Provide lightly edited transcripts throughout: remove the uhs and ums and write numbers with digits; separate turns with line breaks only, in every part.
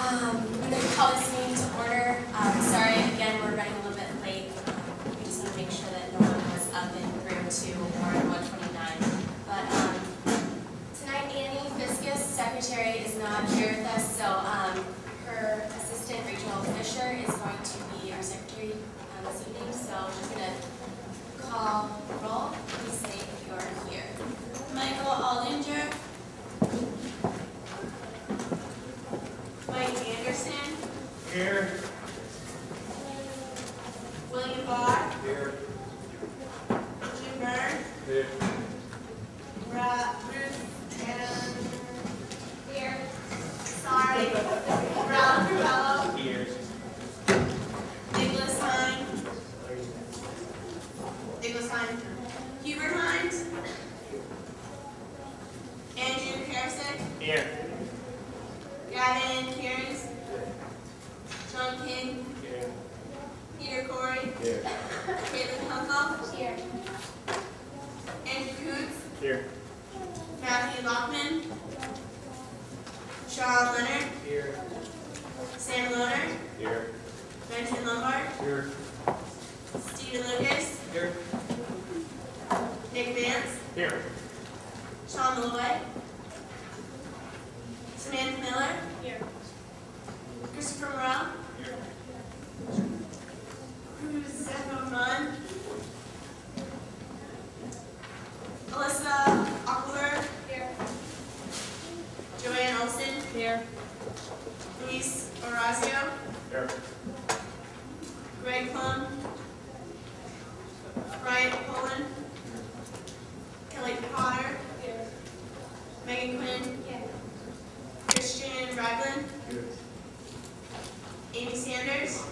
I'm going to call this meeting to order. Sorry, again, we're running a little bit late. We just want to make sure that no one was up in room 2 or 129. But tonight, Annie Fiscus, secretary, is not here with us, so her assistant, Rachel Fisher, is going to be our secretary this evening. So I'm just going to call roll. Please say if you're here.
Michael Aldinger. Mike Anderson.
Here.
William Barr.
Here.
Jim Byrne.
Here.
Ruth and here. Sorry. Ralph Carvello.
Here.
Nicholas Hine. Nicholas Hine. Hubert Hines. Andrew Karasek.
Here.
Gavin Kearns. John King.
Here.
Peter Corey.
Here.
Caitlin Kunkel.
Here.
Andrew Coots.
Here.
Matthew Lockman. Sean Leonard.
Here.
Sam Loner.
Here.
Benjamin Lombard.
Here.
Stephen Lucas.
Here.
Nick Vance.
Here.
Sean Malloy. Samantha Miller.
Here.
Christopher Morrell.
Here.
Giuseppe Munn. Alyssa Ockelberg.
Here.
Joanne Olson.
Here.
Luis Orazio.
Here.
Greg Plum. Brian Poland. Kelly Potter.
Here.
Megan Quinn.
Here.
Christian Ragland.
Here.
Amy Sanders.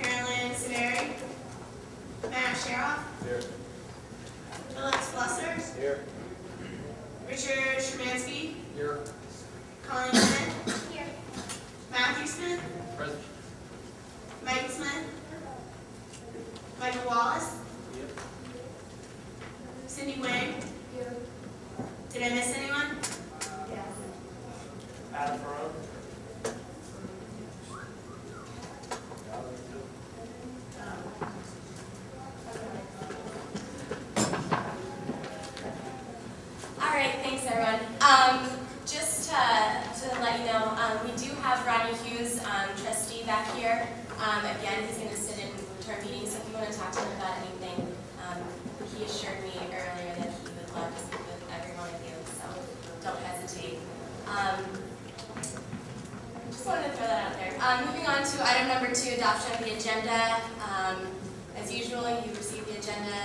Carolyn Severi. Matt Sheroff.
Here.
Phillips Blessers.
Here.
Richard Shermansky.
Here.
Colleen Smith.
Here.
Matthew Smith.
Present.
Mike Smith. Michael Wallace.
Here.
Cindy Wang.
Here.
Did I miss anyone?
Yes.
Adam Ferrone.
All right, thanks everyone. Just to let you know, we do have Rodney Hughes, trustee back here. Again, he's going to sit in term meetings, so if you want to talk to him about anything, he assured me earlier that he would love to speak with every one of you, so don't hesitate. Just wanted to throw that out there. Moving on to item number 2, adoption of the agenda. As usual, you receive the agenda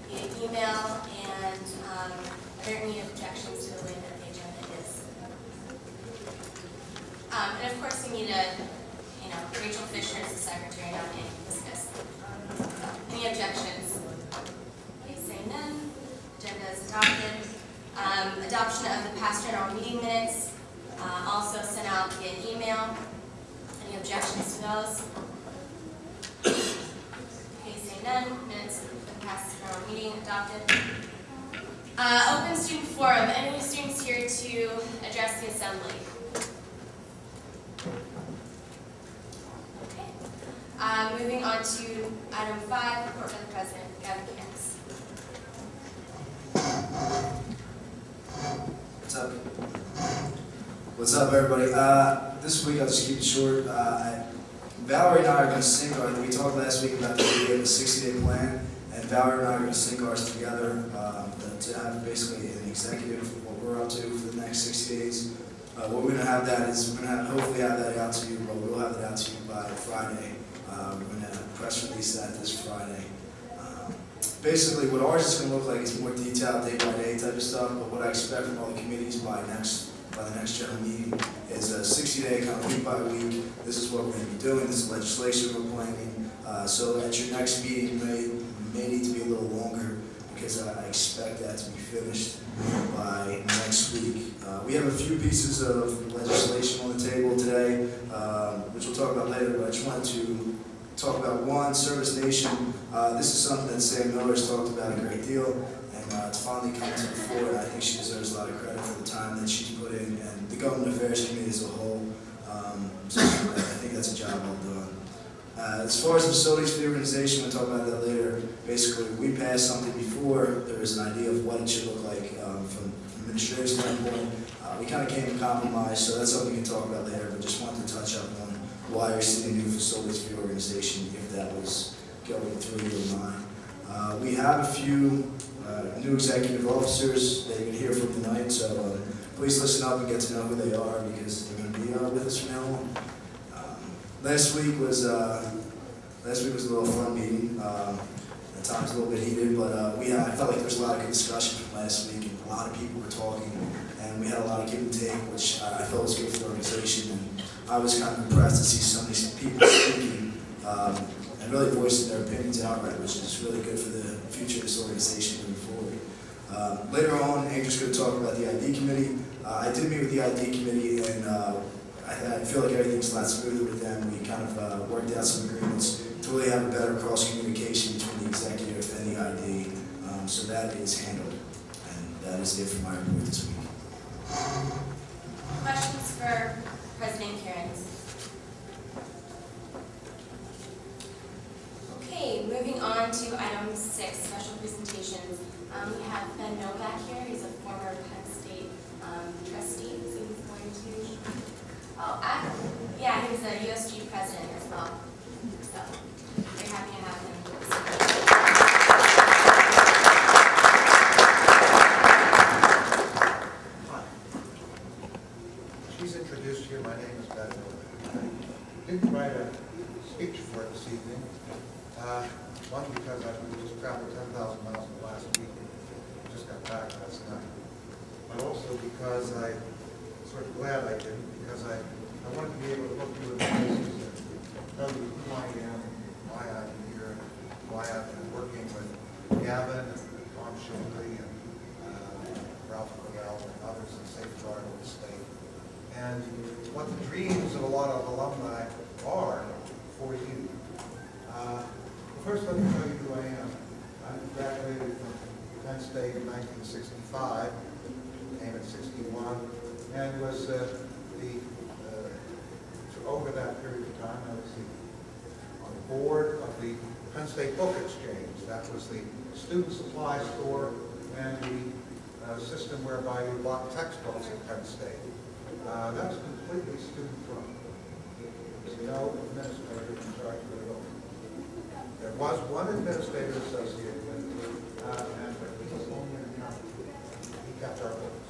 via email, and are there any objections to the way that the agenda is? And of course, you need Rachel Fisher is the secretary, not Annie Fiscus. Any objections? Okay, saying none. Agenda is adopted. Adoption of the past general meeting minutes, also sent out via email. Any objections to those? Okay, saying none. Minutes of the past general meeting adopted. Open student forum. Any students here to address the assembly? Okay. Moving on to item 5, report by the president, Gavin Kearns.
What's up? What's up, everybody? This week I'll just keep it short. Valerie and I are going to sync our. We talked last week about the 60-day plan, and Valerie and I are going to sync ours together to have basically an executive of what we're up to for the next 60 days. What we're going to have that is we're going to hopefully have that out to you. But we'll have it out to you by Friday. We're going to press release that this Friday. Basically, what ours is going to look like is more detailed, day-by-day type of stuff. But what I expect from all the committees by the next general meeting is a 60-day kind of week by week. This is what we're going to be doing. This is legislation we're planning. So at your next meeting may need to be a little longer because I expect that to be finished by next week. We have a few pieces of legislation on the table today, which we'll talk about later. But I just wanted to talk about one, Service Nation. This is something that Sam Miller has talked about a great deal, and it's finally come to the fore, and I think she deserves a lot of credit for the time that she's put in, and the Government Affairs Committee as a whole. So I think that's a job well done. As far as the facilities for the organization, we'll talk about that later. Basically, we passed something before. There was an idea of what it should look like from an administrative standpoint. We kind of came to compromise, so that's something we can talk about later, but just wanted to touch up on why you're seeing new facilities for the organization, if that was going through your mind. We have a few new executive officers that you can hear from tonight, so please listen up and get to know who they are, because they're going to be with us from now on. Last week was a little fun meeting. At times a little bit heated, but I felt like there was a lot of good discussion from last week, and a lot of people were talking, and we had a lot of give and take, which I felt was good for the organization. And I was kind of impressed to see some of these people speaking and really voicing their opinions outright, which is really good for the future of this organization moving forward. Later on, Andrew's going to talk about the ID committee. I did meet with the ID committee, and I feel like everything's a lot smoother with them. We kind of worked out some agreements to really have a better cross-communication between the executive and the ID. So that is handled. And that is it for my report this week.
Questions for President Cairns? Okay, moving on to item 6, special presentations. We have Ben Novak here. He's a former Penn State trustee, so he's going to... yeah, he was a USG president as well. So, very happy to have him.
Hi. She's introduced you. My name is Ben Novak. I didn't write a speech for it this evening. One, because I just traveled 10,000 miles in the last week. Just got back last night. But also because I'm sort of glad I didn't, because I wanted to be able to look you in the faces and tell you who I am, why I'm here, why I've been working with Gavin and Tom Shindley and Ralph Correll and others in Safeguard of the state, and what the dreams of a lot of alumni are for you. First, let me tell you who I am. I graduated from Penn State in 1965, came in 61, and was over that period of time, I was on the board of the Penn State Book Exchange. That was the student supply store and the system whereby you bought textbooks at Penn State. That was completely student-run. There was no administrator in charge of it at all. There was one administrator associated with it, and he was only an accountant. He kept our books.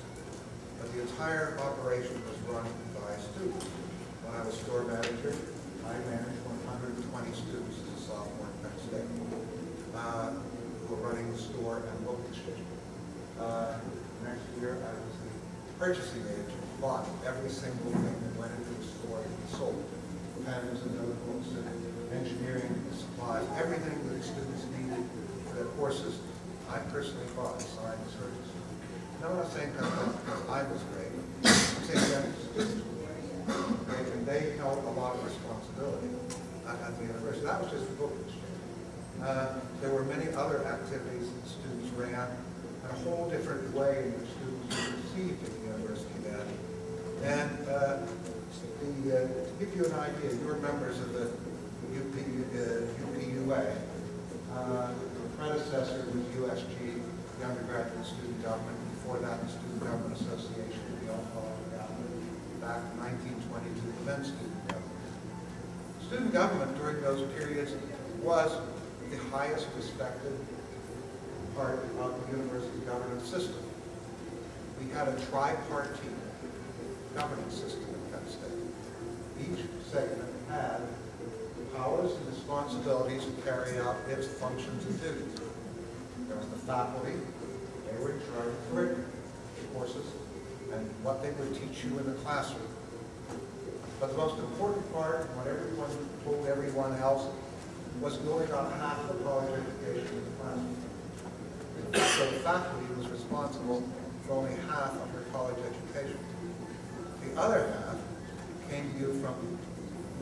But the entire operation was run by students. When I was store manager, I managed 120 students as a sophomore at Penn State who were running the store and book exchange. Next year, I was the purchasing agent, bought every single thing that went into the store and sold. Pens and notebooks and engineering supplies, everything that the students needed for their courses, I personally bought, signed the searches. No, I'm not saying because I was great. I'm saying that the students were great, and they held a lot of responsibility at the university. That was just the book exchange. There were many other activities that students ran, and a whole different way in which students were received at the university then. And to give you an idea, you're members of the UPUA. The predecessor was USG, the Undergraduate Student Government. Before that, the Student Government Association, the all-following government, back in 1922, the then Student Government. Student government during those periods was the highest respected part of the university governance system. We had a tripartite governance system at Penn State. Each segment had the powers and responsibilities to carry out its functions and duties. There was the faculty. They were in charge of curriculum, courses, and what they would teach you in the classroom. But the most important part, what everyone told everyone else, was going on half of the college education in the classroom. So the faculty was responsible for only half of your college education. The other half came to you from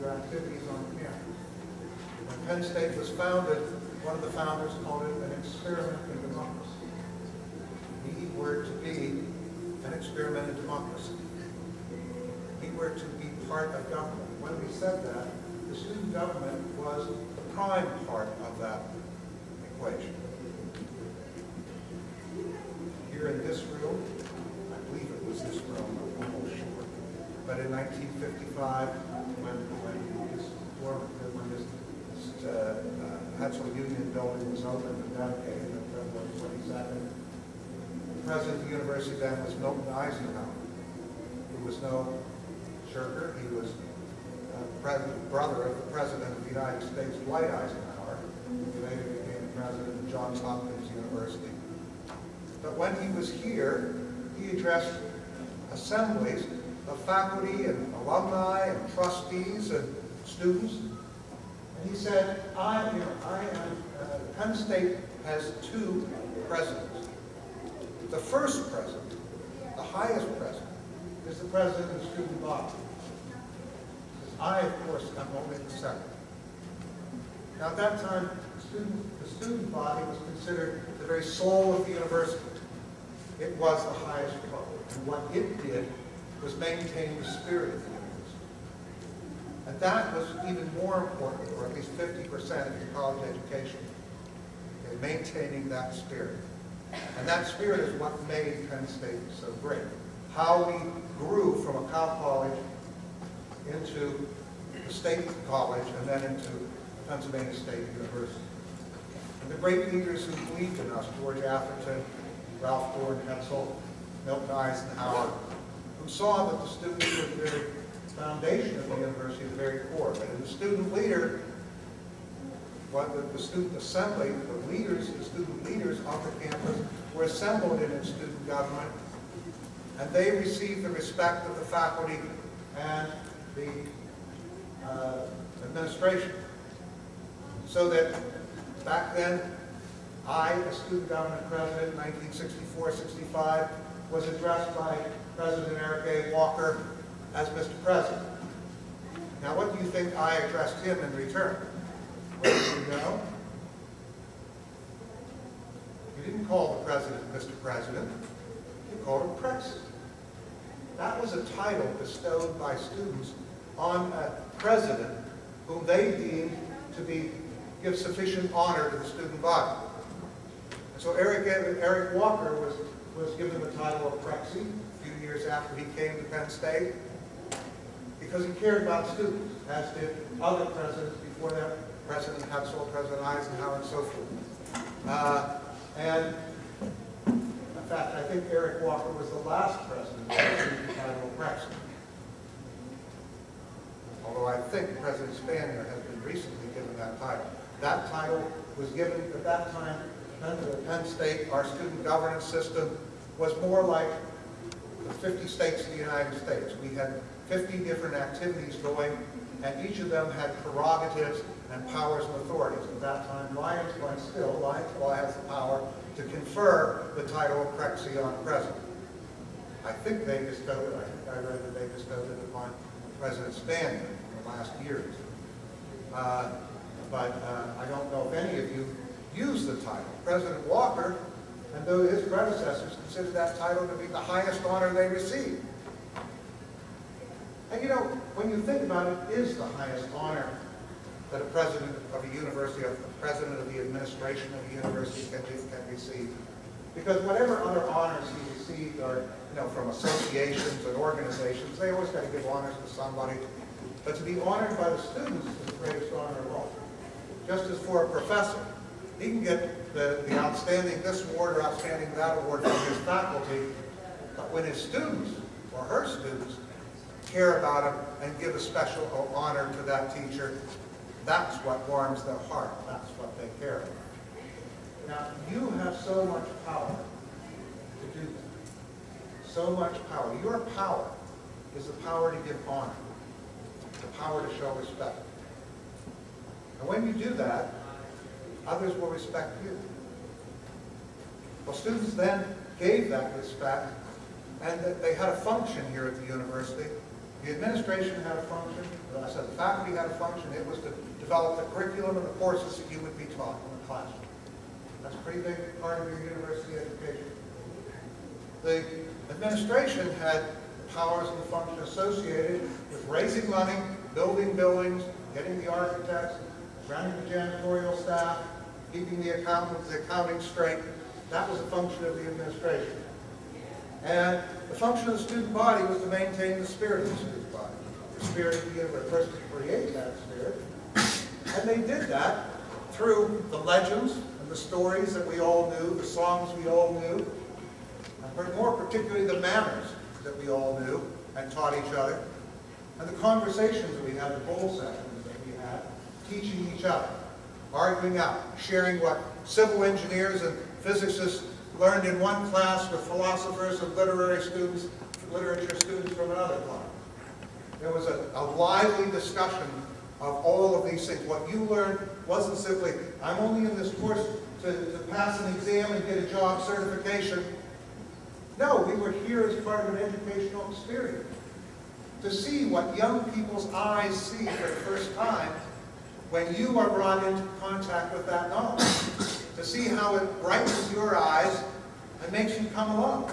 your activities on campus. When Penn State was founded, one of the founders called it an experiment in democracy. We were to be an experiment in democracy. We were to be part of government. When we said that, the student government was the prime part of that equation. Here in this room, I believe it was this room, I'm almost sure, but in 1955, when this Hatzel Union building was opened and dedicated on February 22nd, the president of the university then was Milton Eisenhower, who was no shirker. He was brother of the president of the United States, Dwight Eisenhower, who later became president of Johns Hopkins University. But when he was here, he addressed assemblies of faculty and alumni and trustees and students. And he said, Penn State has two presidents. The first president, the highest president, is the president of the student body. I, of course, am only the second. Now, at that time, the student body was considered the very soul of the university. It was the highest club. And what it did was maintain the spirit of the university. And that was even more important for at least 50% of your college education, in maintaining that spirit. And that spirit is what made Penn State so great. How we grew from a cow college into the state college and then into Pennsylvania State University. And the great leaders who believed in us, George Atherton, Ralph Gordon Hetzel, Milton Eisenhower, who saw that the students were the very foundation of the university, the very core. But in the student leader, the student assembly, the student leaders on the campus were assembled in its student government, and they received the respect of the faculty and the administration. So that back then, I, as student government president in 1964-65, was addressed by President Eric A. Walker as Mr. President. Now, what do you think I addressed him in return? Well, you know, you didn't call the president Mr. President, you called him Prexy. That was a title bestowed by students on a president whom they deemed to give sufficient honor to the student body. And so Eric Walker was given the title of Prexy a few years after he came to Penn State because he cared about students, as did other presidents before that, President Hetzel, President Eisenhower, and so forth. And in fact, I think Eric Walker was the last president to receive the title of Prexy. Although I think President Spanier has been recently given that title. That title was given at that time. Penn State, our student governance system, was more like the 50 states of the United States. We had 50 different activities going, and each of them had prerogatives and powers and authorities. At that time, Lions Law has the power to confer the title of Prexy on the president. I think they bestowed it, I read that they bestowed it upon President Spanier in the last years. But I don't know if any of you use the title. President Walker and his predecessors considered that title to be the highest honor they received. And you know, when you think about it, it is the highest honor that a president of a university, a president of the administration of a university can receive. Because whatever other honors he received are, from associations and organizations, they always got to give honors to somebody. But to be honored by the students is the greatest honor of all. Just as for a professor, he can get the outstanding this award or outstanding that award from his faculty, but when his students or her students care about him and give a special honor to that teacher, that's what warms their heart. That's what they care about. Now, you have so much power to do that. So much power. Your power is the power to give honor, the power to show respect. And when you do that, others will respect you. Well, students then gave that respect, and they had a function here at the university. The administration had a function. As I said, the faculty had a function. It was to develop the curriculum and the courses that you would be taught in the classroom. That's a pretty big part of your university education. The administration had powers and the function associated with raising money, building buildings, getting the architects, running the janitorial staff, keeping the accountants, the accounting straight. That was a function of the administration. And the function of the student body was to maintain the spirit of the student body. The spirit of the university, first to create that spirit. And they did that through the legends and the stories that we all knew, the songs we all knew, and more particularly the manners that we all knew and taught each other, and the conversations that we had, the bowl sessions that we had, teaching each other, arguing out, sharing what civil engineers and physicists learned in one class with philosophers and literature students from another class. There was a lively discussion of all of these things. What you learned wasn't simply, I'm only in this course to pass an exam and get a job certification. No, we were here as part of an educational experience. To see what young people's eyes see for the first time when you are brought into contact with that knowledge. To see how it brightens your eyes and makes you come along.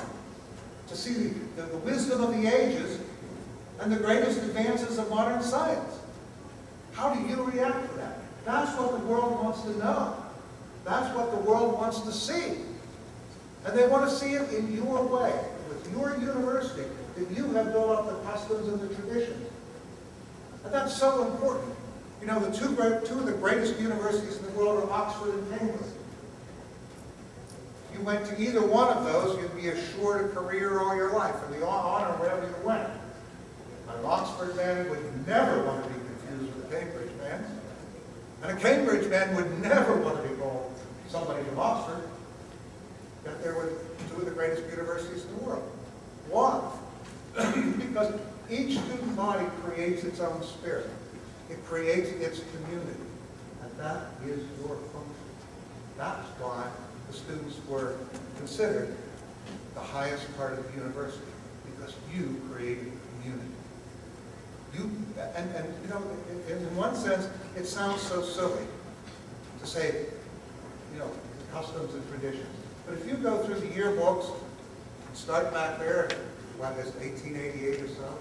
To see the wisdom of the ages and the greatest advances of modern science. How do you react to that? That's what the world wants to know. That's what the world wants to see. And they want to see it in your way, with your university, that you have built up the customs and the traditions. And that's so important. You know, two of the greatest universities in the world are Oxford and Cambridge. If you went to either one of those, you'd be assured a career all your life, and the honor wherever you went. An Oxford man would never want to be confused with a Cambridge man. And a Cambridge man would never want to be called somebody from Oxford. Yet there were two of the greatest universities in the world. Why? Because each student body creates its own spirit. It creates its community. And that is your function. That's why the students were considered the highest part of the university, because you created community. And you know, in one sense, it sounds so silly to say, you know, customs and traditions. But if you go through the yearbooks, start back there, what is it, 1888 or so,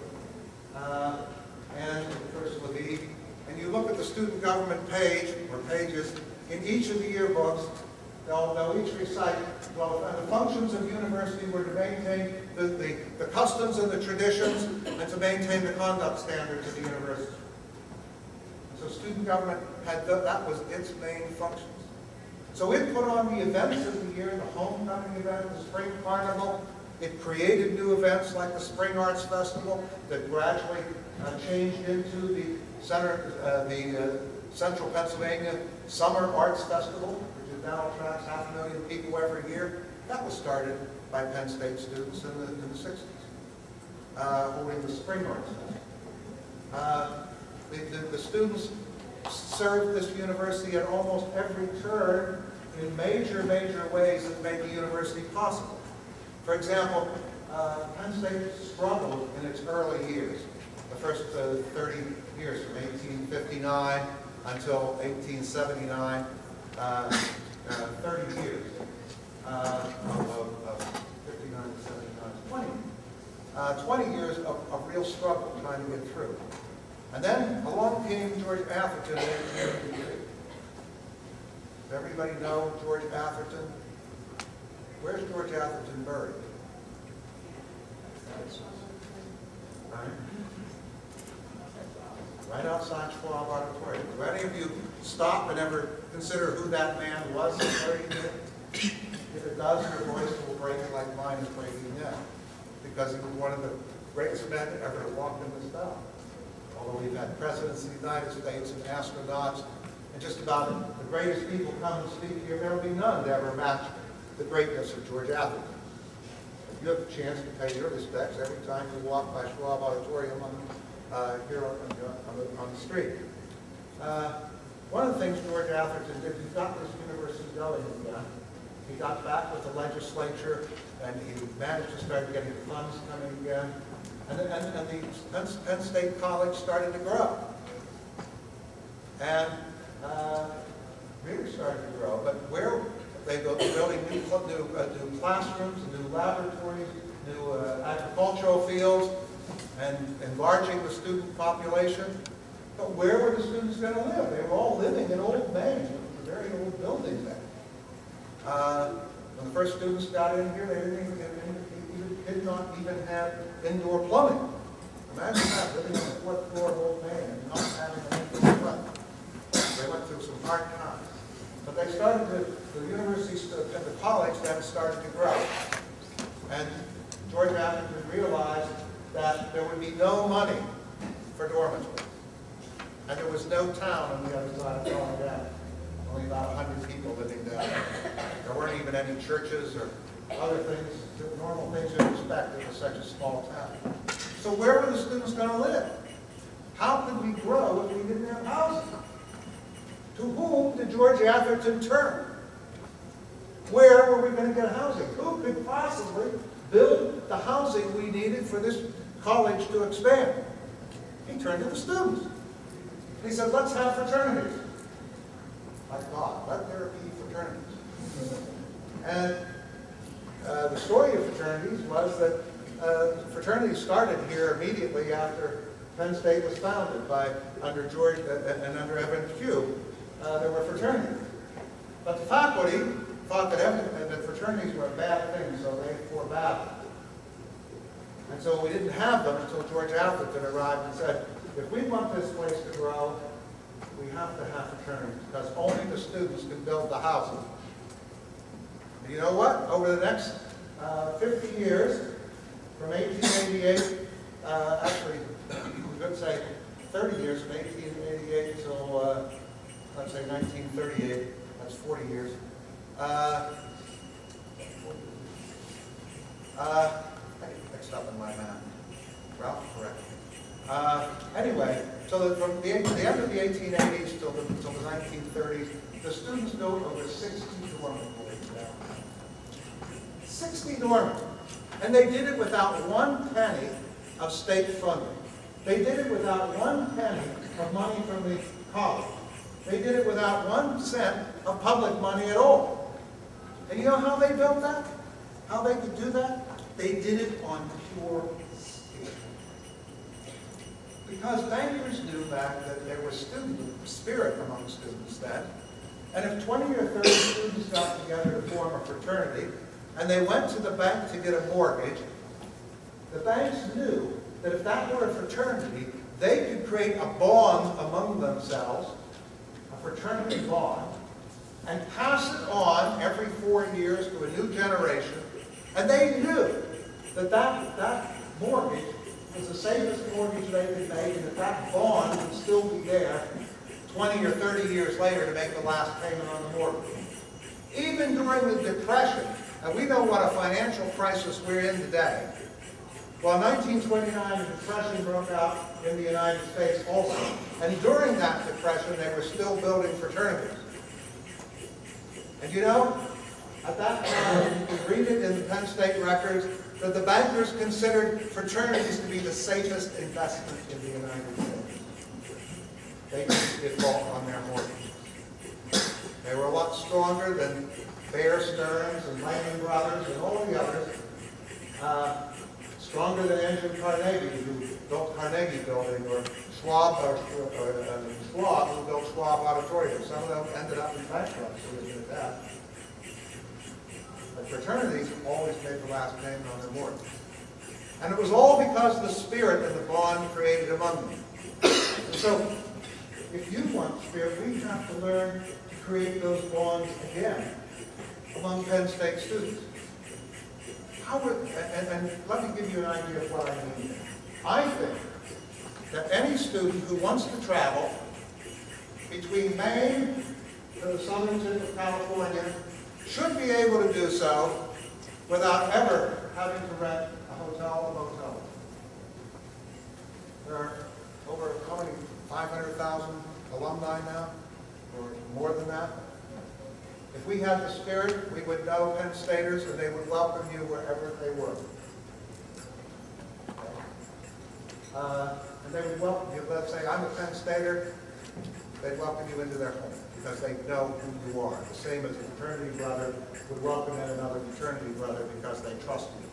and the first Levy, and you look at the student government page, or pages, in each of the yearbooks, they'll each recite, well, the functions of university were to maintain the customs and the traditions, and to maintain the conduct standards of the university. So student government had that was its main functions. So it put on the events of the year, the homecoming event, the spring carnival. It created new events like the Spring Arts Festival that gradually changed into the Central Pennsylvania Summer Arts Festival, which now attracts 500,000 people every year. That was started by Penn State students in the 60s, holding the Spring Arts Festival. The students served this university at almost every turn in major ways that made the university possible. For example, Penn State struggled in its early years, the first 30 years, from 1859 until 1879, 30 years of 59 to 79, 20 years of real struggle trying to get through. And then along came George Atherton in 1853. Does everybody know George Atherton? Where's George Atherton buried? Right outside Schwab Auditorium. Do any of you stop and ever consider who that man was and where he lived? If it does, your voice will break like mine is breaking now. Because he was one of the greatest men ever to walk in this town. Although we've had presidents of the United States and astronauts, and just about the greatest people come and speak here, there will be none to ever match the greatness of George Atherton. You have a chance to pay your respects every time you walk by Schwab Auditorium here on the street. One of the things George Atherton did, he got this university going again. He got back with the legislature, and he managed to start getting funds coming again. And the Penn State College started to grow. And really started to grow. But where they go building new classrooms, new laboratories, new agricultural fields, and enlarging the student population. But where were the students going to live? They were all living in Old Main. It was a very old building then. When the first students got in here, they did not even have indoor plumbing. Imagine that, living on the 4th floor of Old Main and not having an indoor plumbing. They went through some hard times. But they started the university and the college then started to grow. And George Atherton realized that there would be no money for dormitories. And there was no town on the other side of going down. Only about 100 people living down there. There weren't even any churches or other things, normal things you'd expect in such a small town. So where were the students going to live? How could we grow if we didn't have housing? To whom did George Atherton turn? Where were we going to get housing? Who could possibly build the housing we needed for this college to expand? He turned to the students. He said, let's have fraternities. I thought, let there be fraternities. And the story of fraternities was that fraternities started here immediately after Penn State was founded under George and under Evan Q. There were fraternities. But the faculty thought that fraternities were a bad thing, so they forbade them. And so we didn't have them until George Atherton arrived and said, if we want this place to grow, we have to have fraternities, because only the students can build the houses. And you know what? Over the next 50 years, from 1888, actually, we could say 30 years, from 1888 till, let's say 1938, that's 40 years. I mixed up in my math. Ralph, correct. Anyway, so that from the end of the 1880s till the 1930s, the students built over 60 dormitories now. 60 dormitories. And they did it without 1 penny of state funding. They did it without 1 penny of money from the college. They did it without 1 cent of public money at all. And you know how they built that? How they could do that? They did it on pure skill. Because bankers knew back that there was student spirit among students then. And if 20 or 30 students got together to form a fraternity, and they went to the bank to get a mortgage, the banks knew that if that were a fraternity, they could create a bond among themselves, a fraternity bond, and pass it on every 4 years to a new generation. And they knew that that mortgage was the safest mortgage they could make, and that bond would still be there 20 or 30 years later to make the last payment on the mortgage. Even during the Depression, and we know what a financial crisis we're in today. Well, in 1929, the Depression broke out in the United States also. And during that Depression, they were still building fraternities. And you know, at that time, you can read it in the Penn State records, that the bankers considered fraternities to be the safest investment in the United States. They didn't default on their mortgages. They were a lot stronger than Bear Stearns and Lehman Brothers and all the others. Stronger than Andrew Carnegie, who built Carnegie Building, or Schwab, Schwab, who built Schwab Auditorium. Some of them ended up in bankruptcy at that. But fraternities always made the last payment on their mortgage. And it was all because of the spirit and the bond created among them. And so, if you want spirit, we have to learn to create those bonds again among Penn State students. And let me give you an idea of what I mean. I think that any student who wants to travel between Maine to the southern tip of California should be able to do so without ever having to rent a hotel or motel. There are over, how many, 500,000 alumni now, or more than that? If we had the spirit, we would know Penn Staters, and they would welcome you wherever they were. And they would welcome you. Let's say, I'm a Penn Stater, they'd welcome you into their home, because they know who you are. The same as a fraternity brother would welcome in another fraternity brother because they trust you.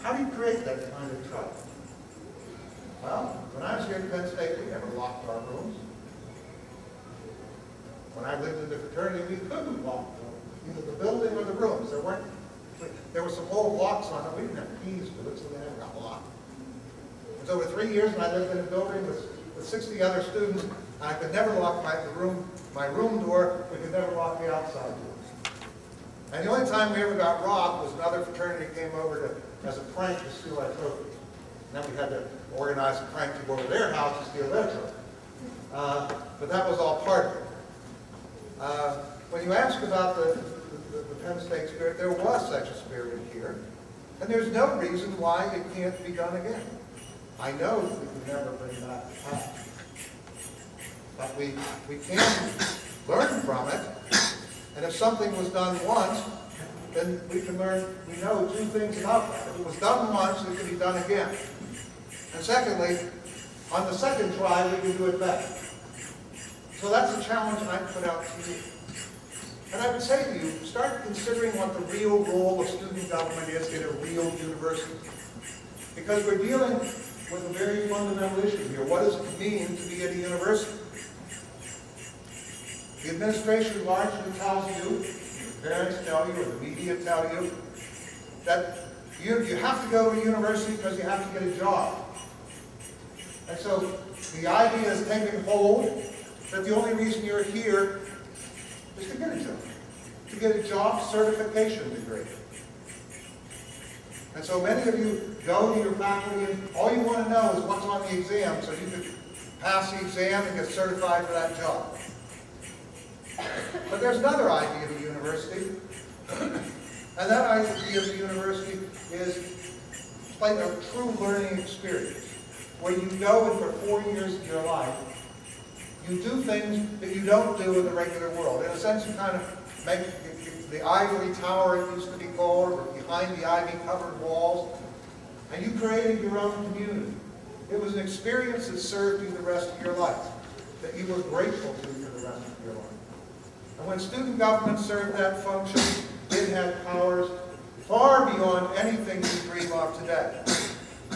How do you create that kind of trust? Well, when I was here at Penn State, we never locked our rooms. When I lived in the fraternity, we couldn't lock either the building or the rooms. There were some old locks on it. We didn't have keys to it, so they never got locked. It was over 3 years, and I lived in a building with 60 other students, and I could never lock my room door. We could never lock the outside door. And the only time we ever got robbed was another fraternity came over as a prank to steal our trophies. And then we had to organize a prank to go to their house to steal their trophies. But that was all part of it. When you ask about the Penn State spirit, there was such a spirit here, and there's no reason why it can't be done again. I know that we can never bring back the past, but we can learn from it, and if something was done once, then we can learn, we know 2 things about that. If it was done once, it can be done again. And secondly, on the second try, we can do it better. So that's a challenge I put out to you. And I would say to you, start considering what the real role of student government is in a real university. Because we're dealing with a very fundamental issue here. What does it mean to be at a university? The administration largely tells you, your parents tell you, or the media tell you, that you have to go to a university because you have to get a job. And so the idea is taking hold that the only reason you're here is to get a job certification degree. And so many of you go to your faculty and all you want to know is what's on the exam so you can pass the exam and get certified for that job. But there's another idea of the university, and that idea of the university is like a true learning experience, where you go and for 4 years of your life, you do things that you don't do in the regular world. In a sense, you kind of make the ivory tower, it used to be called, or behind the ivy-covered walls, and you created your own community. It was an experience that served you the rest of your life, that you were grateful to for the rest of your life. And when student government served that function, it had powers far beyond anything you dream of today.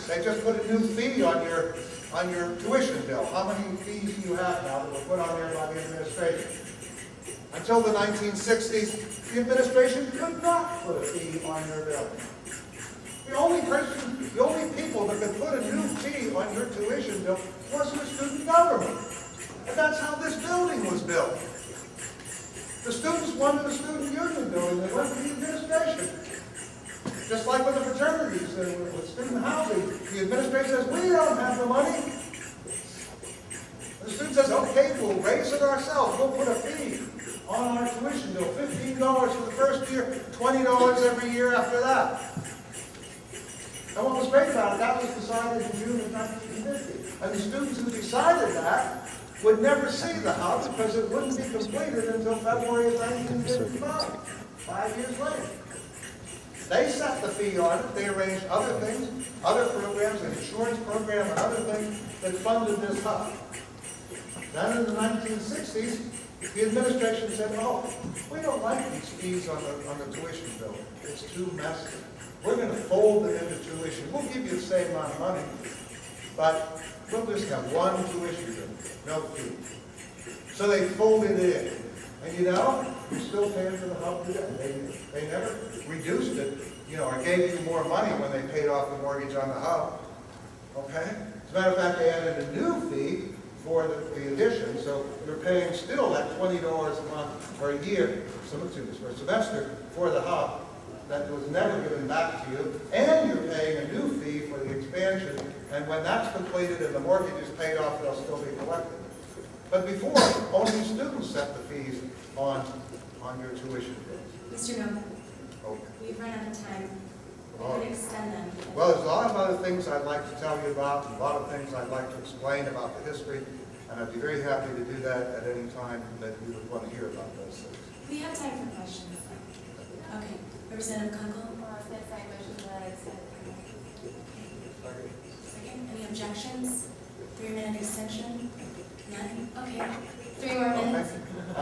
They just put a new fee on your tuition bill. How many fees do you have now that were put on there by the administration? Until the 1960s, the administration could not put a fee on your bill. The only people that could put a new fee on your tuition bill was the student government. And that's how this building was built. The students wanted a student union building. They went to the administration. Just like with the fraternities and with student housing, the administration says, we don't have the money. The student says, okay, we'll raise it ourselves. We'll put a fee on our tuition bill, $15 for the first year, $20 every year after that. And what was great about it, that was decided in June of 1950. And the students who decided that would never see the house because it wouldn't be completed until February of 1955, 5 years later. They set the fee on it. They arranged other things, other programs, an insurance program, and other things that funded this hub. Then in the 1960s, the administration said, oh, we don't like these fees on the tuition bill. It's too messy. We're going to fold it into tuition. We'll give you the same amount of money, but we'll just have one tuition bill, no fee. So they folded it in. And you know, you're still paying for the hub today. They never reduced it, or gave you more money when they paid off the mortgage on the hub. Okay? As a matter of fact, they added a new fee for the addition, so you're paying still that $20 a month or a year, for a semester, for the hub that was never given back to you, and you're paying a new fee for the expansion, and when that's completed and the mortgage is paid off, they'll still be collected. But before, only students set the fees on your tuition bills.
Mr. Novak,
Okay.
we've run out of time. We
Oh.
could extend them.
Well, there's a lot of other things I'd like to tell you about, and a lot of things I'd like to explain about the history, and I'd be very happy to do that at any time that you would want to hear about those things.
We have time for questions. Okay, Representative Kunkel? Second, any objections? 3-minute extension? None? Okay, 3 more minutes.
I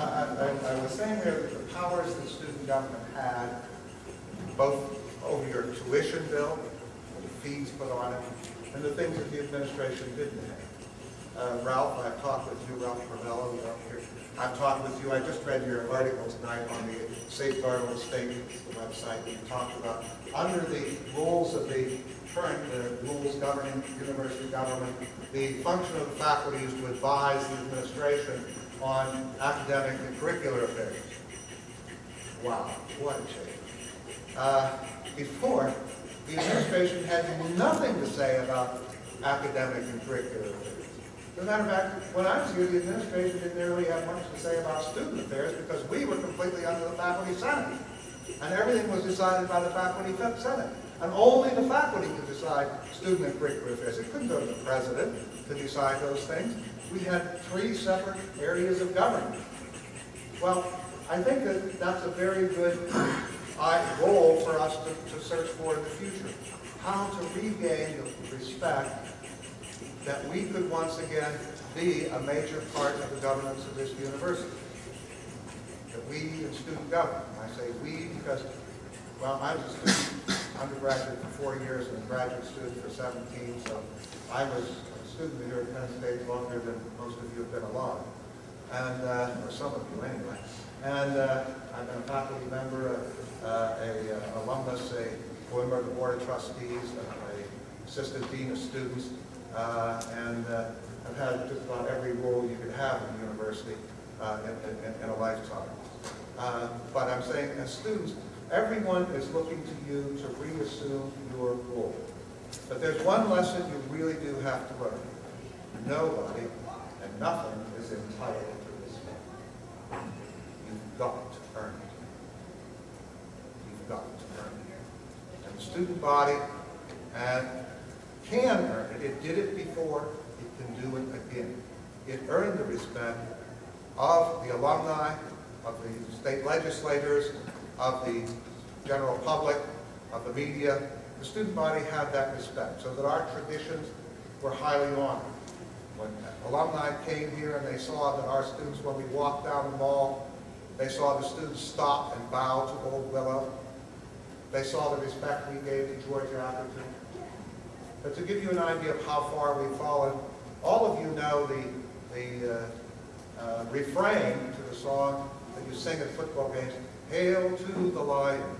was saying that the powers that student government had, both over your tuition bill, the fees put on it, and the things that the administration didn't have. Ralph, I've talked with you, Ralph Ravello, here. I've talked with you. I just read your article tonight on the Safeguard State, the website that you talked about. Under the rules of the current rules governing university government, the function of the faculty is to advise the administration on academic and curricular affairs. Wow, what a change. Before, the administration had nothing to say about academic and curricular affairs. As a matter of fact, when I was here, the administration didn't really have much to say about student affairs because we were completely under the faculty senate. And everything was decided by the faculty senate. And only the faculty could decide student and curricular affairs. It couldn't go to the president to decide those things. We had 3 separate areas of government. Well, I think that that's a very good goal for us to search for in the future. How to regain the respect that we could once again be a major part of the governance of this university. That we in student government, and I say we because, well, I was a student, undergraduate for 4 years and a graduate student for 17, so I was a student here at Penn State longer than most of you have been alive, and, or some of you anyway. And I've been a faculty member, a alumnus, a member of the Board of Trustees, a assistant dean of students, and I've had just about every role you could have in the university in a lifetime. But I'm saying, as students, everyone is looking to you to reassume your role. But there's one lesson you really do have to learn. Nobody and nothing is entitled to respect. You've got to earn it. You've got to earn it. And the student body can earn it. It did it before. It can do it again. It earned the respect of the alumni, of the state legislators, of the general public, of the media. The student body had that respect, so that our traditions were highly honored. When alumni came here and they saw that our students, when we walked down the mall, they saw the students stop and bow to Old Willow. They saw the respect we gave to George Atherton. But to give you an idea of how far we've fallen, all of you know the refrain to the song that you sing at football games, "Hail to the Lion,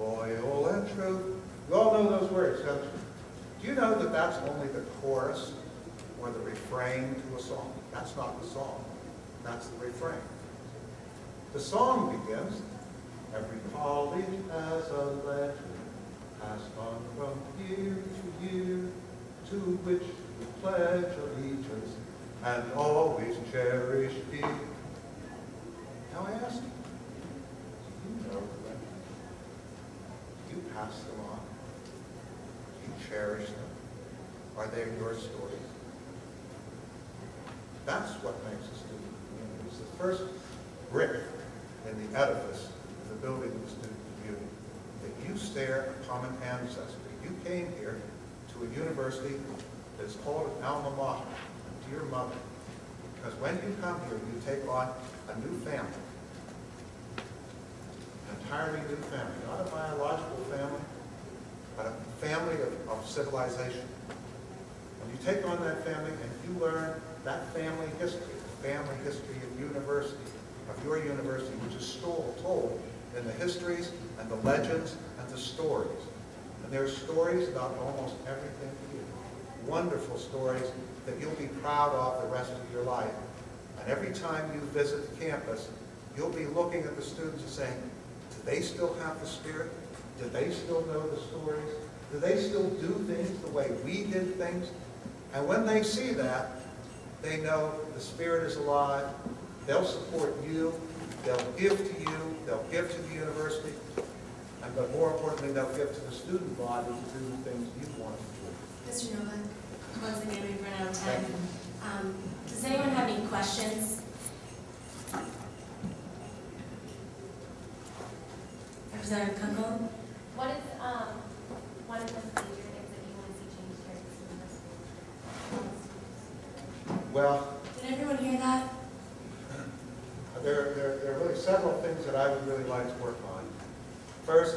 loyal and true." You all know those words, don't you? Do you know that that's only the chorus or the refrain to a song? That's not the song. That's the refrain. The song begins, "Every college has a legend passed on from year to year, to which we pledge allegiance and always cherish dear." Now I ask you, do you know the legend? Do you pass them on? Do you cherish them? Are they your stories? That's what makes a student community. It's the first brick in the edifice of the building of the student community. That you share a common ancestry. You came here to a university that is called an alma mater, a dear mother. Because when you come here, you take on a new family. An entirely new family. Not a biological family, but a family of civilization. When you take on that family and you learn that family history, the family history of university, of your university, which is told in the histories and the legends and the stories. And there are stories about almost everything here. Wonderful stories that you'll be proud of the rest of your life. And every time you visit the campus, you'll be looking at the students and saying, do they still have the spirit? Do they still know the stories? Do they still do things the way we did things? And when they see that, they know the spirit is alive. They'll support you. They'll give to you. They'll give to the university. But more importantly, they'll give to the student body to do the things you want to do.
Mr. Novak, once again, we've run out of time. Does anyone have any questions? Representative Kunkel?
What is one of the major things that you want to see changed here at this university?
Well,
Did everyone hear that?
there are really several things that I would really like to work on. First,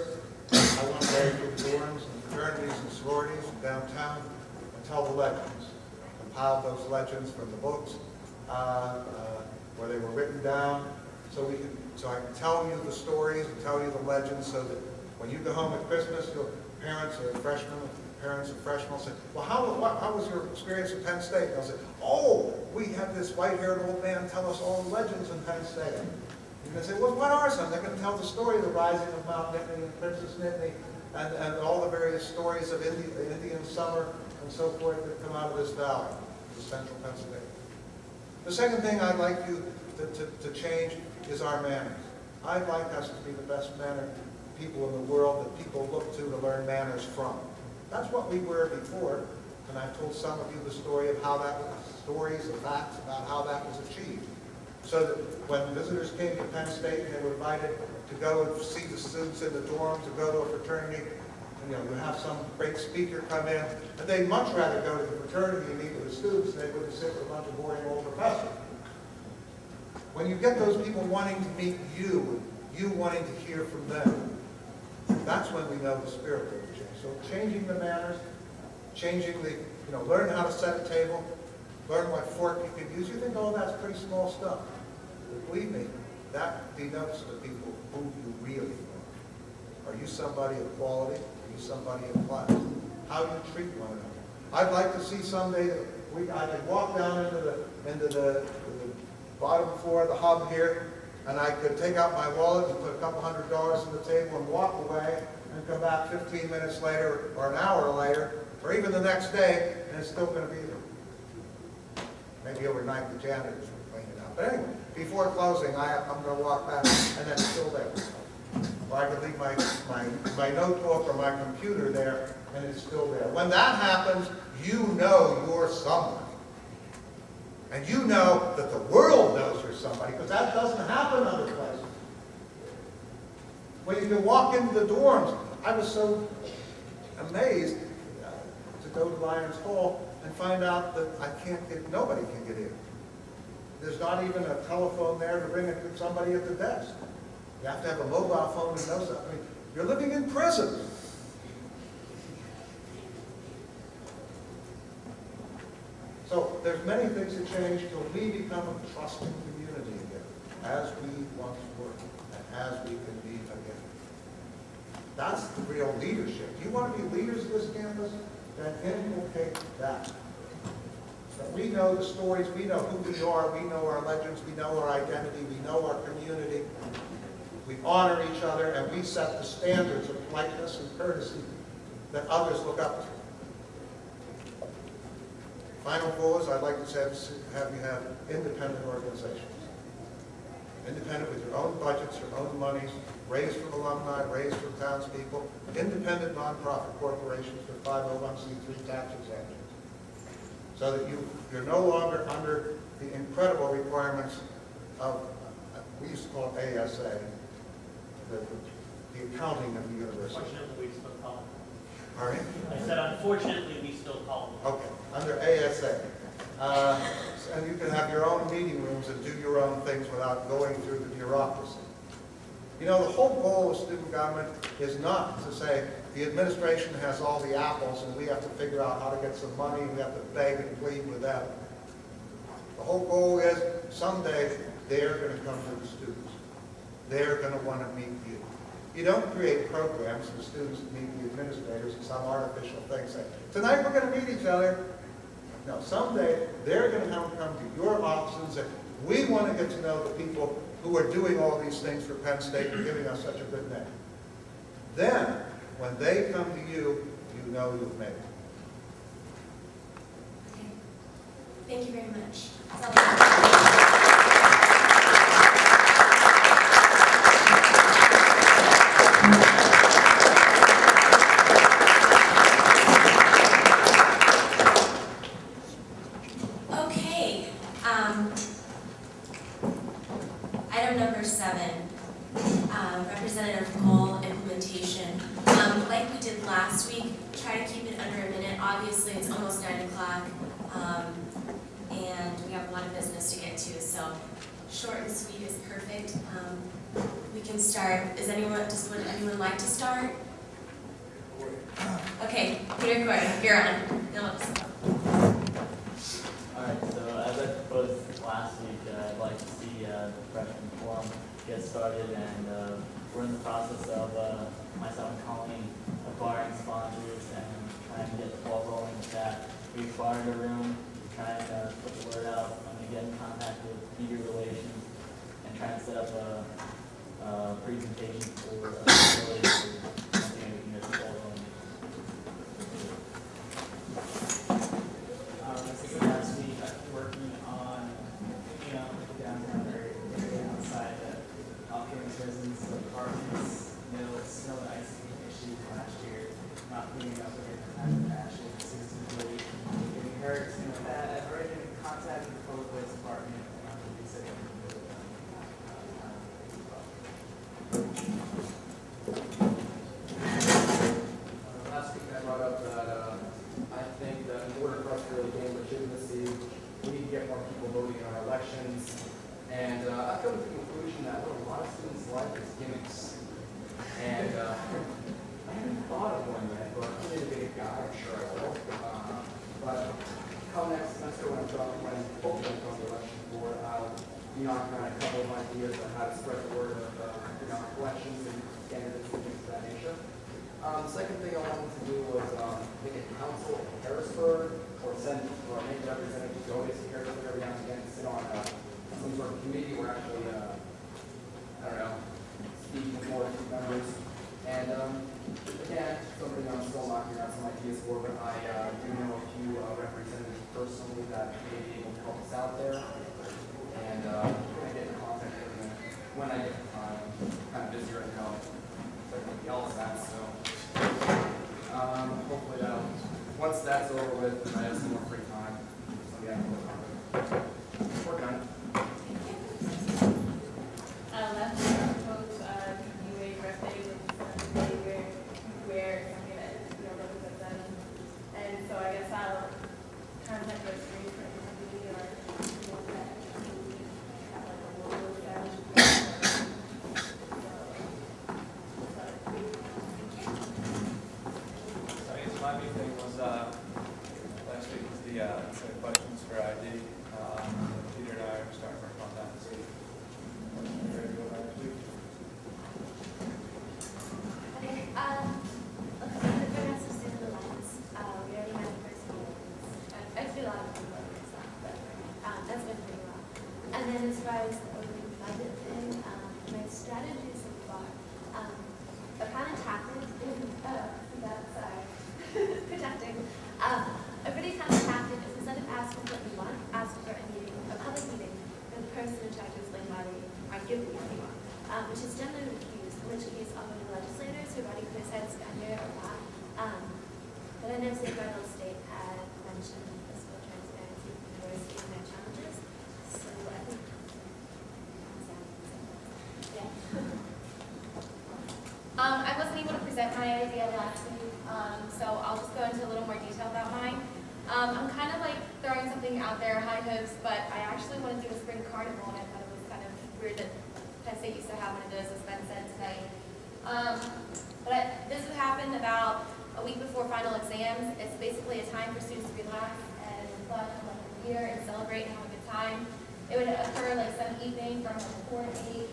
I want very good dorms and fraternities and sororities downtown. I tell the legends. Compiled those legends from the books where they were written down, so I can tell you the stories and tell you the legends, so that when you go home at Christmas, your parents or freshmen, parents of freshmen will say, well, how was your experience at Penn State? And they'll say, oh, we had this white-haired old man tell us all the legends in Penn State. You're going to say, well, what are some? They're going to tell the story of the rising of Mount Nittany and Princess Nittany and all the various stories of Indian summer and so forth that come out of this valley, the central Pennsylvania. The second thing I'd like you to change is our manners. I'd like us to be the best mannered people in the world that people look to learn manners from. That's what we were before, and I've told some of you the story of how that was, stories and facts about how that was achieved. So that when visitors came to Penn State and they were invited to go and see the students in the dorms, to go to a fraternity, you have some great speaker come in, and they'd much rather go to the fraternity and meet with the students than they would sit with a bunch of boring old professors. When you get those people wanting to meet you, you wanting to hear from them, that's when we know the spirit will change. So changing the manners, changing the, learn how to set a table, learn what fork you can use. You think, oh, that's pretty small stuff. But believe me, that denotes to people who you really are. Are you somebody of quality? Are you somebody of class? How do you treat one another? I'd like to see someday that I could walk down into the bottom floor of the hub here, and I could take out my wallet and put a couple $100 on the table and walk away and come back 15 minutes later or an hour later or even the next day, and it's still going to be there. Maybe overnight the janitors will clean it up. But anyway, before closing, I'm going to walk back and then it's still there. Or I could leave my notebook or my computer there and it's still there. When that happens, you know you're somebody. And you know that the world knows you're somebody, because that doesn't happen other places. When you can walk into the dorms, I was so amazed to go to Lions Hall and find out that nobody can get in. There's not even a telephone there to ring somebody at the desk. You have to have a mobile phone to know something. I mean, you're living in prison. So there's many things that change till we become a trusting community again, as we once were, and as we can be again. That's the real leadership. Do you want to be leaders of this campus? Then inculcate that. That we know the stories, we know who we are, we know our legends, we know our identity, we know our community. We honor each other, and we set the standards of politeness and courtesy that others look up to. Final goal is I'd like to have you have independent organizations. Independent with your own budgets, your own monies, raised from alumni, raised from townspeople, independent nonprofit corporations with 501c3 tax exemptions. So that you're no longer under the incredible requirements of, we used to call it ASA, the accounting of the university.
Unfortunately, we still call
All right?
them. I said, unfortunately, we still call them.
Okay, under ASA. And you can have your own meeting rooms and do your own things without going through the bureaucracy. The whole goal of student government is not to say the administration has all the apples and we have to figure out how to get some money and we have to beg and plead with them. The whole goal is someday they're going to come to the students. They're going to want to meet you. You don't create programs for students to meet the administrators in some artificial thing saying, tonight we're going to meet each other. No, someday they're going to come to your offices and we want to get to know the people who are doing all these things for Penn State and giving us such a good name. Then, when they come to you, you know you've made it.
Okay. Thank you very much. That's all I have. Okay, item number 7, representative goal implementation. Like we did last week, try to keep it under a minute. Obviously, it's almost 9 o'clock, and we have a lot of business to get to, so short and sweet is perfect. We can start. Would anyone like to start? Okay, you're recording. You're on. No,
Alright, so as I proposed last week, I'd like to see the freshman forum get started, and we're in the process of myself and Colleen acquiring sponsors and trying to get the ball rolling with that. We acquired a room, trying to put the word out, I'm going to get in contact with media relations and try and set up a presentation for a facility for something we can get the ball rolling.
Since last week, I've been working on picking up the downtown area outside the off-campus residents, apartments, snow and ice issues last year, not cleaning up with different kinds of ashes, systemically getting hurt, things like that. I've already been in contact with the public waste department, and I'm going to be sitting with them.
Last week I brought up that I think that in order for us to really gain legitimacy, we need to get more people voting in our elections. And I've come to the conclusion that what a lot of students like is gimmicks. And I haven't thought of one yet, but I'm a big guy, I'm sure I will. But come next semester when hopefully I'm on the election board, I'll be knocking around a couple of ideas on how to spread the word of elections and candidates and things of that nature. The second thing I wanted to do was make a council in Harrisburg, or send or make representatives go to Harrisburg every now and again to sit on some sort of committee or actually, I don't know, speak before a few members. And again, something I'm still knocking around some ideas for, but I do know a few representatives personally that may be able to help us out there. And I'm going to get in contact with them when I get the time. I'm kind of busy right now. Everybody else has, so hopefully that'll, once that's over with, and I have some more free time. So yeah, we're done.
Last year, I proposed you a rep day with behavior where something that represents them. And so I guess I'll contact those three for the company or that have like a logo established.
I guess my big thing was last week was the questions for ID. Peter and I are starting work on that this week. Ready to go next week?
Okay, the rest of student allowance, we already had the first meeting. I feel a lot of people like this stuff, but that's been pretty well. And then as far as the opening budget thing, my strategy so far, I've kind of tackled in, protecting. I've really kind of tackled is instead of asking what you want, ask for a meeting, a public meeting, where the person in charge of explain why they aren't giving you what you want, which is generally refused, in which case often the legislators who've already criticized tenure or not. But I know Safeguard State had mentioned fiscal transparency for diversity and their challenges, so I think yeah.
I wasn't able to present my idea last week, so I'll just go into a little more detail about mine. I'm kind of like throwing something out there, high hopes, but I actually want to do a spring carnival, and I thought it was kind of weird that Penn State used to have one of those, as Ben said today. But this would happen about a week before final exams. It's basically a time for students to relax and reflect on like the year and celebrate and have a good time. It would occur like some evening from 4 to 8,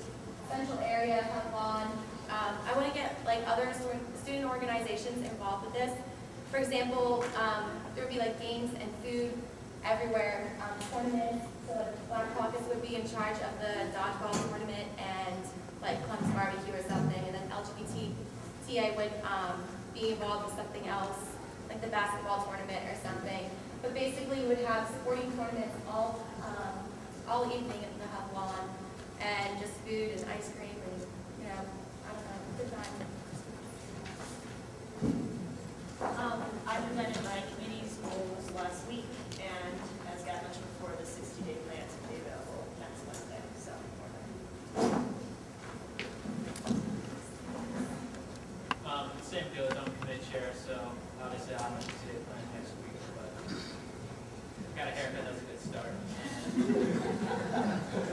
central area, have lawn. I want to get like other student organizations involved with this. For example, there would be like games and food everywhere, tournaments. So Black Caucus would be in charge of the dodgeball tournament and like Clem's barbecue or something, and then LGBTTA would be involved with something else, like the basketball tournament or something. But basically, we would have sporting tournaments all evening in the Hub lawn, and just food and ice cream and I don't know, good time.
I presented my committee's goals last week, and as Gab mentioned before, the 60-day plans will be available next Wednesday, so.
Same deal as I'm committee chair, so obviously I'm going to see it plan next week, but got a haircut, that's a good start.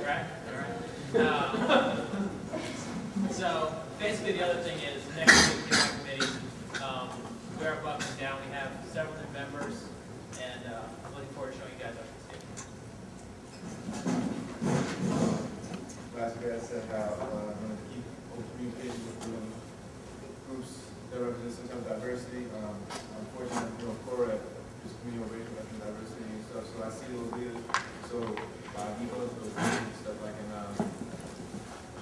Right? All right. So basically the other thing is next week in my committee, we
said how I'm going to keep open communication with groups that represent some kind of diversity. Unfortunately, Florida is community over racial diversity and stuff, so I see those leaders. So he goes to those meetings and stuff, I can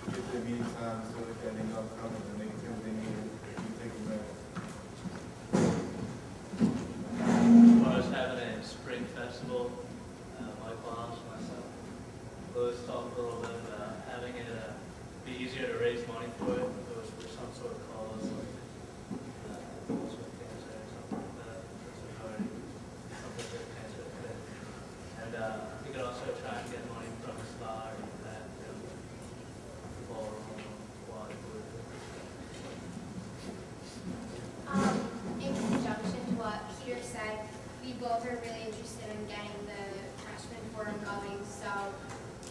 get to the meeting times so that they know I'm coming and they can do what they need and keep taking them.
As far as having a spring festival, Mike Miles, myself, Louis talked a little bit about having it be easier to raise money for it. There was for some sort of cause like cancer or something like that. Something for cancer. And we could also try and get money from the spa or that ballroom while it would.
In conjunction to what Peter said, we both are really interested in getting the freshman forum going, so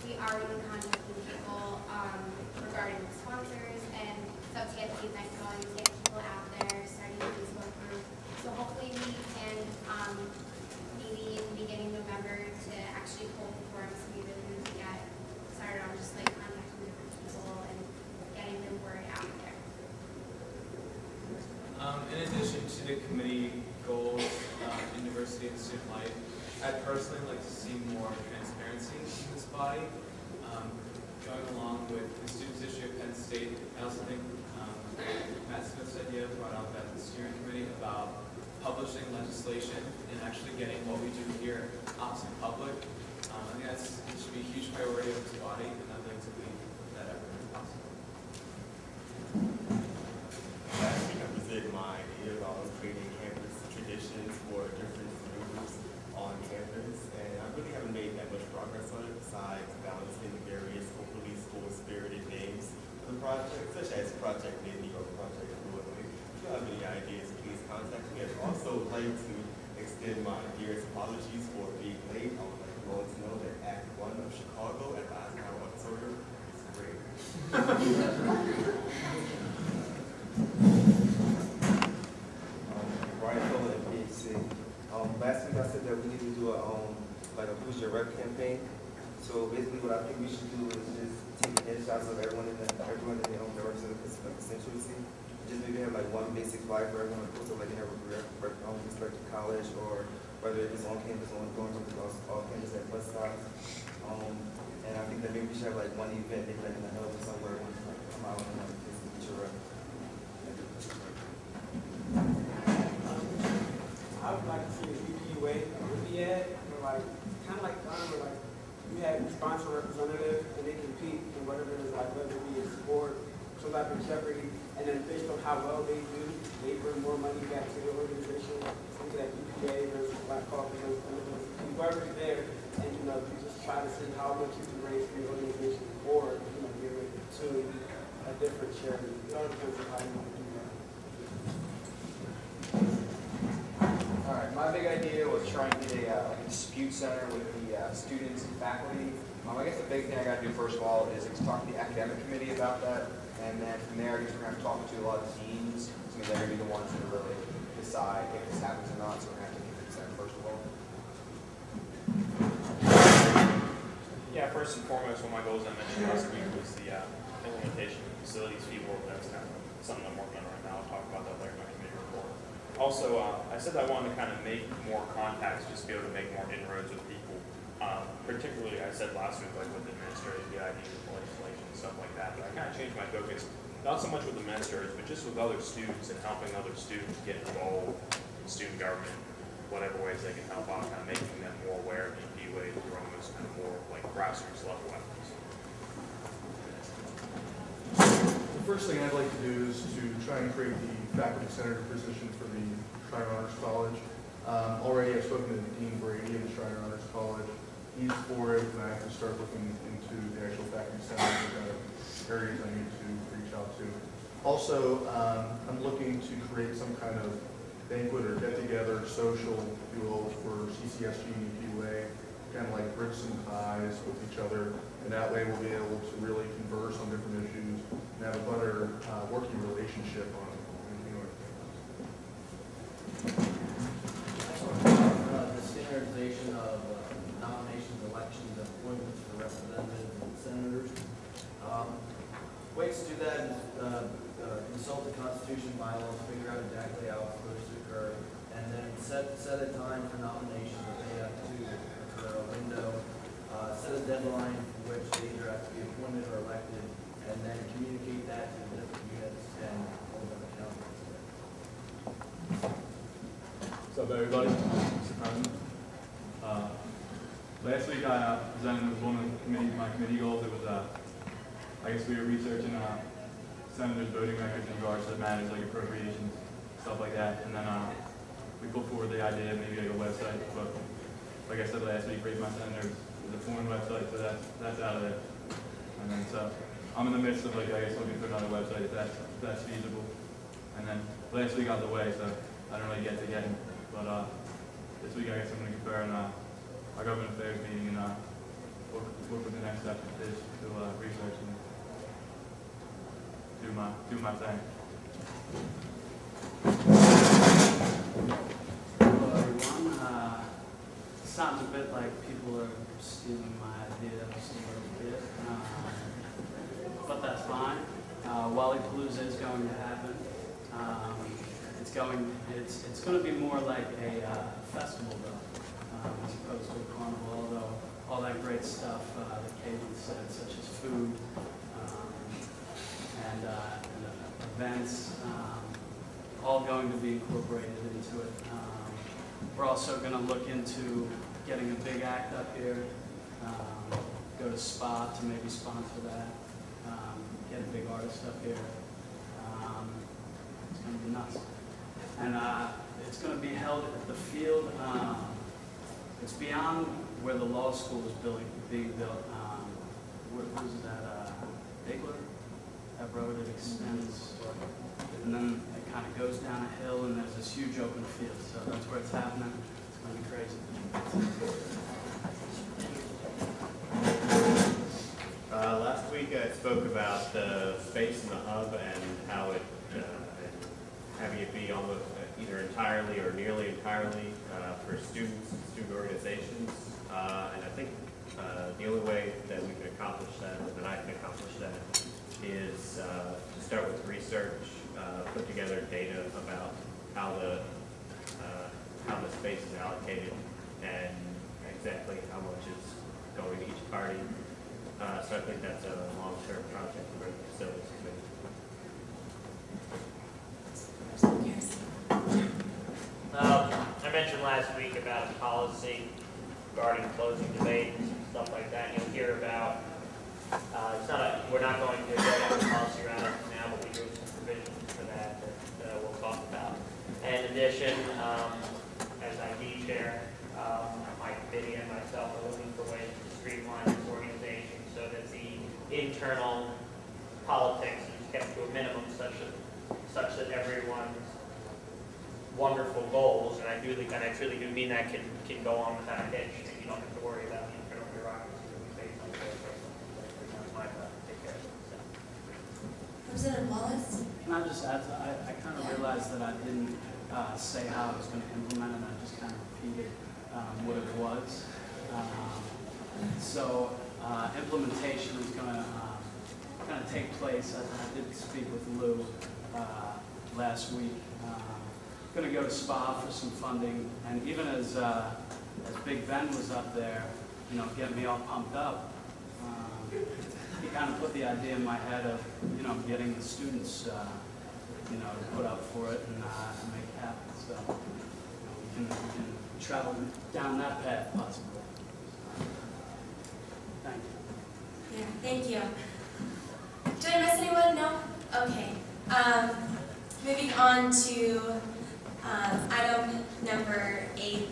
we are in contact with people regarding the sponsors and stuff to get the event going, to get people out there, starting a Facebook group. So hopefully we can, maybe in the beginning of November, to actually hold the forum, so we really need to get started on just like contacting different people and getting the word out there.
In addition to the committee goals in diversity and student life, I'd personally like to see more transparency in this body. Going along with the students issue at Penn State, I also think Matt Smith's idea brought out that the steering committee about publishing legislation and actually getting what we do here out to the public. I think it should be a huge priority of this body, and I'd like to lead that effort if possible.
Last week I presented my idea about creating campus traditions for different groups on campus, and I really haven't made that much progress on it besides balancing various hopefully school-spirited names for the project, such as Project Mini or Project Broadway. If you have any ideas, please contact me. I'd also like to extend my dearest apologies for being late. I would like you all to know that Act 1 of Chicago at the Eisenhower Auditorium is great.
Brian Fuller at PHC. Last week I said that we need to do a like a Who's Your Rep campaign. So basically what I think we should do is just take headshots of everyone in the that represents the constituency. Just maybe have like one basic flyer for everyone to post it like in their respective college, or whether it's on campus or going to the off campus at bus stops. And I think that maybe we should have like one event, maybe like in the hub or somewhere, everyone can like come out and like Who's Your Rep.
I would like to see a UPUA Olympiad, or like kind of like where like you have sponsor representative and they compete in whatever it is, like whether it be a sport, some type of jeopardy, and then based on how well they do, they bring more money back to the organization. Something like UPA versus Black Caucus, whoever's there, and you just try to see how much you can raise for your organization, or give it to a different charity. It all depends on how you want to do that.
All right, my big idea was trying to get a dispute center with the students and faculty. I guess the big thing I got to do first of all is talk to the academic committee about that, and then from there I guess we're going to have to talk to a lot of teams, because they're going to be the ones that really decide if this happens or not. So we're going to have to get the center first of all.
Yeah, first and foremost, one of my goals I mentioned last week was the implementation of facilities fee board. That's kind of something I'm working on right now. I'll talk about that later in my committee report. Also, I said I wanted to kind of make more contacts, just be able to make more inroads with people. Particularly, I said last week, like with administrators, the idea of legislation and stuff like that. But I kind of changed my focus, not so much with administrators, but just with other students and helping other students get involved in student government, whatever ways they can help out, kind of making them more aware of UPUA through almost kind of more like grassroots level efforts.
The first thing I'd like to do is to try and create the faculty senator position for the Schreiner Honors College. Already I've spoken to Dean Brady of the Schreiner Honors College. He's for it, and I have to start looking into the actual faculty senators and kind of areas I need to reach out to. Also, I'm looking to create some kind of banquet or get-together social, if you will, for CCSG and UPUA, kind of like bridge some ties with each other, and that way we'll be able to really converse on different issues and have a better working relationship on anything like
The standardization of nominations, elections, appointments for representatives and senators. ways to do that is consult the Constitution bylaws, figure out exactly how it's supposed to occur, and then set a time for nomination that they have to occur, a window, set a deadline for which they either have to be appointed or elected, and then communicate that to the different units and hold them accountable to it.
What's up, everybody? Mr. President. Last week I presented with one of my committee goals. It was, I guess we were researching senators' voting records in regards to matters like appropriations, stuff like that. And then we put forward the idea of maybe like a website. But like I said last week, Raise My Senators is a foreign website, so that's out of there. And then so I'm in the midst of, like, I guess, looking for another website if that's feasible. And then last week I was away, so I don't really get to getting. But this week I guess I'm going to confer on our government affairs meeting and work with the next step is to research and do my thing.
Hello everyone. Sounds a bit like people are stealing my ideas a little bit, but that's fine. Wallypalooza is going to happen. It's going to be more like a festival though, as opposed to a carnival. Although all that great stuff that Caitlin said, such as food and events, all going to be incorporated into it. We're also going to look into getting a big act up here, go to SPA to maybe sponsor that, get a big artist up here. It's going to be nuts. And it's going to be held at the field. It's beyond where the law school is being built. Where's that? Bigler? That road, it extends. And then it kind of goes down a hill, and there's this huge open field. So that's where it's happening. It's going to be crazy.
Last week I spoke about the space in the hub and how it, having it be almost either entirely or nearly entirely for students and student organizations. And I think the only way that we can accomplish that, or that I can accomplish that, is to start with research, put together data about how the space is allocated and exactly how much is going to each party. So I think that's a long-term project for the facilities committee.
I mentioned last week about a policy regarding closing debates and stuff like that. You'll hear about, we're not going to go down the policy route now, but we do have some provisions for that we'll talk about. And in addition, as ID chair, my committee and myself are looking for ways to streamline this organization so that the internal politics is kept to a minimum such that everyone's wonderful goals, and I truly do mean that, can go on without a hitch, and you don't have to worry about the internal bureaucracy that we face on a daily basis. That's my job to take care of it.
Representative Wallace?
Can I just add to, I kind of realized that I didn't say how I was going to implement it. I just kind of repeated what it was. So implementation is going to kind of take place. I did speak with Lou last week. Going to go to SPA for some funding, and even as Big Ben was up there, getting me all pumped up, he kind of put the idea in my head of, getting the students, to put up for it and make it happen. So, we can travel down that path possibly. Thank you.
Yeah, thank you. Did I miss anyone? No? Okay. Moving on to item number 8.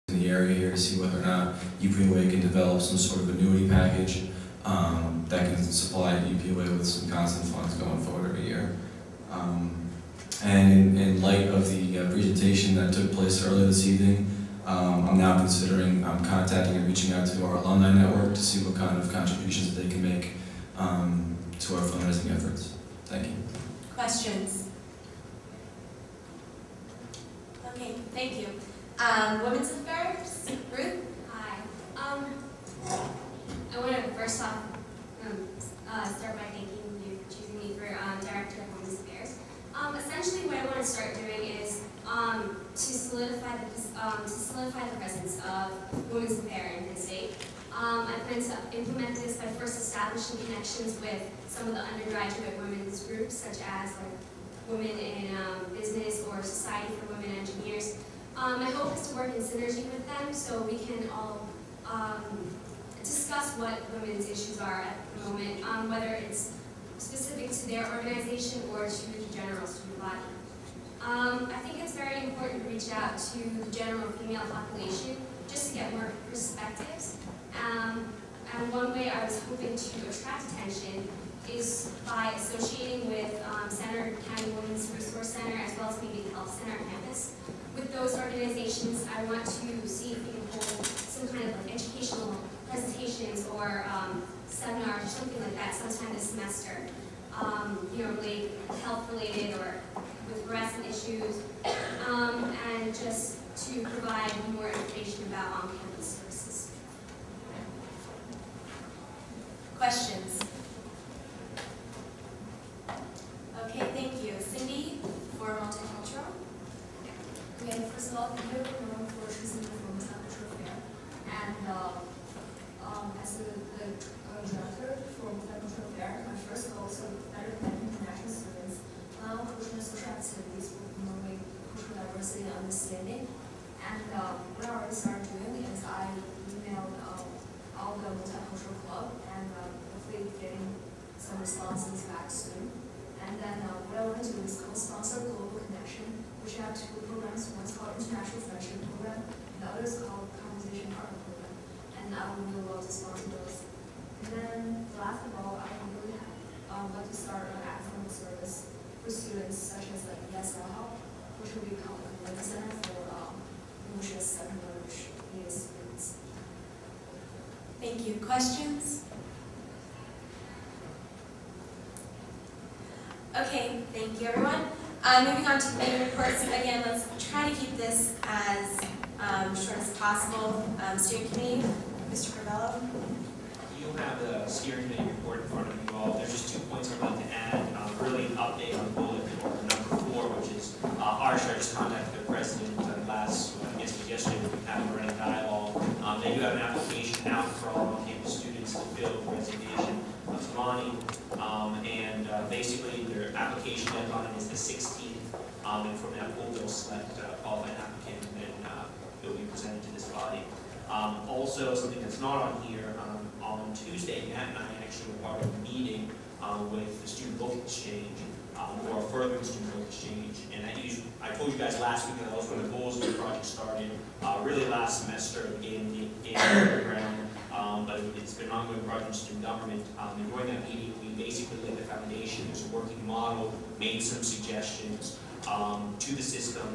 In the area here to see whether or not UPOA can develop some sort of annuity package that can supply UPOA with some constant funds going forward every year. And in light of the presentation that took place earlier this evening, I'm now considering contacting and reaching out to our alumni network to see what kind of contributions that they can make to our fundraising efforts. Thank you.
Questions? Okay, thank you. Women's Affairs, Ruth?
Hi. I want to
first off, start by thanking you for choosing me for Director of Women's Affairs. Essentially, what I want to start doing is to solidify the presence of Women's Affairs in Penn State. I plan to implement this by first establishing connections with some of the undergraduate women's groups, such as like Women in Business or Society for Women Engineers. My hope is to work in synergy with them so we can all discuss what women's issues are at the moment, whether it's specific to their organization or to the general student body. I think it's very important to reach out to the general female population just to get more perspectives. And one way I was hoping to attract attention is by associating with Center County Women's Resource Center as well as maybe the Health Center on campus. With those organizations, I want to see if we can hold some kind of like educational presentations or seminars or something like that sometime this semester, related, health-related or with harassment issues, and just to provide more information about on-campus services.
Questions? Okay, thank you. Cindy for multicultural.
Okay, first of all, thank you everyone for choosing me for Multicultural Fair. And as the director for Multicultural Fair, my first goal is to better connect international students, allow cultural and social activities for promoting cultural diversity and understanding. And what I already started doing is I emailed all the Multicultural Club and hopefully getting some responses back soon. And then what I want to do is co-sponsor Global Connection, which have two programs. One's called International Friendship Program, and the other is called Conversation Partner Program. And I would really love to sponsor those. And then last of all, I would really like to start an academic service for students such as like ESL Help, which will be called a learning center for English as second language native students.
Thank you. Questions? Okay, thank you everyone. Moving on to committee reports. Again, let's try to keep this as short as possible. Steering committee, Mr. Carvello.
You'll have the steering committee report in front of you all. There's just 2 points I'd like to add. Really an update on bullet number 4, which is our church contacted the president yesterday with the running dialogue. They do have an application out for all on-campus students to fill the resignation of Tamani. Basically their application deadline is the 16th. And from that pool, they'll select a qualified applicant and then it'll be presented to this body. Also, something that's not on here, on Tuesday, Matt and I actually were part of a meeting with the Student Book Exchange, or furthering Student Book Exchange. And I told you guys last week that was when the goals of the project started, really last semester, beginning the program, but it's been an ongoing project in student government. And during that meeting, we basically laid the foundation. There's a working model, made some suggestions to the system.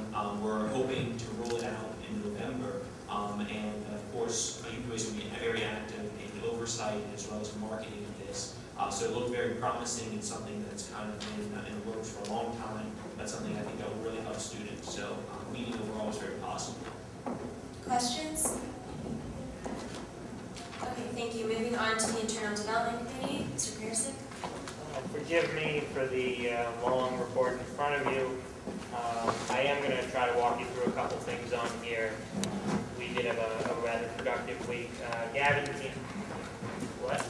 We're hoping to roll it out in November. And of course, you guys will be very active in oversight as well as marketing of this. So it looked very promising and something that's kind of been in the works for a long time. That's something I think that will really help students. So meeting overall was very positive.
Questions? Okay, thank you. Moving on to the Internal Development Committee, Mr. Pearson.
Forgive me for the long report in front of you. I am going to try to walk you through a couple things on here. We did have a rather productive week. Gavin came. What?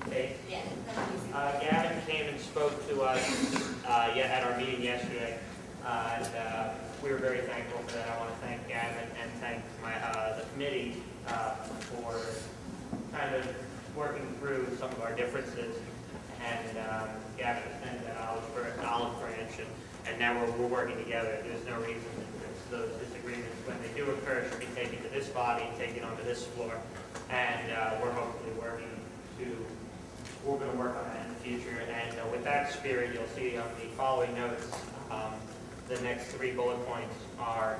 Okay.
Yeah.
Gavin came and spoke to us at our meeting yesterday, and we were very thankful for that. I want to thank Gavin and thank the committee for kind of working through some of our differences. And Gavin extended that olive branch, and now we're working together. There's no reason that those disagreements, when they do occur, should be taken to this body and taken onto this floor. And we're hopefully we're going to work on that in the future. And with that spirit, you'll see on the following notes, the next 3 bullet points are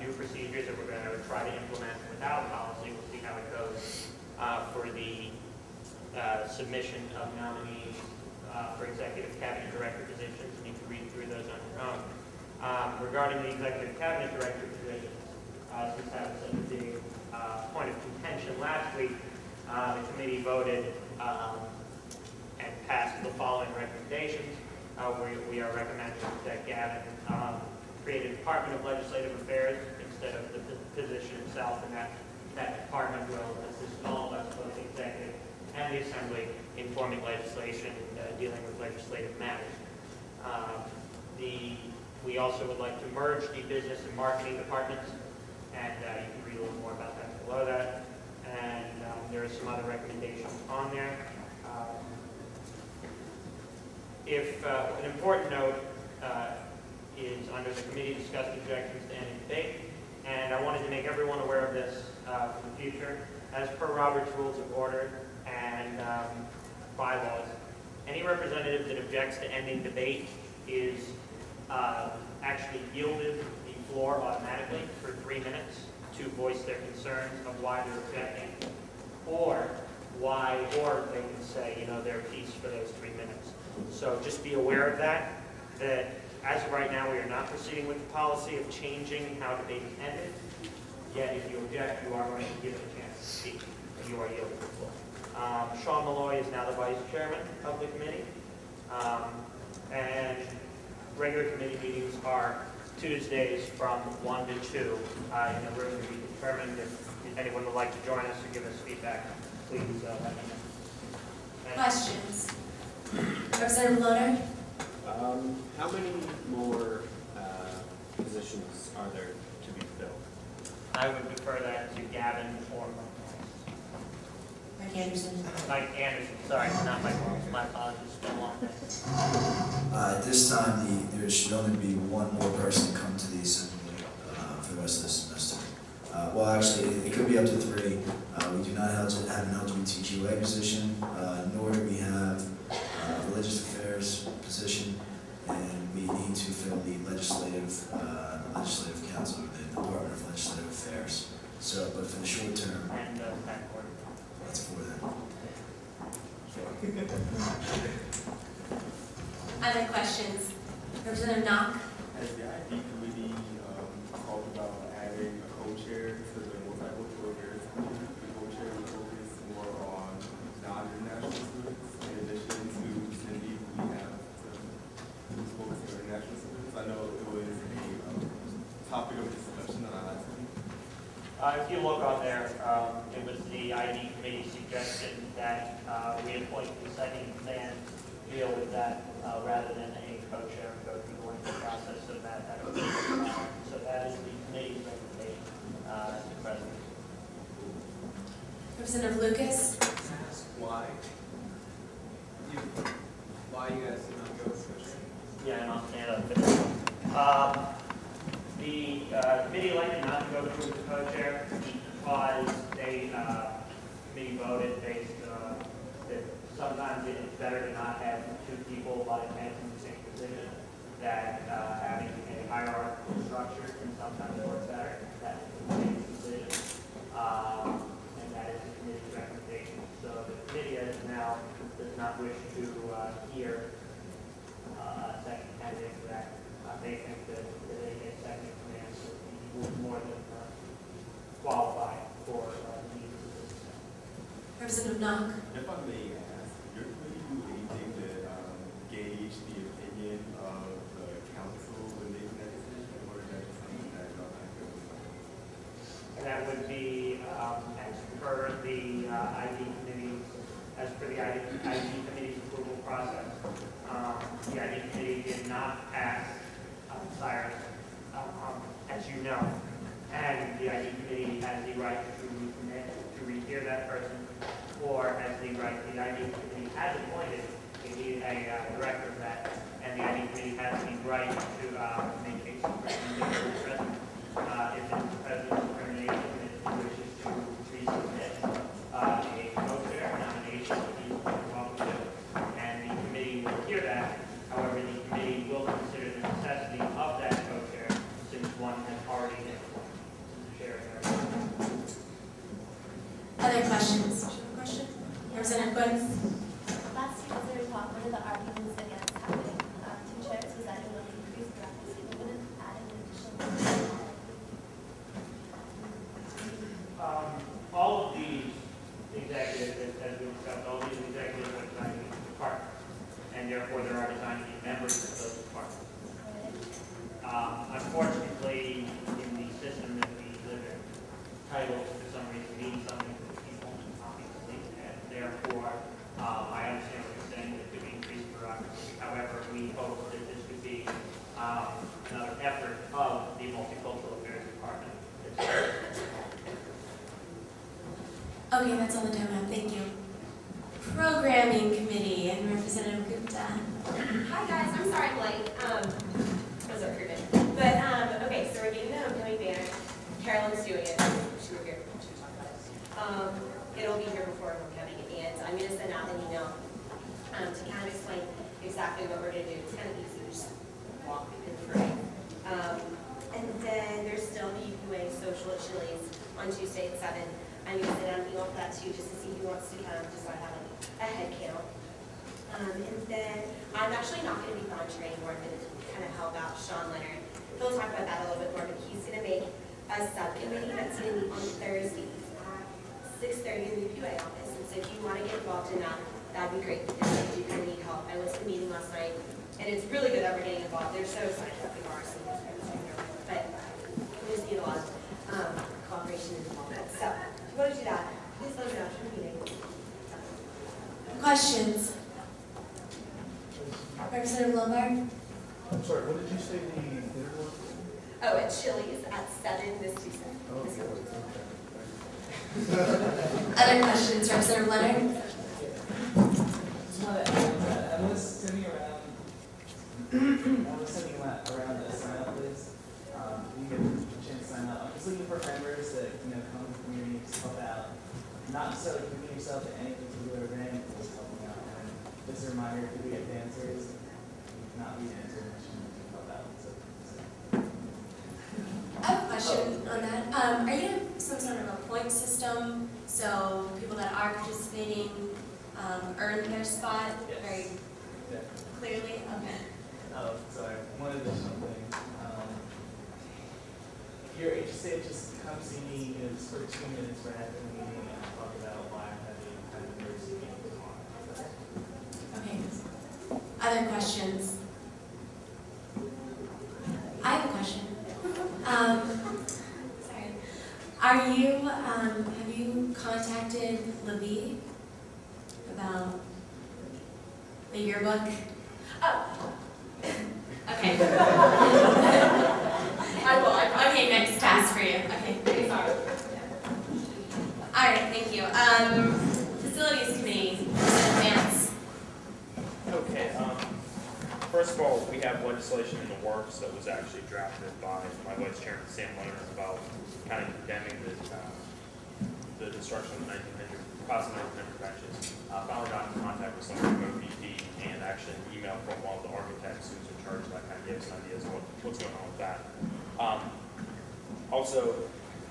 new procedures that we're going to try to implement without policy. We'll see how it goes for the submission of nominees for executive cabinet director positions. You can read through those on your own. Regarding the executive cabinet director positions, since that was such a big point of contention last week, The committee voted and passed the following recommendations. We are recommending that Gavin create a Department of Legislative Affairs instead of the position itself, and that department will assist all of us, both the executive and the assembly, in forming legislation and dealing with legislative matters. We also would like to merge the business and marketing departments, and you can read a little more about that below that. And there are some other recommendations on there. An important note is under the committee discussed objections to ending debate, and I wanted to make everyone aware of this for the future. As per Robert's Rules of Order and bylaws, any representative that objects to ending debate is actually yielded the floor automatically for 3 minutes to voice their concerns of why they're objecting, or they can say, their piece for those 3 minutes. So just be aware of that as of right now, we are not proceeding with the policy of changing how debate is ended. Yet, if you object, you are going to be given a chance to speak, and you are yielding the floor. Sean Malloy is now the vice chairman of the committee, and regular committee meetings are Tuesdays from 1 to 2 in a room to be determined. If anyone would like to join us or give us feedback, please let me know.
Questions? Representative Loner?
How many more positions are there to be filled?
I would defer that to Gavin or
Mike Anderson.
Mike Anderson, sorry, not Mike Morris. My apologies, it's been a long day.
At this time, there should only be one more person come to the assembly for the rest of the semester. Well, actually, it could be up to 3. We do not have an LGBTQA position, nor do we have a religious affairs position, and we need to fill the legislative council, the Department of Legislative Affairs. So, but for the short term,
and
that's 4 then.
Other questions? Representative Knock?
Has the ID committee talked about adding a co-chair to the multicultural affairs committee? The co-chair will focus more on non-international students in addition to Cindy, who we have who's focused on international students. I know it was a topic of discussion on our last meeting.
If you look on there, it was the ID committee suggestion that we appoint the second man to deal with that rather than a co-chair and go through the lengthy process of that. So that is the committee's recommendation to President.
Representative Lucas?
Why you guys did not go with co-chair?
Yeah, and I'll stand up for this. The committee elected not to go through with the co-chair because they committee voted based that sometimes it's better to not have 2 people like in the same position, that having a hierarchical structure can sometimes work better. That's the committee's decision, and that is the committee's recommendation. So the committee as now does not wish to hear a second candidate for that. They think that a second command would be more than qualified for the needs of the system.
Representative Knock?
If I may ask, your committee do anything to gauge the opinion of the council when making that decision, or is that something that y'all not doing?
That would be as per the ID committee, as per the ID committee's approval process. The ID committee did not pass Cyrus, as you know, and the ID committee has the right to recommit, to rehear that person, or has the right, the ID committee has appointed a director of that, and the ID committee has the right to make a recommendation to the president. If it's the president's determination that he wishes to resubmit a co-chair nomination, he's welcome to, and the committee will hear that. However, the committee will consider the necessity of that co-chair since one has already been appointed to the chair.
Other questions? Question? Representative Quinn?
Last week, as a report, one of the arguments against having 2 chairs was that it would increase bureaucracy. It wouldn't add an additional.
All of the executive therefore there are designed to be members of those departments. Unfortunately, in the system that we live in, titles for some reason mean something to the people, obviously, and therefore, I understand what you're saying, that it could be increased bureaucracy. However, we hope that this could be another effort of the Multicultural Affairs Department.
Okay, that's all the time I have. Thank you. Programming Committee and Representative Gupta.
Hi guys, I'm sorry I'm late. Was a recruitment. But okay, so we're getting the homecoming banner. Carolyn's doing it. She was here. She was talking about it. It'll be here before homecoming, and I'm going to send out an email to kind of explain exactly what we're going to do. It's kind of easy. We just walk in the parade. And then there's still the UPUA social at Chili's on Tuesday at 7. I'm going to send out an email for that too, just to see who wants to come, just so I have a head count. And then I'm actually not going to be volunteering anymore. I'm going to kind of help out Sean Leonard. He'll talk about that a little bit more, but he's going to make a subcommittee that's going to meet on Thursdays at 6:30 in the UPUA office. And so if you want to get involved in that, that'd be great because I do kind of need help. I went to the meeting last night, and it's really good that we're getting involved. They're so excited about the bars, but we just need a lot of cooperation and involvement. So if you want to do that, please let me know after the meeting.
Questions? Representative Lombard?
I'm sorry, what did you say the dinner was?
Oh, at Chili's at 7 this Tuesday.
Other questions, Representative Leonard?
I was sending around the sign up list. You get a chance to sign up. I'm just looking for members that come to the community to help out. Not necessarily committing yourself to any particular event, just helping out. And just a reminder, if we get dancers, not be dancers, help out.
I have a question on that. Are you going to have some sort of a point system so people that are participating earn their spot very clearly? Okay.
Oh, sorry. One additional thing. If you're interested, just come see me just for 2 minutes for after the meeting and I'll talk about why I'm having kind of emergency meeting tomorrow.
Okay. Other questions? I have a question. Sorry. Have you contacted Levy about the yearbook?
Oh.
Okay. I will. Okay, next task for you. Okay, sorry. All right, thank you. Facilities Committee, Vance.
Okay, first of all, we have legislation in the works that was actually drafted by my Vice Chairman Sam Leonard about kind of condemning the destruction of the 1900 possible 1900 benches. Finally got in contact with someone from OPD and actually an email from one of the architects who's in charge of that kind of gave us ideas of what's going on with that. Also,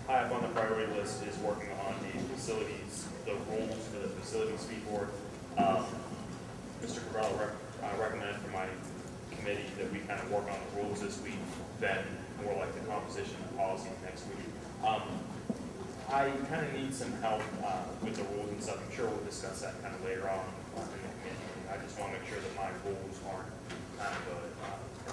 high up on the priority list is working on the facilities, the rules for the facilities fee board. Mr. Cabral recommended for my committee that we kind of work on the rules this week, then more like the composition and policy next week. I kind of need some help with the rules and stuff. I'm sure we'll discuss that kind of later on in the committee. I just want to make sure that my rules aren't kind of a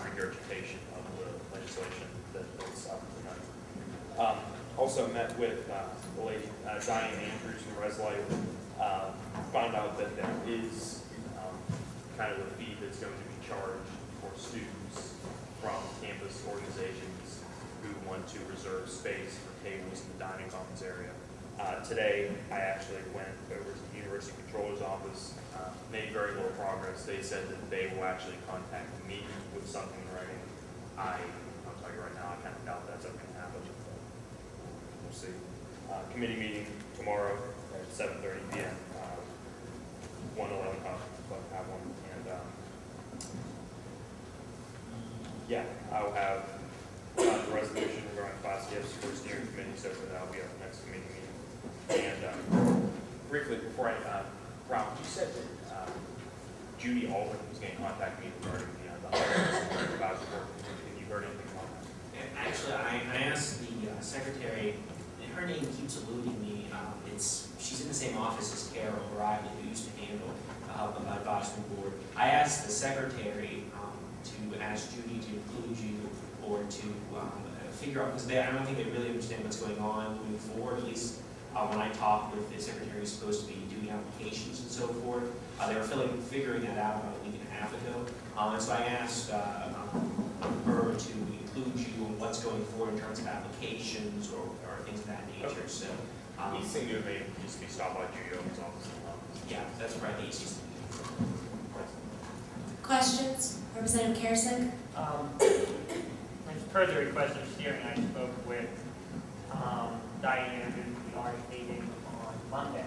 regurgitation of the legislation that's up tonight. Also met with the lady, Diane Andrews from Reslight. Found out that there is kind of a fee that's going to be charged for students from campus organizations who want to reserve space for tables in the dining commons area. Today, I actually went over to the University Controller's office, made very little progress. They said that they will actually contact me with something in writing. I'll tell you right now, I kind of doubt that's ever going to happen. We'll see. Committee meeting tomorrow at 7:30 p.m. 111 but have one. And yeah, I'll have the resolution regarding class gifts for steering committee, so that'll be our next committee meeting. And briefly, before Ralph, you said that Judy Alden was going to contact me regarding the advisory board. Have you heard anything about that?
Actually, I asked the secretary, and
her name keeps eluding me. She's in the same office as Carol O'Reilly, who used to handle the advisory board. I asked the secretary to ask Judy to include you or to figure out, because I don't think they really understand what's going on moving forward, at least when I talked with the secretary who's supposed to be doing applications and so forth. They were figuring that out about a week and a half ago. And so I asked her to include you on what's going forward in terms of applications or things of that nature. So
you think it may just be stopped by Julio's office?
Yeah, that's probably the easiest thing.
Questions? Representative Karasik?
As per the request of steering, I spoke with Diane at the ARC meeting on Monday.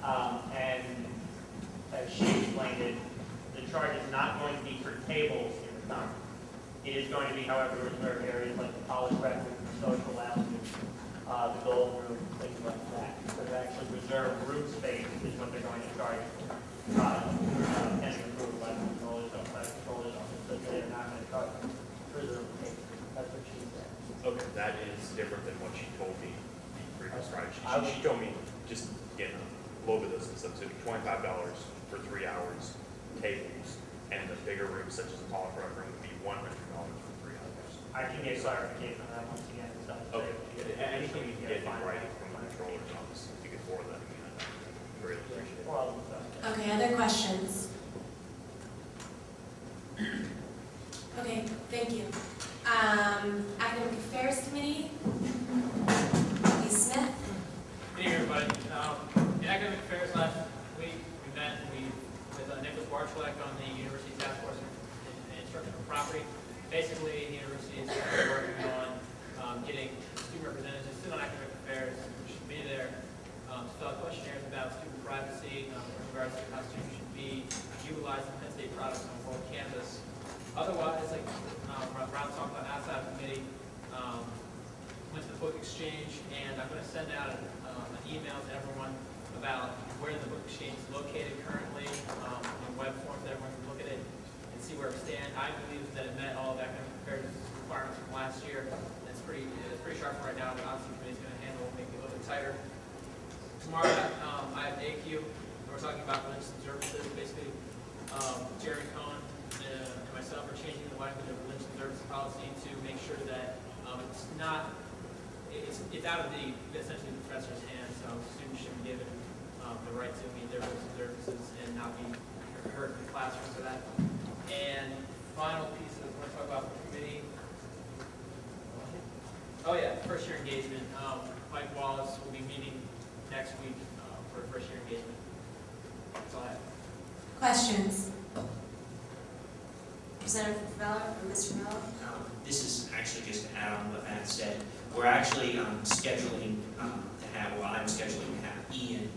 And as she explained it, the charge is not going to be for tables in the conference. It is going to be, however, reserved areas like the college breakfast, the social lounges, the gold room, things like that. So to actually reserve room space is what they're going to charge for. Pending approval by the controller's office, but they are not going to charge for the room space. That's what she said.
Okay, that is different than what she told me the previous Friday. She told me, just getting a little bit of this stuff, so $25 for 3 hours, tables, and the bigger rooms such as the taller front room would be $100 for 3 hours.
I can get clarification on that once again.
Okay, anything you can get in writing from the controller's office, if you could forward that to me, I'd really appreciate it.
Okay, other questions? Okay, thank you. Academic Affairs Committee, Lee Smith.
Good evening, everybody. In Academic Affairs last week, we met with Nicholas Barchlek on the University Task Force in Instruction for Property. Basically, the university is working on getting student representatives to sit on Academic Affairs, which should be there, fill out questionnaires about student privacy in regards to how students should be utilizing Penn State products on the world campus. Otherwise, like Rob talked about outside the committee, went to the book exchange, and I'm going to send out an email to everyone about where the book exchange is located currently, in web form, that everyone can look at it and see where it stands. I believe that it met all of Academic Affairs requirements from last year. It's pretty sharp right now, but obviously the committee's going to handle it, make it a little bit tighter. Tomorrow, I have AQ, and we're talking about religious observances. Basically, Jeremy Cohen and myself are changing the language of religious observance policy to make sure that it's out of essentially the professor's hands, so students should be given the right to meet their religious observances and not be hurt in the classroom for that. And final piece that I want to talk about the committee. Oh yeah, first year engagement. Mike Wallace will be meeting next week for first year engagement. That's all I have.
Questions? Representative Favela or Mr. Miller?
This is actually just to add on what Matt said. We're actually scheduling to have, well, I'm scheduling to have Ian,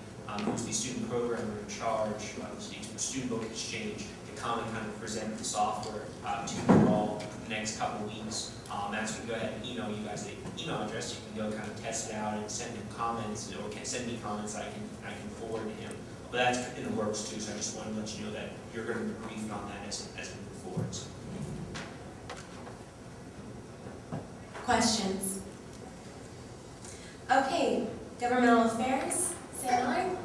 who's the student programmer in charge of the student book exchange, to come and kind of present the software to you all the next couple of weeks. That's going to go ahead and email you guys the email address. You can go kind of test it out and send him comments, or can send me comments I can forward to him. But that's in the works too, so I just wanted to let you know that you're going to be briefed on that as we move forward. So.
Questions? Okay, governmental affairs, Sarah.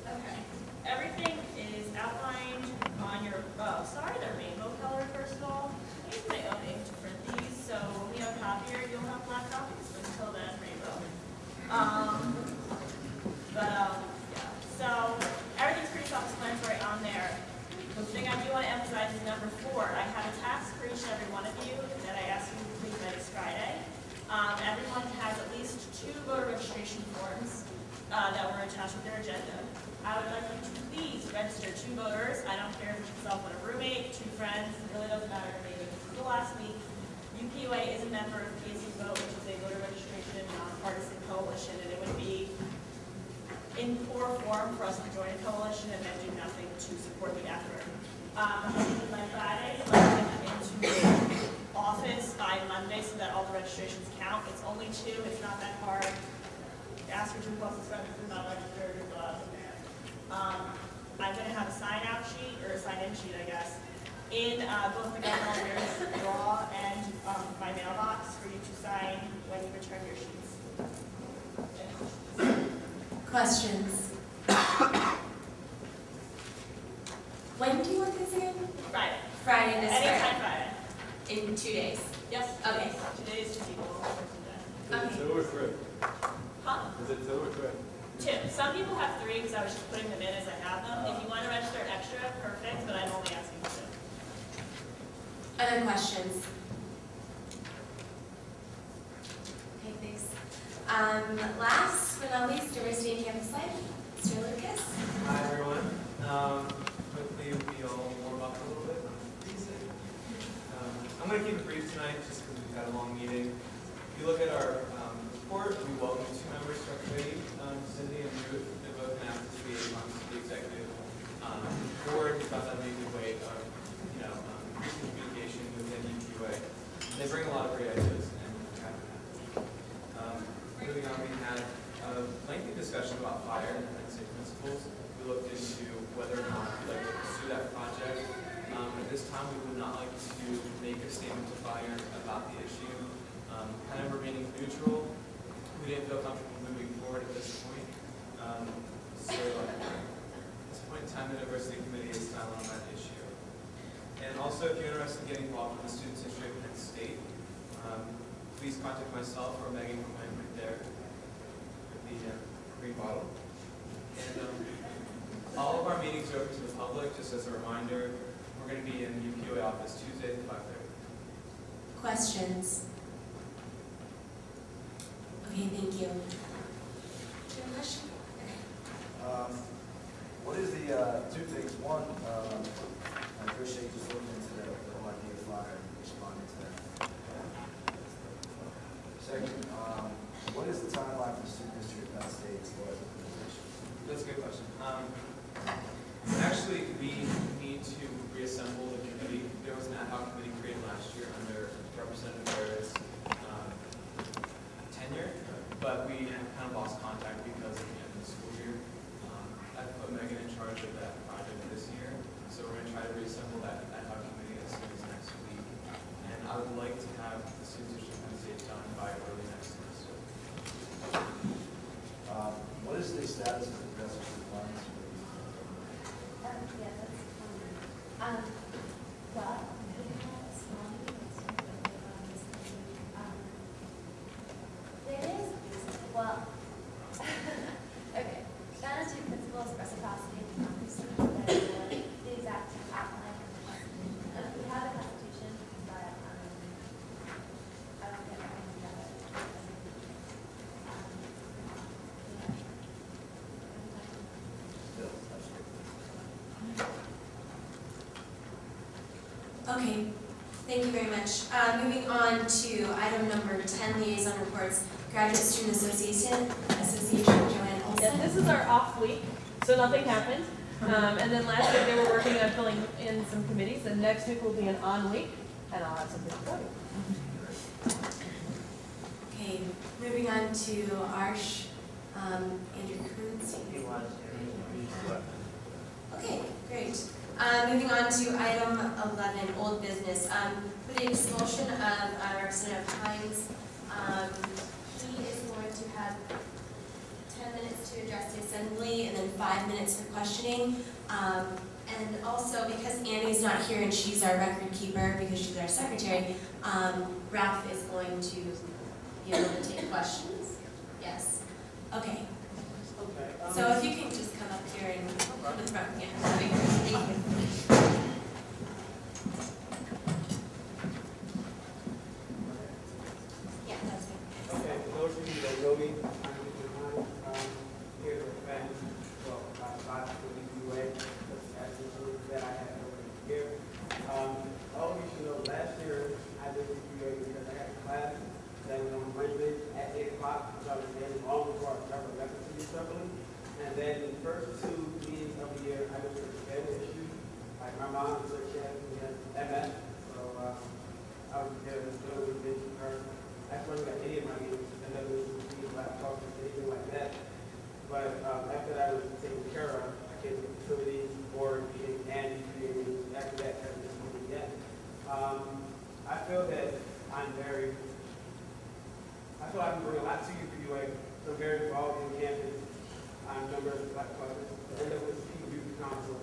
Okay, everything is outlined on your, sorry, they're rainbow colored first of all. I use my own ink to print these, so when we have copier, you'll have black copies, but until then, rainbow. Yeah, so everything's pretty self-explanatory on there. The thing I do want to emphasize is number 4. I have a task for each and every one of you that I ask you to complete by this Friday. Everyone has at least 2 voter registration forms that were attached with their agenda. I would like you to please register 2 voters. I don't care if it's yourself and a roommate, 2 friends, it really doesn't matter to me. This is the last week. UPUA is a member of PSC Vote, which is a voter registration nonpartisan coalition, and it would be in poor form for us to join a coalition and then do nothing to support the effort. By Friday, I'd like to get them into the office by Monday so that all the registrations count. It's only 2, it's not that hard. Ask for 2 plus friends who are not registered. I'm going to have a sign-out sheet, or a sign-in sheet, I guess, in both the government affairs draw and my mailbox for you to sign when you return your sheets.
Questions? When do you want this again?
Friday.
Friday, this Friday.
Anytime Friday.
In 2 days?
Yes.
Okay.
2 days, 2 people.
Okay.
Two or three?
Huh?
Is it two or three?
2. Some people have 3 because I was just putting them in as I have them. If you want to register extra, perfect, but I'm only asking for 2.
Other questions? Okay, thanks. Last but not least, diversity in campus life, Mr. Lucas.
Hi, everyone. Hopefully we all warm up a little bit. I'm going to keep it brief tonight just because we've had a long meeting. If you look at our report, we welcome 2 members to our committee, Cindy and Ruth. They're both now to be on the executive board. We thought that would be a good way of, increasing communication within UQA. They bring a lot of great ideas, and we're happy to have them. Moving on, we had a lengthy discussion about fire and safety principles. We looked into whether or not we'd like to pursue that project. At this time, we would not like to make a statement to fire about the issue. Kind of remaining neutral. We didn't feel comfortable moving forward at this point. So at this point in time, the diversity committee is silent on that issue. And also, if you're interested in getting involved in the Students History of Penn State, please contact myself or Megan Quinn right there with the green bottle. And all of our meetings are open to the public, just as a reminder. We're going to be in the UQA office Tuesday at 5:30.
Questions? Okay, thank you. Do you have a question? Okay.
What is the, 2 things. One, I appreciate just looking into the whole idea of flyer and responding to that. Second, what is the timeline for student history of Penn State as far as implementation?
That's a good question. Actually, we need to reassemble the committee. There was an ad hoc committee created last year under Representative Barrett's tenure, but we have kind of lost contact because of the end of the school year. I put Megan in charge of that project this year, so we're going to try to reassemble that ad hoc committee as soon as next week. And I would like to have the students issue Wednesday done by early next semester.
What is the status of the professor's requirements?
Yeah, that's well, we have a small meeting there is, well, okay, bound to principles, reciprocity, and democracy, the exact outline of the Constitution. We have a Constitution, but I don't get everything together.
Okay, thank you very much. Moving on to item number 10, liaison reports, Graduate Student Association, Joanne Olson.
Yeah, this is our off week, so nothing happened. And then last week they were working on filling in some committees, and next week will be an on week, and I'll have something to tell you.
Okay, moving on to Arsh, Andrew Coons. Okay, great. Moving on to item 11, old business. For the expulsion of Representative Hines, he is going to have 10 minutes to address the assembly and then 5 minutes for questioning. And also, because Annie's not here and she's our record keeper because she's our secretary, Ralph is going to be able to take questions. Yes. Okay. So if you can just come up here and come to the front, yeah, that'd be great. Thank you. Yeah, that's good.
Okay, for those of you that know me, I'm here to defend, well, about the UQA, as the group that I have over here. All of you should know, last year I did the UQA because I had a class that was on Wednesday at 8 o'clock, so I was there long before I started referencing assembly. And then the first 2 meetings of the year, I just took family issues. Like my mom was she had MS, so I was there to deal with this with her. I just wasn't got any of my meetings, and then there was meetings, laptops, and anything like that. But after that was taken care of, I came to the facilities, board meeting, and meetings. After that, I just moved again. I feel that I feel I can bring a lot to UQA. So I'm very involved in campus. I I'm a member of the Black Caucus, the NAACP Youth Council,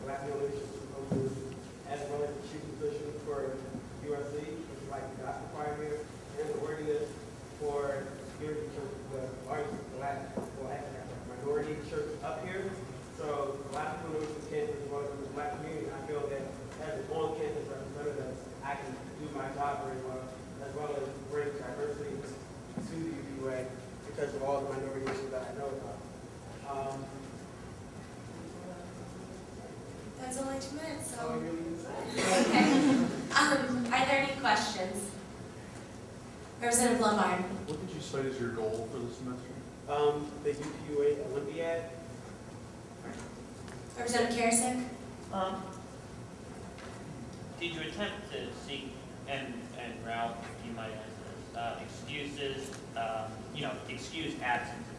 Black Leadership Symposium, as well as the chief position for USC, which is like the gospel choir here, and the organist for Unity Church, the largest black, well, actually, minority church up here. So a lot of people know the campus as well as the black community. I feel that as an on-campus representative, I can do my job very well, as well as bring diversity to the UPUA because of all the minority issues that I know about.
That's only 2 minutes,
That's all I
so.
really need to say.
Okay. Are there any questions? Representative Lombard.
What did you cite as your goal for the semester?
The UPUA Olympiad.
Representative Karasik.
Did you attempt to seek, and Ralph, you might answer this, excuses, excuse absences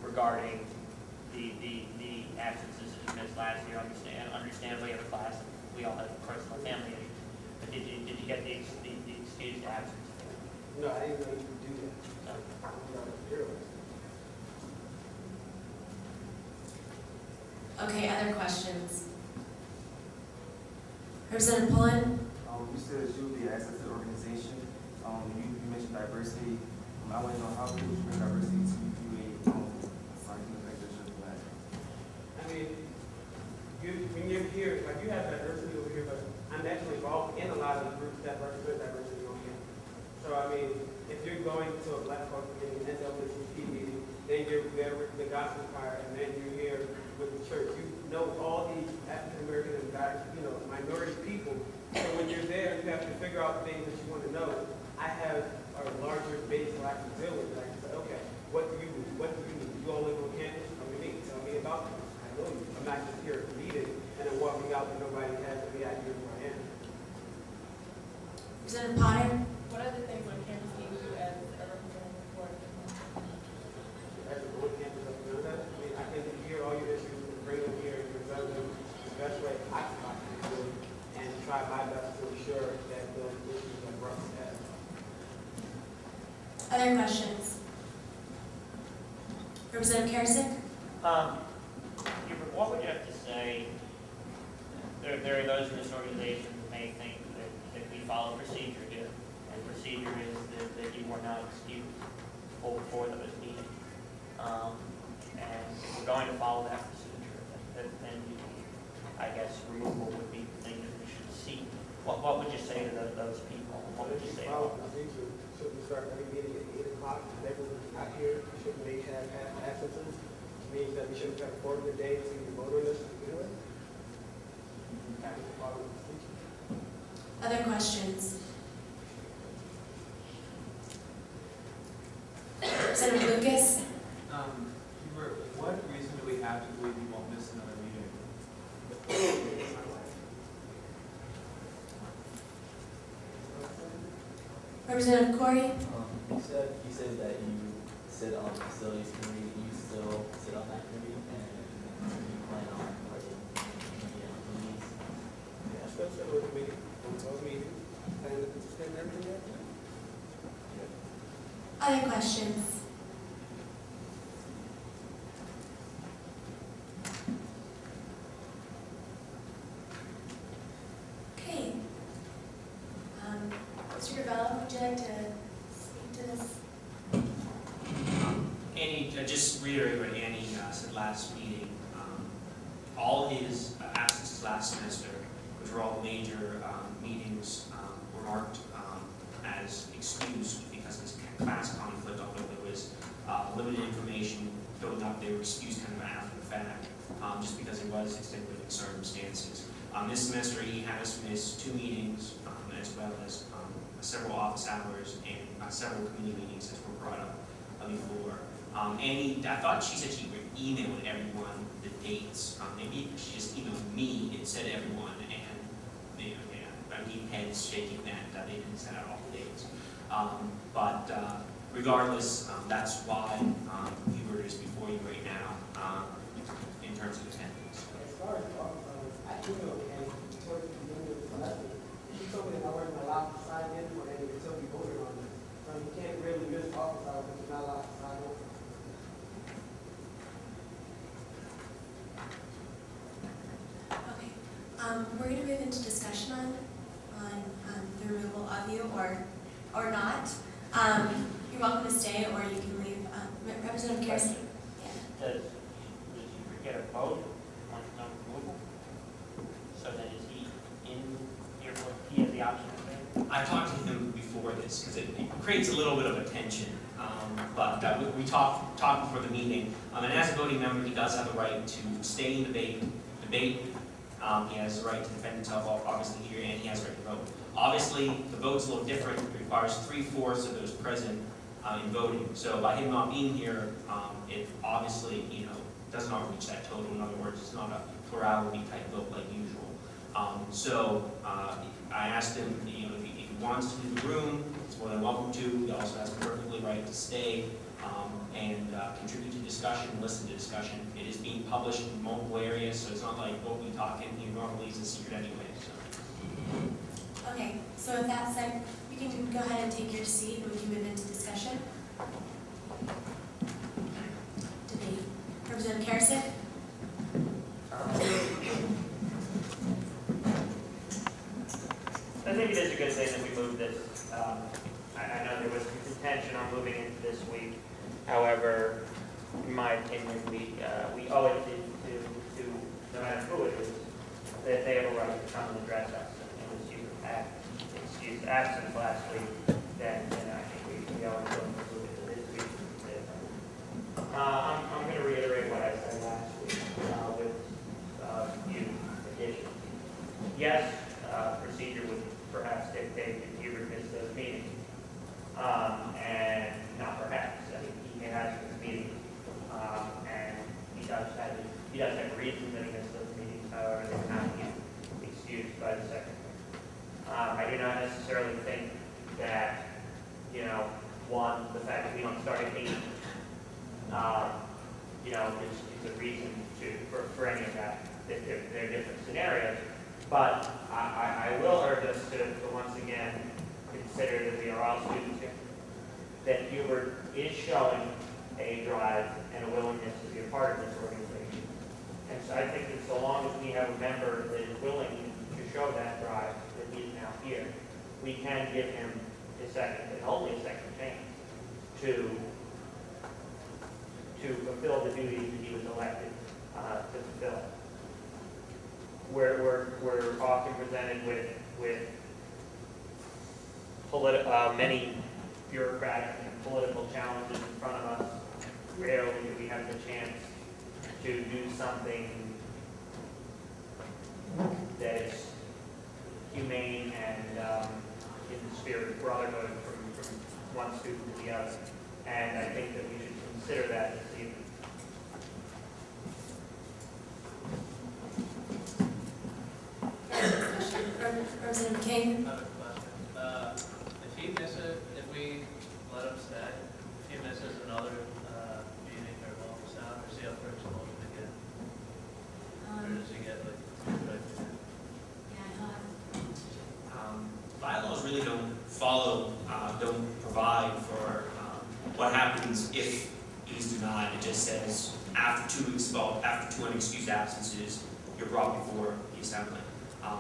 regarding the absences that you missed last year? Understandably, every class, we all have personal family issues. But did you get the excused absence?
No, I didn't know you could do that.
Okay, other questions? Representative Pullen.
You said you would be an asset to the organization. You mentioned diversity. I want to know how would you bring diversity to UPUA aside from the fact that you're black?
I mean, when you're here, like you have diversity over here, but I'm actually involved in a lot of groups that represent diversity over here. So I mean, if you're going to a Black Caucus meeting, NAACP meeting, then you're there with the gospel choir, and then you're here with the church. You know all these African American and minority people. So when you're there, you have to figure out things that you want to know. I have a larger base that I can deal with. Like, say, okay, what do you need? What do you need? You all live on campus? Come to me. Tell me about you. I know you. I'm not just here reading and then walking out and nobody has any idea who I am.
Representative Potter.
What other things on campus do you do as a representative for?
As an on-campus representative, I mean, I can hear all your issues and bring them here and present them the best way I can possibly do it and try my best to ensure that those issues are brought to pass.
Other questions? Representative Karasik.
What would you have to say? There are those in this organization who may think that we follow procedure here, and procedure is that you were not excused for those meetings. And if we're going to follow that procedure, then I guess removal would be the thing that we should see. What would you say to those people? What would you say?
Follow procedure. Shouldn't start every meeting at 8 o'clock. Everyone's not here. Shouldn't they have absences? Which means that we shouldn't have 4 of the day to vote on this anyway.
Other questions? Representative Lucas.
Hubert, what reason do we have to believe you won't miss another meeting?
Representative Corey.
You said that you sit on the facilities committee. Do you still sit on that committee, and you plan on participating in meetings?
Yeah, I still sit with the meeting. On those meetings. And participate in everything else.
Other questions? Okay. Mr. Gravella, would you like to speak to this?
Annie, just reiterate what Annie said last meeting. All his absences last semester, which were all major meetings, were marked as excused because of his class conflict, although there was limited information building up. They were excused kind of after the fact, just because it was extenuating circumstances. This semester, he has missed 2 meetings, as well as several office hours and several committee meetings that were brought up before. Annie, I thought she said she would email everyone the dates. Maybe she just emailed me and said everyone, and I mean, heads shaking that they didn't send out all the dates. But regardless, that's why Hubert is before you right now in terms of attendance.
As far as I do know, and towards the beginning of the semester, she told me that I wasn't allowed to sign in for any until we voted on it. So you can't really miss office hours if you're not allowed to sign in.
We're going to move into discussion on the removal of you or not. You're welcome to stay or you can leave. Representative Kerrison?
Does he get a vote on removal? So then is he in here, he has the option to stay?
I talked to him before this because it creates a little bit of a tension, but we talked before the meeting. And as a voting member, he does have the right to stay in debate. He has the right to defend himself, obviously here, and he has the right to vote. Obviously, the vote's a little different. It requires 3/4 of those present in voting. So by him not being here, it obviously, does not reach that total. In other words, it's not a plurality type vote like usual. I asked him, if he wants to leave the room, he's more than welcome to. He also has the perfectly right to stay and contribute to discussion, listen to discussion. It is being published in multiple areas, so it's not like what we talk in here normally is a secret anyway. So.
Okay, so with that said, you can go ahead and take your seat and we can move into discussion. Debate. Representative Kerrison?
I think it is a good thing that we moved this. I know there was contention on moving into this week. However, in my opinion, we owe it to no matter who it is, that they have a right to come and address us. And as you excused absence last week, then I think we owe it to them to move it to this week. I'm going to reiterate what I said last week with a few additions. Yes, procedure would perhaps dictate that you would miss those meetings. And not perhaps. I think he has this meeting, and he does have a reason that he missed those meetings. However, they cannot be excused by the secretary. I do not necessarily think that, the fact that we don't start at 8, is a reason for any of that. There are different scenarios. But I will urge us to once again consider that we are all students here, that Hubert is showing a drive and a willingness to be a part of this organization. And so I think that so long as we have a member that is willing to show that drive, that he is now here, we can give him a second, and only a second chance, to fulfill the duties that he was elected to fulfill. We're often presented with many bureaucratic and political challenges in front of us. Rarely do we have the chance to do something that is humane and in the spirit of brotherhood from one student to the other. And I think that we should consider that this evening.
Representative King?
Another question. If he misses, if we let him stay, if he misses another meeting or ultrasound, or is he up for expulsion again? Or does he get
Bylaws really don't don't provide for what happens if he's denied. It just says after 2 weeks, after 2 unexcused absences, you're brought before the assembly.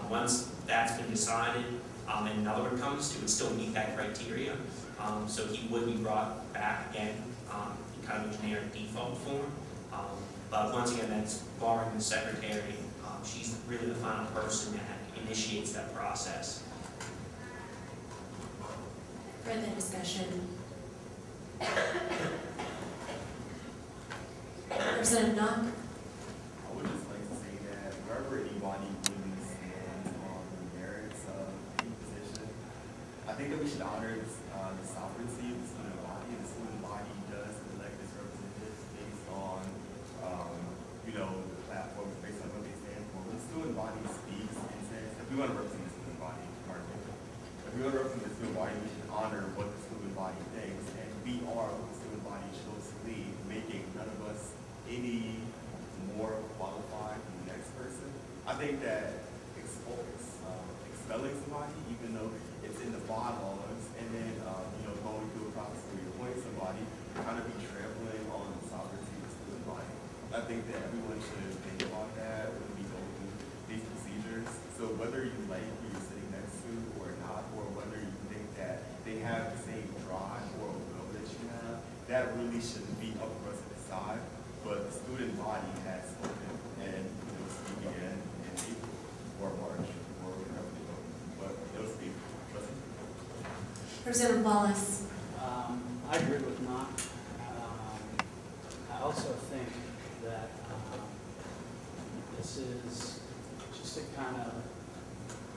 Once that's been decided and another one comes, it would still meet that criteria. So he would be brought back again in kind of a generic default form. But once again, that's barring the secretary. She's really the final person that initiates that process.
Further discussion. Representative Knock?
I would just like to say that wherever anybody really stands on the merits of any position, I think that we should honor the sovereignty of the student body. The student body does elect its representatives based on, the platforms, based on what they stand for. When the student body speaks and says, if we want to represent the student body, if we want to represent the student body, we should honor what the student body thinks, and we are what the student body chose to lead, making none of us any more qualified than the next person. I think that expelling somebody, even though it's in the bylaws, and then going through a process where you appoint somebody, kind of be trampling on the sovereignty of the student body. I think that everyone should think about that when we go through these procedures.
So whether you like who you're sitting next to or not, or whether you think that they have the same drive or will that you have, that really shouldn't be up for us to decide. But the student body has spoken and speaking in April or March or whatever they vote. But they'll speak.
Representative Wallace.
I agree with Mark. I also think that this is just a kind of,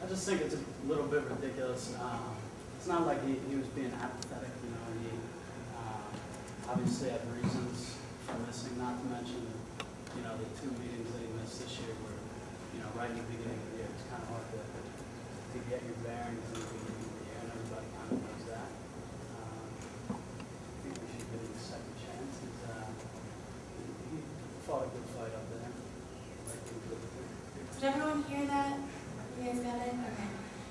I just think it's a little bit ridiculous. It's not like he was being apathetic, you know, he obviously had reasons for missing, not to mention, you know, the 2 meetings that he missed this year were, you know, right in the beginning of the year. It's kind of hard to get your bearings in the beginning of the year, and everybody kind of knows that. I think we should give him a second chance. He fought a good fight up there.
Did everyone hear that? You guys got it? Okay.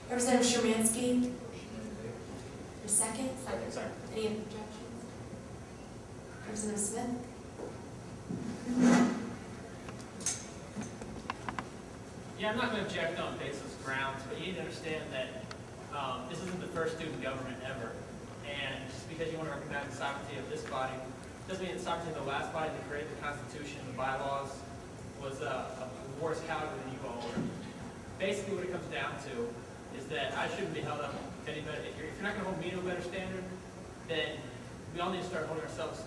Representative Shermansky. Your second?
Second, sorry.
Any objections? Representative Smith?
Yeah, I'm not going to object on baseless grounds, but you need to understand that this isn't the first student government ever. And just because you want to recognize the sovereignty of this body, doesn't mean the sovereignty of the last body that created the Constitution and the bylaws was a worse caliber than you all were. Basically what it comes down to is that I shouldn't be held up to any better. If you're not going to hold me to a better standard, then we all need to start holding ourselves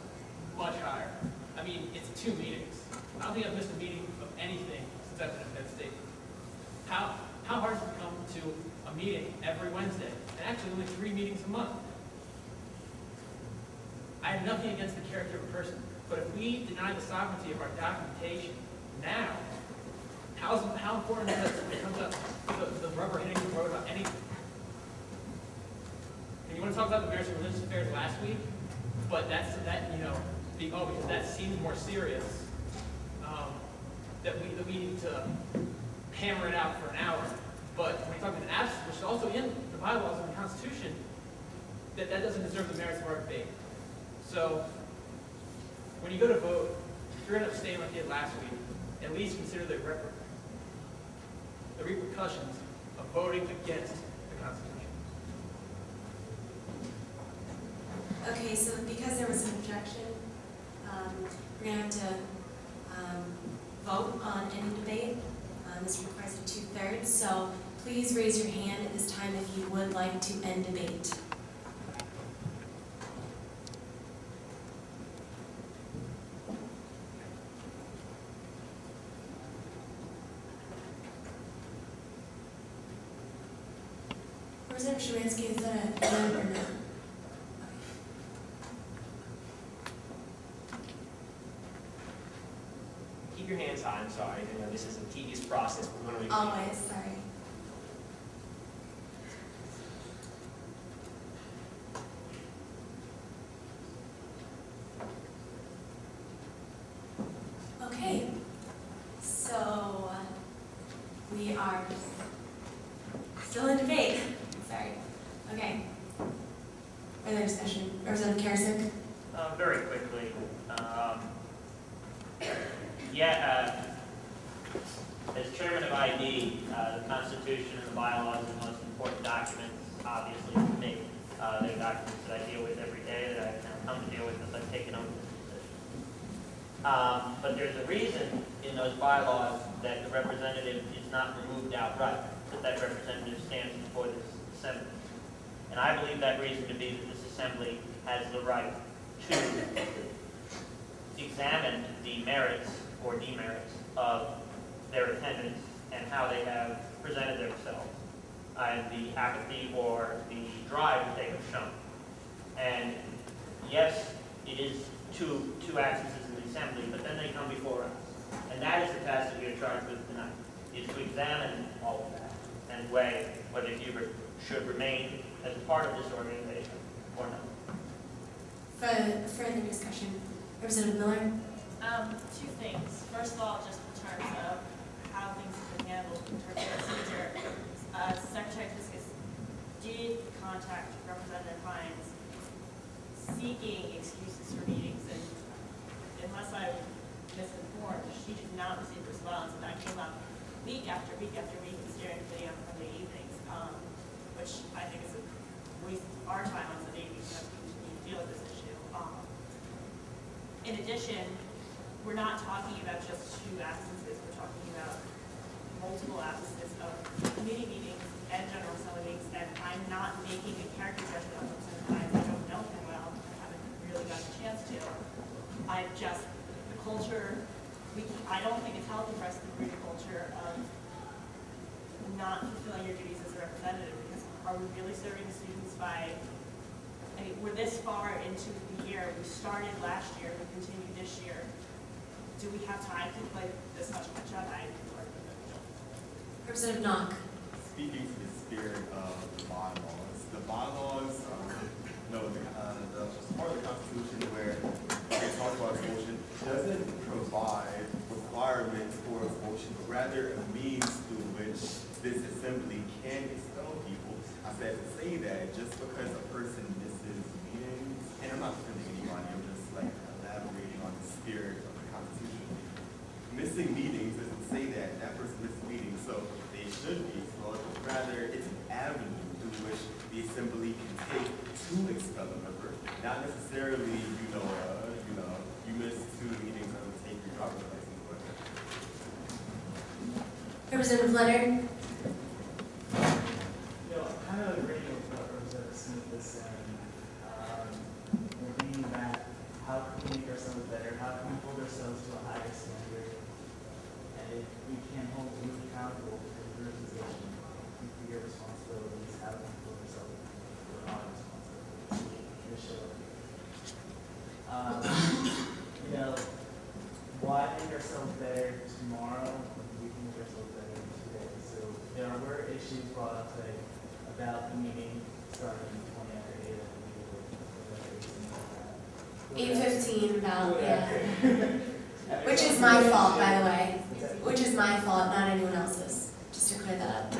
much higher. I mean, it's 2 meetings. I don't think I've missed a meeting of anything since I've been in Penn State. How hard is it to come to a meeting every Wednesday? And actually only 3 meetings a month. I have nothing against the character of a person, but if we deny the sovereignty of our documentation now, how important is it when it comes up the rubber hitting the road about anything? And you want to talk about the marriage and religious affairs last week, but because that seems more serious, that we need to hammer it out for an hour. But when we talk about an absence, which is also in the bylaws and the Constitution, that doesn't deserve the merits of our debate. So when you go to vote, if you're going to abstain like you did last week, at least consider the repercussions of voting against the Constitution.
Okay, so because there was an objection, we're going to have to vote on any debate. This requires a 2/3, so please raise your hand at this time if you would like to end debate. Representative Shermansky, is that a no or no?
Keep your hands high, I'm sorry. I know this is a tedious process, but we want to make sure.
Always, sorry. Okay, so we are still in debate. Sorry. Okay. Further discussion. Representative Karasik.
Very quickly. As chairman of ID, the Constitution and the bylaws are the most important documents, obviously, to me. They're documents that I deal with every day, that I've now come to deal with as I've taken over this position. But there's a reason in those bylaws that the representative is not removed outright, that representative stands before this assembly. And I believe that reason to be that this assembly has the right to examine the merits or demerits of their attendance and how they have presented themselves, and the apathy or the drive that they have shown. And yes, it is two absences in the assembly, but then they come before us. And that is the task that we are charged with tonight, is to examine all of that and weigh whether Hubert should remain as a part of this organization or not.
Further discussion. Representative Miller.
2 things. First of all, just in terms of how things have been handled in terms of procedure, Secretary Fiskus did contact Representative Hines seeking excuses for meetings, and unless I'm misinformed, she did not receive a response, and that came up week after week after week, and steering committee on Sunday evenings, which I think is a waste of our time on Sunday evenings as we continue to deal with this issue. In addition, we're not talking about just 2 absences, we're talking about multiple absences of committee meetings and general assembly meetings, and I'm not making a character judgment on those guys. I don't know him well, I haven't really got a chance to. I just, the culture, I don't think it's healthy for us to breed a culture of not fulfilling your duties as a representative, because are we really serving the students by, I mean, we're this far into the year, we started last year, we continue this year. Do we have time to play this much catch up?
Representative Knock.
Speaking to the spirit of the bylaws, the part of the Constitution where it talks about expulsion doesn't provide requirements for expulsion, but rather a means through which this assembly can expel people. I said to say that just because a person misses meetings, and I'm not defending anybody, I'm just like elaborating on the spirit of the Constitution. Missing meetings doesn't say that that person missed meetings, so they should be expelled. Rather, it's an avenue through which the assembly can take to expel a member, not necessarily, you missed 2 meetings and take your driver's license.
Representative Leonard.
Kind of agreeing with what Representative Smith is saying. We're thinking about how can we make ourselves better? How can we hold ourselves to a higher standard? And if we can't hold you accountable for your position, for your responsibilities, how can we hold ourselves for our responsibilities? Why make ourselves better tomorrow when we can make ourselves better today? So there were issues brought up today about the meeting starting 20 after 8,
8:15 about, yeah. Which is my fault, by the way. Which is my fault, not anyone else's. Just to clear that up.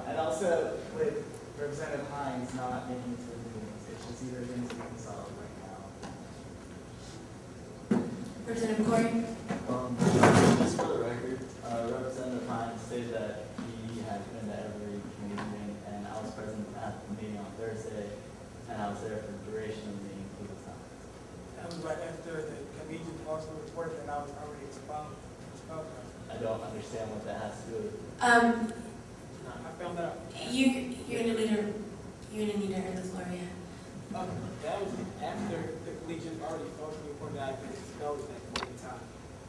And also with Representative Hines not making it to the meetings, it's just either things we can solve right now.
Representative Corey.
Just for the record, Representative Hines stated that he had been to every committee meeting, and I was present at the meeting on Thursday, and I was there for the duration of the meeting. He was not.
That was right after the comedian also reported that I was already expelled.
I don't understand what that has to do with.
I found out.
You're gonna need to earn the floor, yeah.
That was after the collegian already falsely reported that I'd been expelled at that point in time.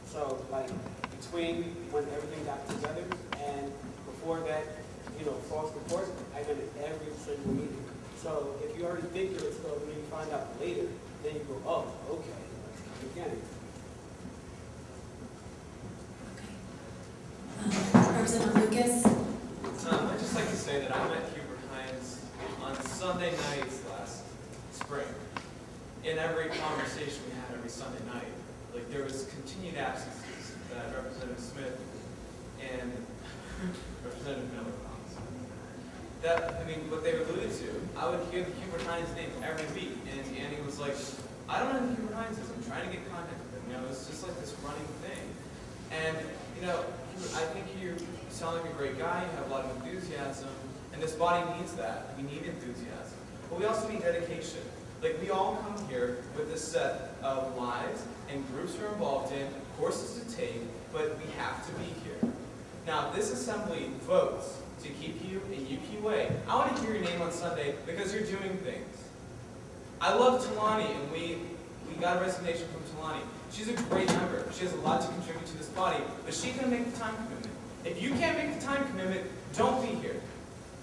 So, like, between when everything got together and before that, false report, I've been at every single meeting. So, if you already think you're expelled and then you find out later, then you go, oh, okay, let's come again.
Representative Lucas.
I'd just like to say that I met Hubert Hines on Sunday nights last spring. In every conversation we had every Sunday night, like there was continued absences that Representative Smith and Representative Miller promised. That, what they alluded to, I would hear the Hubert Hines name every week, and Annie was like, I don't know who Hubert Hines is, I'm trying to get contact with him. It's just like this running thing. And, I think you sound like a great guy, you have a lot of enthusiasm, and this body needs that. We need enthusiasm. But we also need dedication. Like, we all come here with this set of lives and groups we're involved in, courses to take, but we have to be here. Now, this assembly votes to keep you in UPUA. I want to hear your name on Sunday because you're doing things. I love Talani, and we got a resignation from Talani. She's a great member. She has a lot to contribute to this body, but she can make the time commitment. If you can't make the time commitment, don't be here.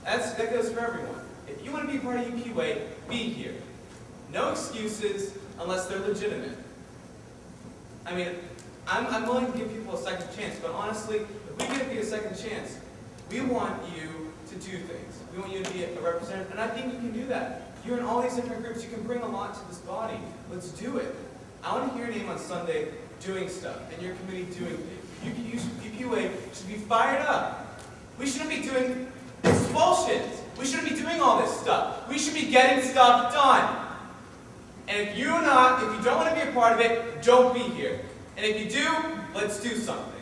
That goes for everyone. If you want to be part of UPUA, be here. No excuses unless they're legitimate. I'm willing to give people a second chance, but honestly, if we give you a second chance, we want you to do things. We want you to be a representative, and I think you can do that. You're in all these different groups. You can bring a lot to this body. Let's do it. I want to hear your name on Sunday doing stuff, and your committee doing things. UPUA should be fired up. We shouldn't be doing expulsions. We shouldn't be doing all this stuff. We should be getting stuff done. And if you don't want to be a part of it, don't be here. And if you do, let's do something.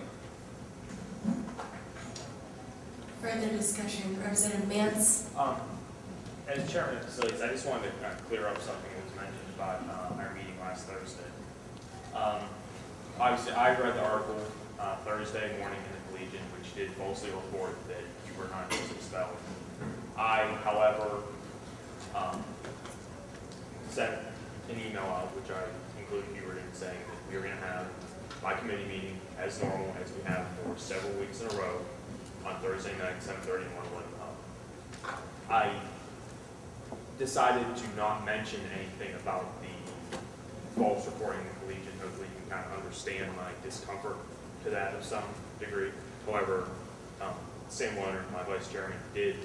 Further discussion, Representative Mance?
As chairman of facilities, I just wanted to clear up something that was mentioned about our meeting last Thursday. Obviously, I read the article Thursday morning in the Collegian, which did falsely report that you were not expelled. I, however, sent an email out, which I included Hubert in, saying that we were going to have my committee meeting as normal, as we have for several weeks in a row, on Thursday night, 7:30 and 1:11. I decided to not mention anything about the false reporting in the Collegian. Hopefully you can kind of understand my discomfort to that of some degree. However, Sam Warner, my vice chairman, did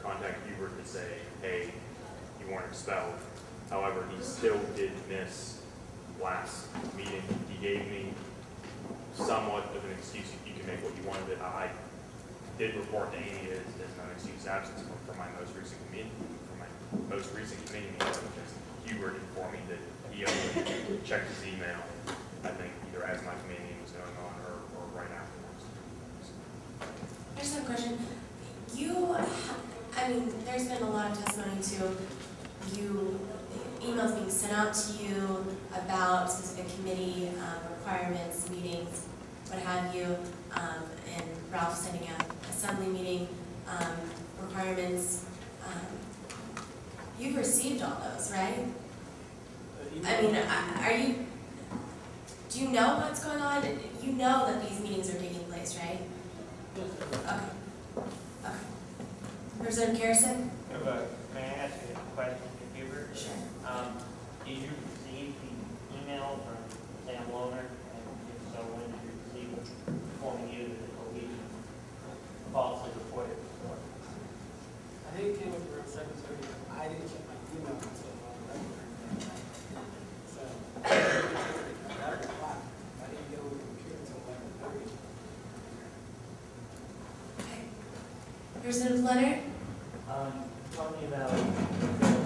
contact Hubert to say, hey, you weren't expelled. However, he still did miss last meeting. He gave me somewhat of an excuse. You can make what you wanted. I did report to Amy as an excuse absence for my most recent committee meeting, because Hubert informed me that he only checked his email, I think, either as my committee meeting was going on or right afterwards.
I just have a question. There's been a lot of testimony to emails being sent out to you about specific committee requirements, meetings, what have you, and Ralph sending out assembly meeting requirements. You've received all those, right? Do you know what's going on? You know that these meetings are taking place, right? Okay. Representative Carrison?
May I ask you a question to Hubert?
Sure.
Did you receive the email from Sam Lohner? And if so, when did you receive it informing you that the Collegian falsely reported the report?
I think it came up around 7:30. I didn't check my email until so I didn't get on the computer until 11:30.
Okay. Representative Leonard?
Talking about the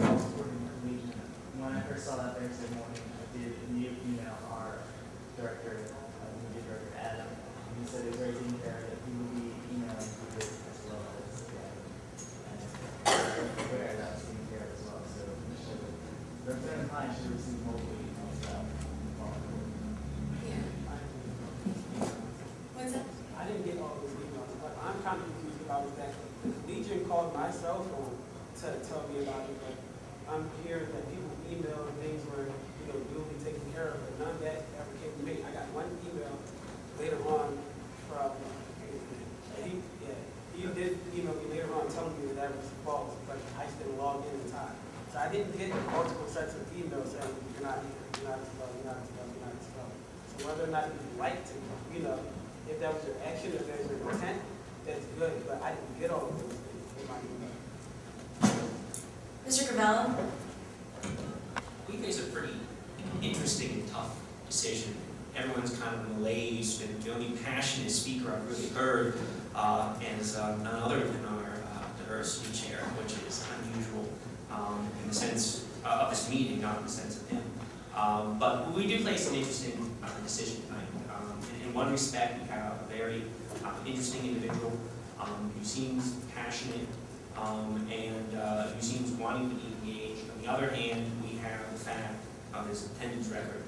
false reporting in the Collegian, when I first saw that Thursday morning, I did immediately email our director, media director Adam, and he said it was very care that he would be emailing you as well as and I'm aware that was taken care of as well. So Representative Hine should receive multiple emails about
What's that?
I didn't get all those emails. What I'm kind of confused about is that the Legion called my cell phone to tell me about it, but I'm hearing that people email things where, you'll be taken care of, but none of that ever came to me. I got one email later on from, he did email me later on telling me that was false, but I still logged in time. So I didn't get multiple sets of emails saying, you're not here, you're not expelled, you're not expelled, you're not expelled. So whether or not you'd like to, if that was your action, if that was your intent, that's good, but I didn't get all of those things in my email.
Mr. Gravello?
We face a pretty interesting and tough decision. Everyone's kind of malaise, and the only passionate speaker I've really heard is none other than our diversity chair, which is unusual in the sense of this meeting, not in the sense of him. But we do face an interesting decision tonight. In one respect, we have a very interesting individual who seems passionate and who seems wanting to be engaged. On the other hand, we have the fact of his attendance record.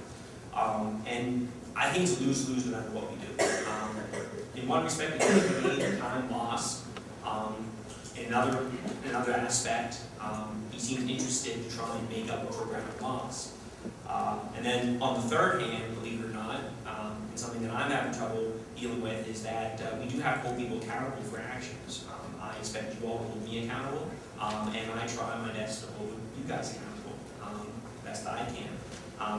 And I think it's a lose-lose no matter what we do. In one respect, we can gain time lost. In another aspect, he seems interested to try and make up a program loss. And then on the third hand, believe it or not, and something that I'm having trouble dealing with is that we do have to hold people accountable for actions. I expect you all to hold me accountable, and I try my best to hold you guys accountable best I can.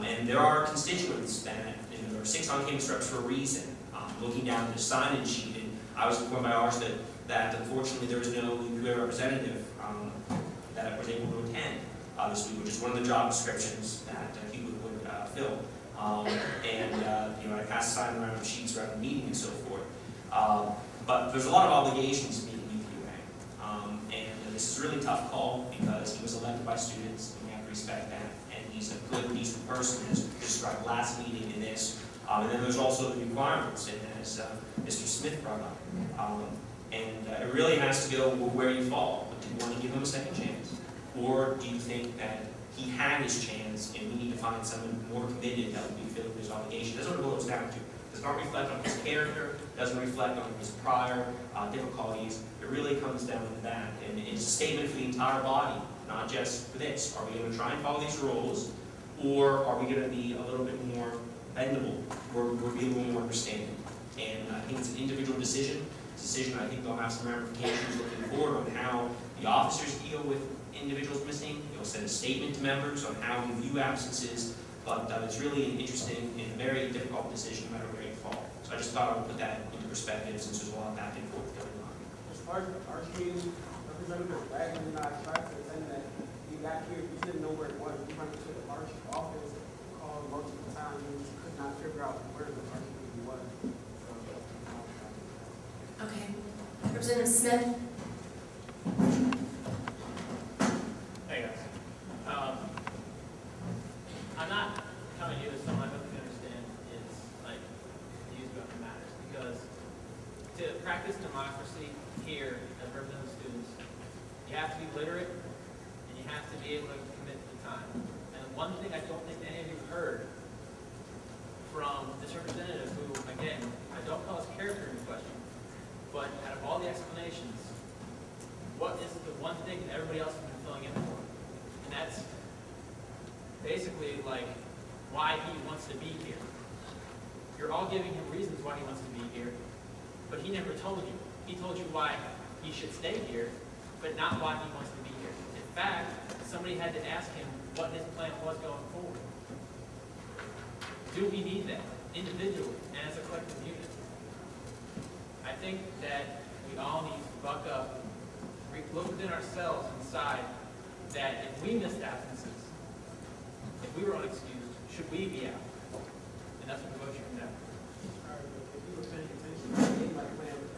And there are constituents that, there are 6 on-campus reps for a reason. Looking down at the sign-in sheet, and I was informed by ours that unfortunately there was no UPA representative that was able to attend this week, which is one of the job descriptions that people would fill. I passed sign around sheets around the meeting and so forth. But there's a lot of obligations to meeting UPA. And this is a really tough call because he was elected by students, and we have to respect that. And he's a good, decent person, as described last meeting in this. And then there's also the requirements, and as Mr. Smith brought up. And it really has to go with where you fall. Do you want to give him a second chance? Or do you think that he had his chance and we need to find someone more committed that will be fulfilling his obligation? That's what it boils down to. It does not reflect on his character, doesn't reflect on his prior difficulties. It really comes down to that. And it's a statement for the entire body, not just for this. Are we going to try and follow these rules, or are we going to be a little bit more bendable, or be a little more understanding? And I think it's an individual decision. It's a decision I think they'll have some ramifications looking forward on how the officers deal with individuals missing. They'll send a statement to members on how we view absences, but it's really an interesting and very difficult decision no matter where you fall. So I just thought I would put that into perspective since there's a lot of back and forth going on.
As far as the arch meeting, Representative Wagner and I tried to send that you got here, you didn't know where it was. You went to the arch office, called multiple times, and you could not figure out where the arch meeting was.
Okay. Representative Smith?
Hey guys. I'm not coming to you as someone I hope you understand is like views about the matters, because to practice democracy here as representative students, you have to be literate and you have to be able to commit to the time. And the one thing I don't think any of you heard from this representative, who again I don't call his character into question, but out of all the explanations, what is the one thing that everybody else has been filling in for? And that's basically like why he wants to be here. You're all giving him reasons why he wants to be here, but he never told you. He told you why he should stay here, but not why he wants to be here. In fact, somebody had to ask him what his plan was going forward. Do we need that individually and as a collective unit? I think that we all need to buck up, look within ourselves and decide that if we missed absences, if we were unexcused, should we be out? And that's what the motion can have.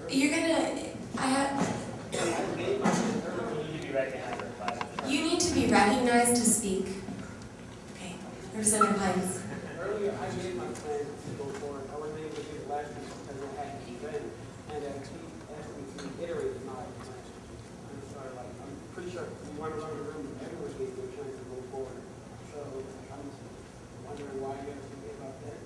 You're gonna, you need to be recognized to speak. Okay. Representative Hines.
Earlier, I gave my plan to go forward. I wasn't able to do it last week because I had an event, and he asked me to reiterate my plan. I'm sorry, I'm pretty sure we went around the room, everyone gave their chance to go forward. So I'm wondering why you have to think about that.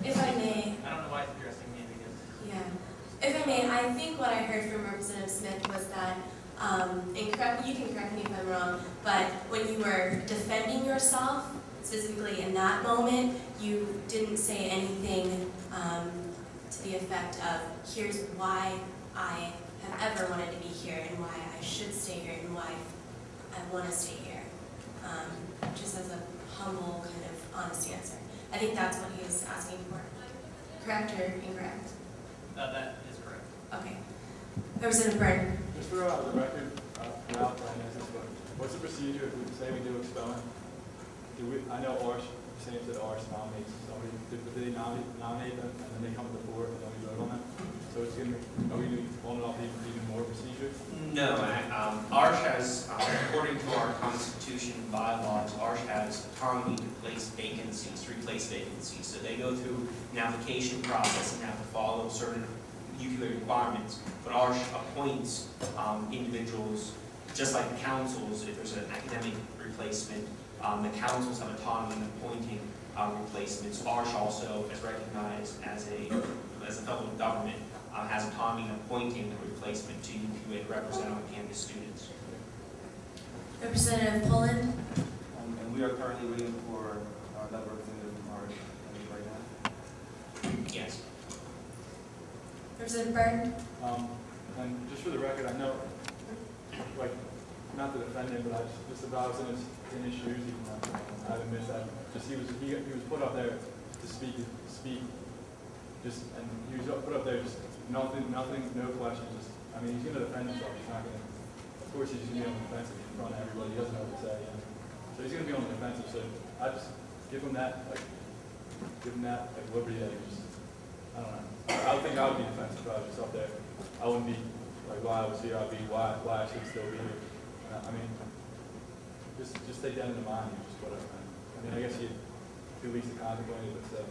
If I may.
I don't know why it's addressing me because.
Yeah. If I may, I think what I heard from Representative Smith was that, and you can correct me if I'm wrong, but when you were defending yourself, specifically in that moment, you didn't say anything to the effect of, here's why I have ever wanted to be here and why I should stay here and why I want to stay here. Just as a humble, kind of honest answer. I think that's what he is asking for. Correct or incorrect?
That is correct.
Okay. Representative Byrne.
Just for the record, Ralph, I know this, but what's the procedure if we say we do expelling? I know Arch, saying that Arch nominates somebody, do they nominate them and then they come to the floor and then we vote on them? So it's going to be, are we going off even more procedure?
No, Arch has, according to our Constitution and bylaws, Arch has autonomy to place vacancies, to replace vacancies. So they go through an application process and have to follow certain nuclear requirements. But Arch appoints individuals, just like the councils, if there's an academic replacement, the councils have autonomy in appointing replacements. Arch also is recognized as a federal government, has autonomy in appointing the replacement to UQA to represent on-campus students.
Representative Poland.
And we are currently waiting for that representative from Arch right now.
Yes.
Representative Byrne.
And just for the record, I know, like, not to defend him, but just if I was in his shoes, even though I haven't missed that. Just he was put up there to speak, and he was put up there just nothing, no questions. Just, I mean, he's going to defend himself. He's not going to. Of course, he's just going to be on the defensive in front of everybody. He doesn't know what to say. So he's going to be on the defensive. So I just give him that liberty that he just. I don't know. I would think I would be defensive if I was just up there. I wouldn't be like why I was here. I'd be why I should still be here. I mean, just take that into mind. You just whatever. I mean, I guess you 2 weeks to contemplate it, but still.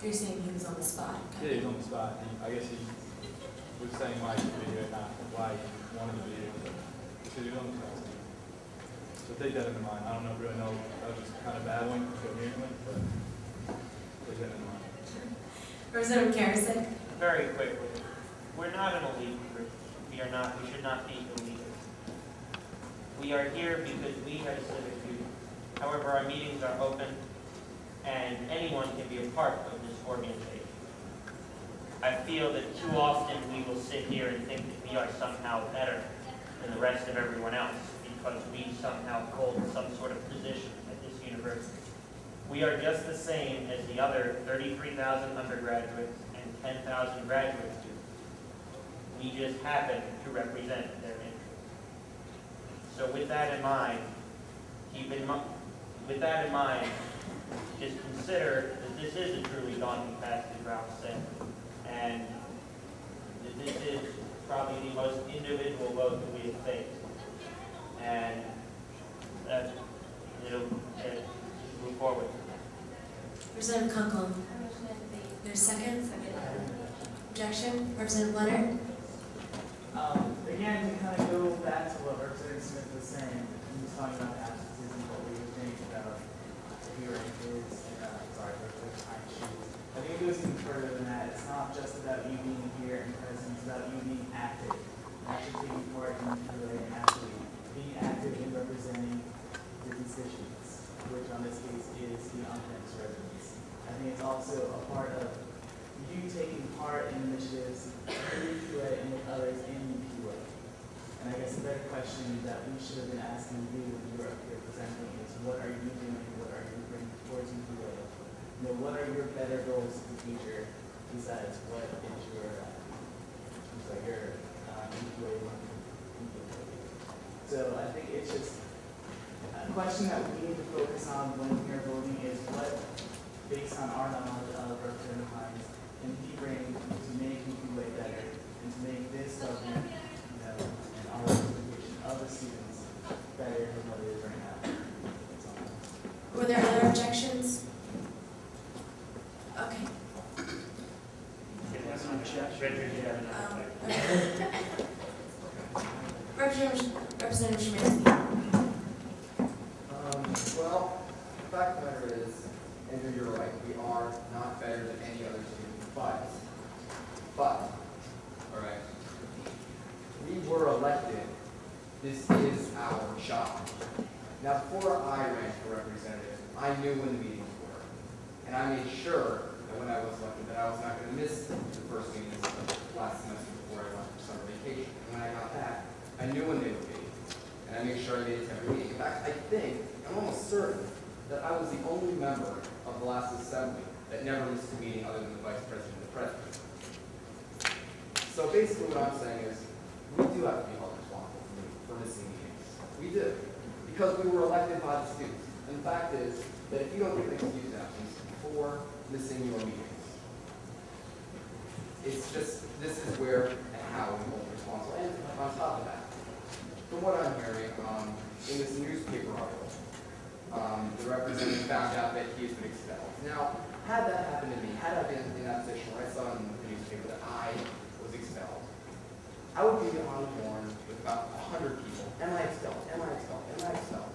You're saying he was on the spot?
Yeah, he's on the spot. I guess he was saying why he should be here, not why he wanted to be here. Because he was on the spot. So take that into mind. I don't really know. I was just kind of battling coherently, but take that into mind.
Representative Karasik?
Very quickly, we're not an elite group. We should not be elite. We are here because we have a civic duty. However, our meetings are open and anyone can be a part of this organization. I feel that too often we will sit here and think that we are somehow better than the rest of everyone else because we somehow hold some sort of position at this university. We are just the same as the other 33,000 undergraduates and 10,000 graduate students. We just happen to represent their interests. So with that in mind, just consider that this is a truly daunting task, as Ralph said, and that this is probably the most individual vote that we have faced. And that it'll move forward.
Representative Kunkel? There's second? Objection? Representative Leonard?
Again, to kind of go back to what Representative Smith was saying, he was talking about absences and what we were thinking about if we were in his, behind shoes. I think it goes even further than that. It's not just about you being here in person, it's about you being active, actually taking part in the PUA and actually being active in representing your constituents, which on this case is the on-campus residents. I think it's also a part of you taking part in initiatives through PUA and with others in PUA. And I guess a better question that we should have been asking you when you were up here presenting is, what are you doing? What are you bringing towards PUA? You know, what are your better goals in the future besides what is your PUA? So I think it's just a question that we need to focus on when we are voting is what, based on our knowledge of Representative Hines, can he bring to make PUA better and to make this government, and our representation of the students better than what it is right now.
Were there other objections? Okay. Representative Szymanski.
Well, the fact of the matter is, Andrew, you're right. We are not better than any other student, but, all right, we were elected. This is our job. Now, before I ran for representative, I knew when the meetings were, and I made sure that when I was elected that I was not going to miss the first meetings last semester before I went for summer vacation. And when I got back, I knew when they would be, and I made sure I made it to every meeting. In fact, I'm almost certain that I was the only member of the last assembly that never missed a meeting other than the vice president and the president. So basically what I'm saying is, we do have to be held responsible for missing meetings. We do. Because we were elected by the students. And the fact is that if you don't give an excuse absence for missing your meetings, it's just, this is where and how we hold responsible. And on top of that, from what I'm hearing, in this newspaper article, the representative found out that he has been expelled. Now, had that happened to me, had I been in that position where I saw in the newspaper that I was expelled, I would be on the horn with about 100 people. Am I expelled? Am I expelled? Am I expelled?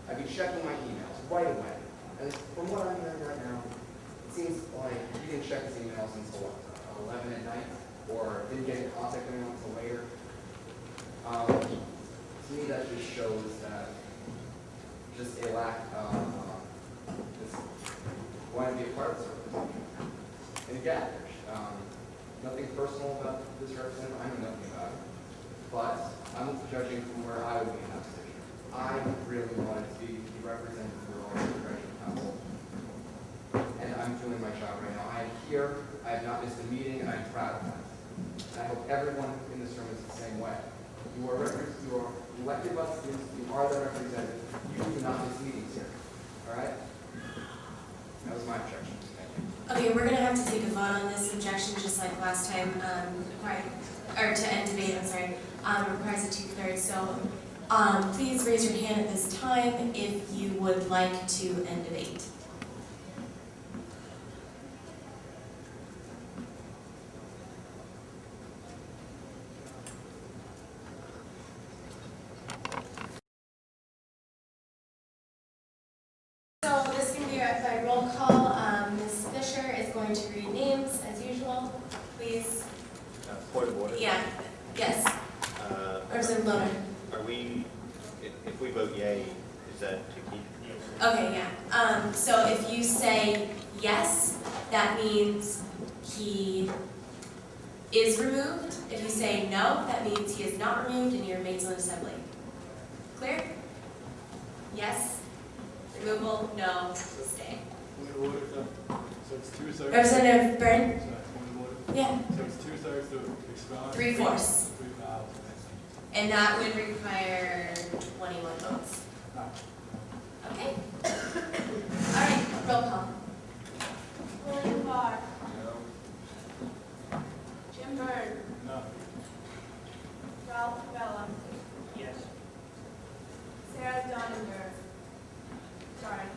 I'd be checking my emails right away. And from what I'm hearing right now, it seems like he didn't check his emails until 11 at night, or didn't get in contact with anyone until later. To me, that just shows that just a lack of just wanting to be a part of the service. And again, nothing personal about this representative. I know nothing about it. But I'm judging from where I would be in that position. I really wanted to be represented through our Congressional Council. And I'm doing my job right now. I am here. I have not missed a meeting, and I'm proud of that. And I hope everyone in this room is the same way. You are elected by the students. You are their representative. You do not miss meetings here. All right? That was my objection.
Okay, we're going to have to take a vote on this objection just like last time, to end debate, I'm sorry, requires a 2/3. So please raise your hand at this time if you would like to end debate. going to read names as usual. Please.
Point of order.
Yeah. Yes. Representative Loner.
Are we, if we vote yay, is that to keep?
Okay, yeah. So if you say yes, that means he is removed. If you say no, that means he is not removed and he remains in assembly. Clear? Yes? Removal? No? Stay.
Point of order, so it's 2/3.
Representative Byrne?
Sorry, point of order.
Yeah.
So it's 2/3 to expel.
3/4.
3/4.
And that would require 21 votes.
No.
Okay? All right, roll call.
William Barr,
No.
Jim Byrne,
No.
Ralph Bella,
Yes.
Sarah Donnenberg, sorry,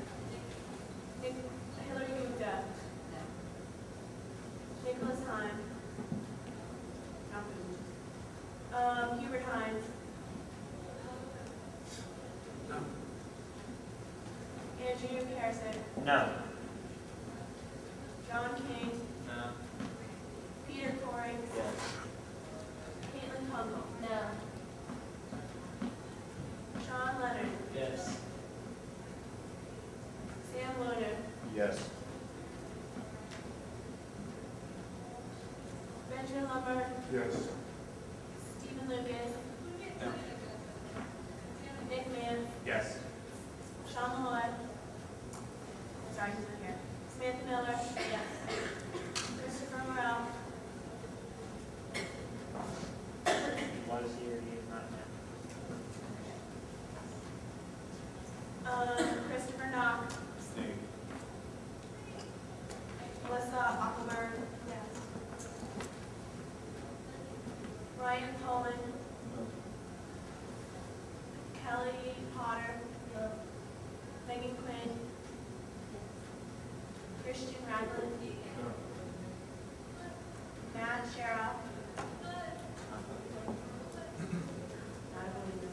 Hillary Gupta, Nicholas Heim, Hubert Hines,
No.
Andrew Harrison,
No.
John King,
No.
Peter Coring,
Yes.
Caitlin Kunkel,
No.
Sean Leonard,
Yes.
Sam Loder,
Yes.
Benjamin Lumber,
Yes.
Stephen Lucas,
No.
Nick Mann,
Yes.
Sean Malloy, sorry, he's not here, Samantha Miller, yes, Christopher Morel,
Was here, he is not now.
Christopher Knock,
Stay.
Melissa Ockelberg, yes, Ryan Coleman, Kelly Potter, Megan Quinn, Christian Ragland, Matt Sherrill, not a believer.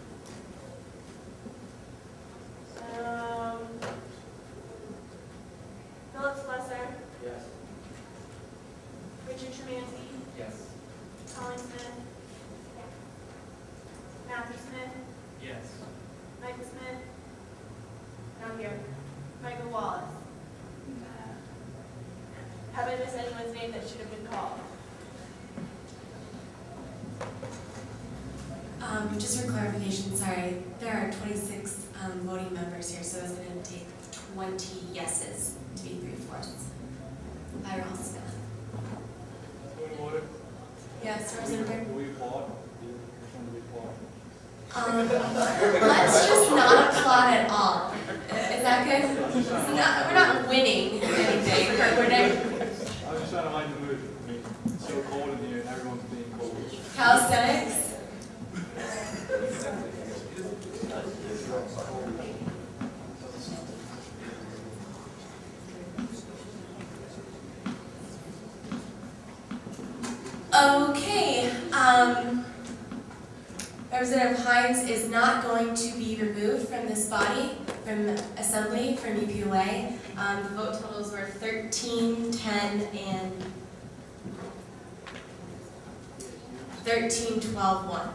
Phillips Lesser,
Yes.
Richard Tremansky,
Yes.
Colin Smith, Matthew Smith,
Yes.
Michael Smith, not here, Michael Wallace. Have I missed anyone's name that should have been called?
Just for clarification, sorry, there are 26 voting members here, so it's going to take 20 yeses to be 3/4. By Ralph Smith.
Point of order.
Yes, Representative Byrne?
Do we applaud? Which one do we applaud?
Let's just not applaud at all. Is that good? We're not winning anything, but we're not.
I was just trying to lighten the mood. I mean, it's so cold in here and everyone's being cold.
Calisthenics? Okay, Representative Hines is not going to be removed from this body, from assembly, from UPUA. The vote totals were 13, 10, and 13, 12, 1.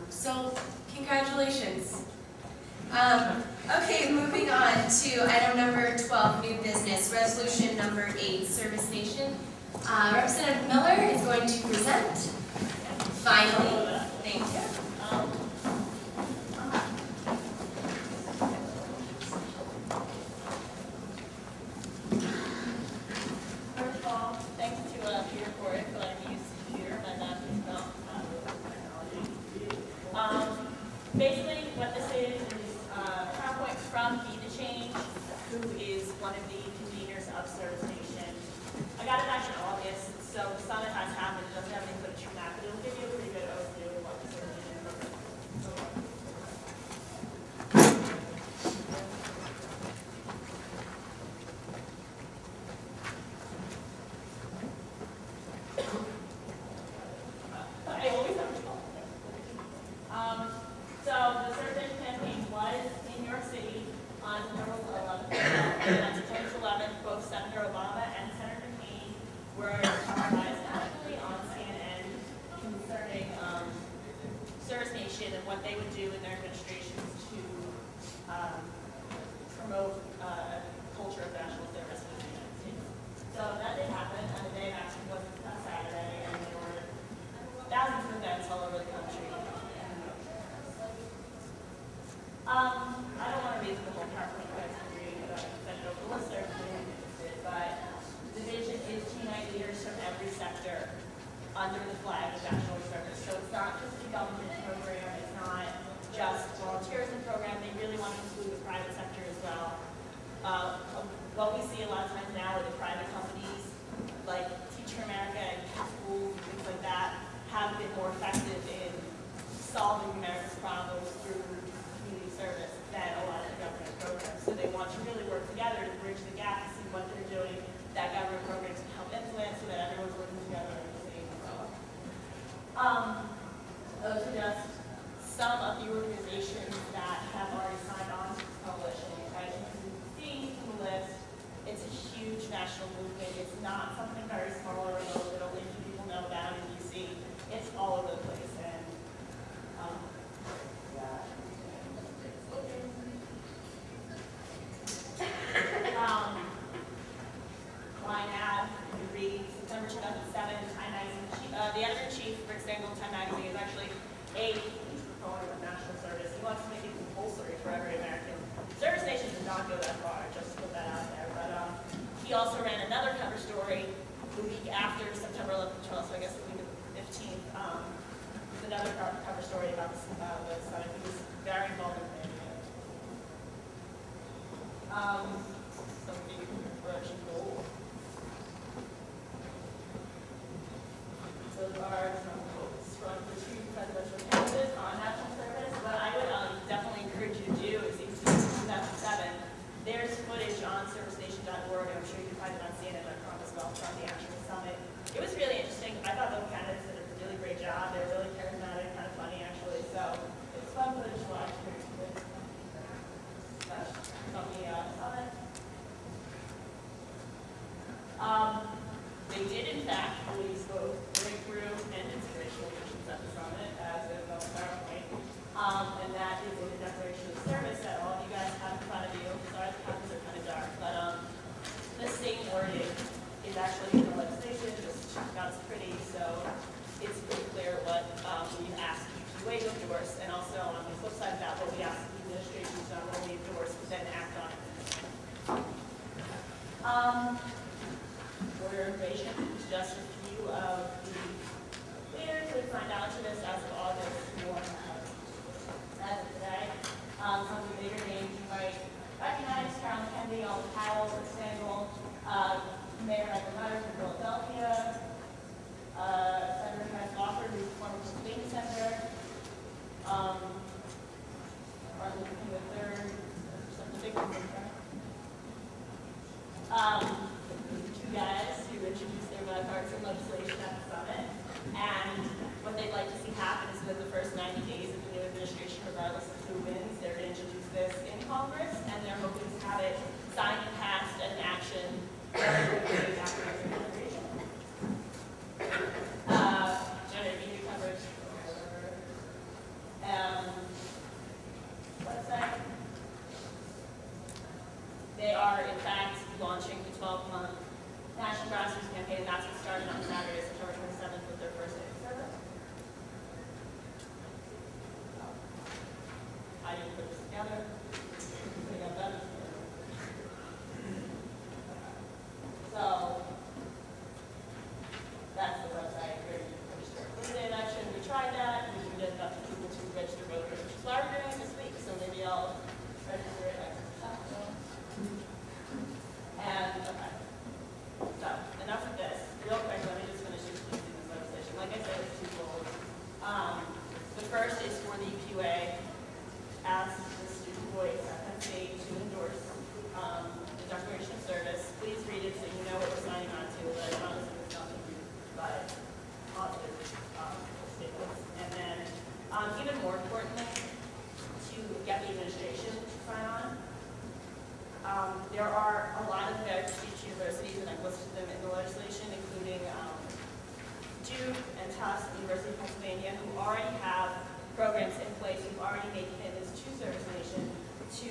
So, congratulations. Okay, moving on to item number 12, new business, resolution number 8, Service Nation. Representative Miller is going to present. Finally, thank you.
First of all, thanks to Peter Corey for letting me use the computer. My math is not technology. Basically, what this is PowerPoint from Be the Change, who is one of the conveners of Service Nation. I got it back in August, so the summit has happened. It doesn't have anything but a true map, but it'll give you a pretty good overview of what the Service Nation program is. I always have to call. So the Service Nation campaign was in New York City on November 11th. And on September 11th, both Senator Obama and Senator were televised nationally on CNN concerning Service Nation and what they would do in their administrations to promote a culture of national service in the United States. So that did happen, and the day of action was a Saturday, and there were thousands of events all over the country. I don't want to read the whole PowerPoint, you guys can read it, send it over the list there if you're interested, but the vision is to unite leaders from every sector under the flag of national service. So it's not just a government program, it's not just a volunteerism program, they really want to include the private sector as well. What we see a lot of times now are the private companies, like Teacher America and schools and things like that, have been more effective in solving America's problems through community service than a lot of the government programs. So they want to really work together to bridge the gap to see what they're doing that government programs can help influence so that everyone's working together in the same umbrella. Those are just some of the organizations that have already signed on to publish. And as you can see from the list, it's a huge national movement. It's not something very small or remote that only a few people know about in DC. It's all over the place. And line ad, you read September 2007, Time Magazine. The editor-in-chief, Rick Stengel, Time Magazine, is actually a huge proponent of national service. He wants to make it compulsory for every American. Service Nation did not go that far, just to put that out there. But he also ran another cover story the week after September 11th and 12th, so I guess the week of the 15th. Another cover story about the summit. He was very involved in planning it. Some of the overarching goals. Those are some quotes from the two presidential candidates on national service. What I would definitely encourage you to do is, if you see 2007, there's footage on servicenation.org, and I'm sure you can find it on CNN.com as well from the actual summit. It was really interesting. I thought those candidates did a really great job. They were really charismatic, kind of funny actually. So it's fun footage to watch. From the summit. They did in fact release both breakthrough and inspirational visions at the summit, as is on PowerPoint. And that is in the Declaration of Service that all of you guys have in front of you. Sorry, the copies are kind of dark, but the same wording is actually in the legislation. It's not as pretty, so it's pretty clear what we ask EPUA to endorse, and also on the flip side of that, what we ask the administration to not only endorse, but then act on it. For your information, just a few of the leaders who have signed on to this as of August 1. As of today, some of the bigger names you might recognize: Carolyn Kennedy, Alden Powell, Rick Stengel, Mayor Michael Myers from Philadelphia, Senator Kenneth Wofford, who's the former Pennsylvania senator, Martin Luther King III, some of the big ones, right? Two guys who introduced their bipartisan legislation at the summit, and what they'd like to see happen is within the first 90 days of the new administration, regardless of who wins, they're going to introduce this in Congress, and they're hoping to have it signed and passed as an action very quickly after the inauguration. Generate media coverage. Website. They are, in fact, launching the 12-month National Grassroots Campaign, and that's what started on Saturday, September 27th, with their first day of service. I didn't put this together. Putting up that. So, that's the website where you can register for the day of election. We tried that, and we did enough people to register voters, which is why we're doing it this week, so maybe I'll register it next week. And, okay. So, enough of this. Real quick, let me just finish introducing this legislation. Like I said, it's twofold. The first is for the EPUA, ask the student voice FNC to endorse the Declaration of Service. Please read it so you know what we're signing on to, but I promise it's nothing but positive statements. And then, even more importantly, to get the administration to sign on. There are a lot of very prestigious universities, and I've listed them in the legislation, including Duke and Tufts, University of Pennsylvania, who already have programs in place, who've already made commitments to Service Nation to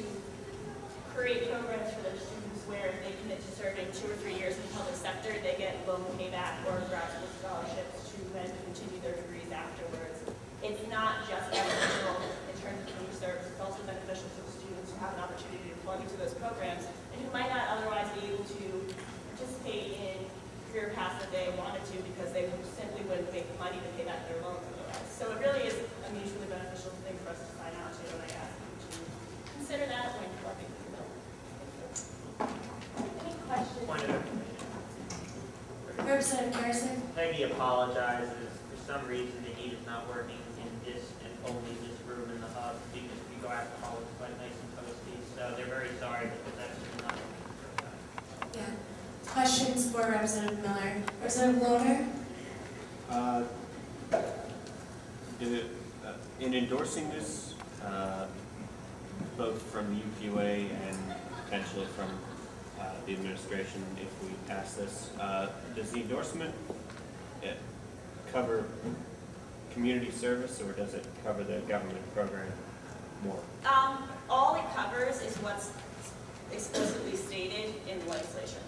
create programs for their students where if they commit to serving 2 or 3 years in the public sector, they get loan payback or graduate scholarships to then continue their degrees afterwards. It's not just beneficial in terms of community service, it's also beneficial to the students who have an opportunity to plug into those programs and who might not otherwise be able to participate in career paths that they wanted to because they simply wouldn't make the money to pay back their loans otherwise. So it really is a mutually beneficial thing for us to sign on to, and I ask you to consider that when collecting the bill.
Any questions?
Point of information.
Representative Garrison?
Peggy apologizes. For some reason, the heat is not working in this and only this room in the hub because if you go out to hall, it's quite nice and toasty. So they're very sorry, but that's actually not working.
Yeah. Questions for Representative Miller? Representative Lohner?
In endorsing this, both from UQA and potentially from the administration, if we pass this, does the endorsement cover community service, or does it cover the government program more?
All it covers is what's explicitly stated in the legislation.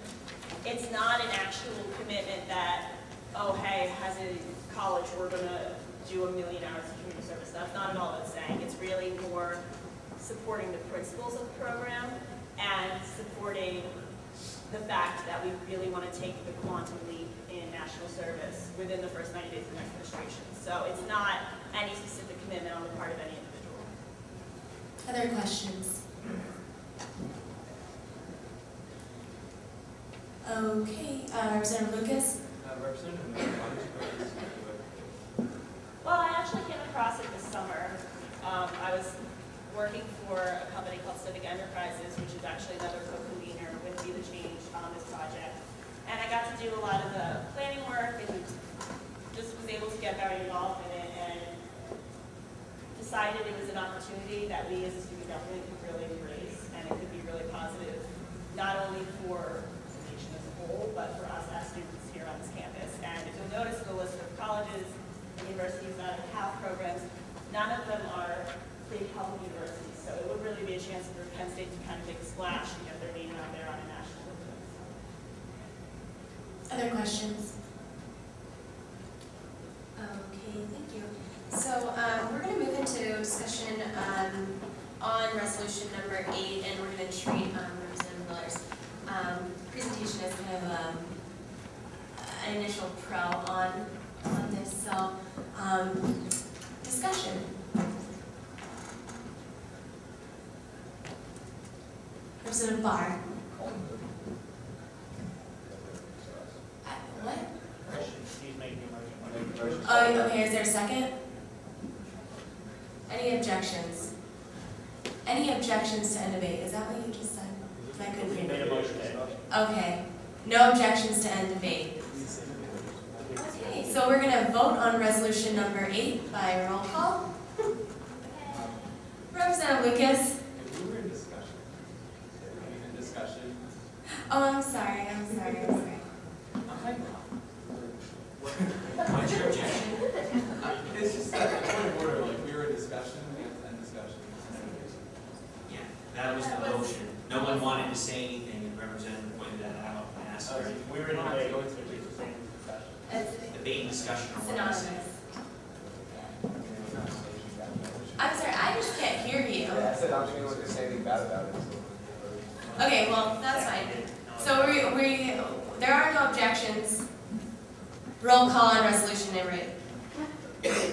It's not an actual commitment that, oh, hey, as a college, we're going to do 1 million hours of community service. That's not at all what it's saying. It's really more supporting the principles of the program and supporting the fact that we really want to take the quantum leap in national service within the first 90 days of the next administration. So it's not any specific commitment on the part of any individual.
Other questions? Okay, Representative Lucas?
Representative Miller, why don't you go to this UQA?
Well, I actually came across it this summer. I was working for a company called Civic Enterprises, which is actually another co-convener with Be the Change on this project. And I got to do a lot of the planning work and just was able to get very involved in it and decided it was an opportunity that we as a student government could really embrace, and it could be really positive, not only for the nation as a whole, but for us as students here on this campus. And if you'll notice the list of colleges and universities that have programs, none of them are big public universities. So it would really be a chance for Penn State to kind of make a splash and get their name out there on a national level.
Other questions? Okay, thank you. So we're going to move into discussion on resolution number 8, and we're going to treat Representative Miller's presentation as kind of an initial pro on this. So discussion. Representative Barr. What?
She's making a motion.
Oh, okay, is there a second? Any objections? Any objections to end debate? Is that what you just said? I couldn't
We
hear.
made a motion.
Okay, no objections to end debate. Okay, so we're gonna vote on resolution number 8 by roll call. Representative Lucas.
If we were in discussion,
Oh, I'm sorry.
what's your objection? It's just a point of order, like, we were in discussion, we have to end discussion.
Yeah, that was the motion. No one wanted to say anything, and Representative pointed that out and asked for
We were in the debate, which is the same discussion.
It's
debate and discussion on what I said.
synonymous. I'm sorry, I just can't hear you.
Yeah, I said I'm just going to say anything bad about it.
Okay, well, that's fine. So there are no objections. Roll call on resolution number 8.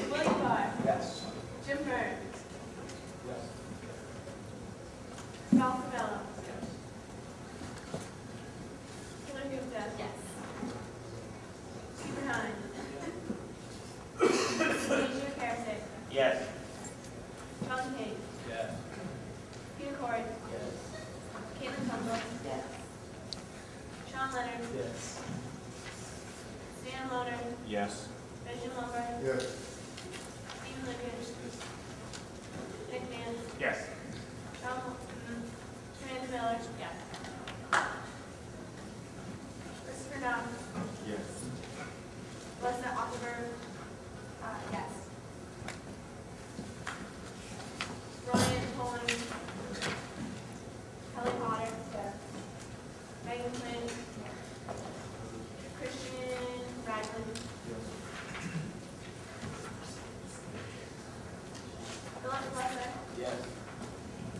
William Barr.
Yes.
Jim Burns.
Yes.
Ralph Camello. Hillary Gupta.
Yes.
Stephen Hine. Deidre Parasick.
Yes.
John King.
Yes.
Peter Corey.
Yes.
Caitlin Tumble.
Yes.
Sean Leonard.
Yes.
Stan Loner.
Yes.
Benjamin Lumber.
Yes.
Stephen Liggins. Nick Nance.
Yes.
Samantha Miller. Yes.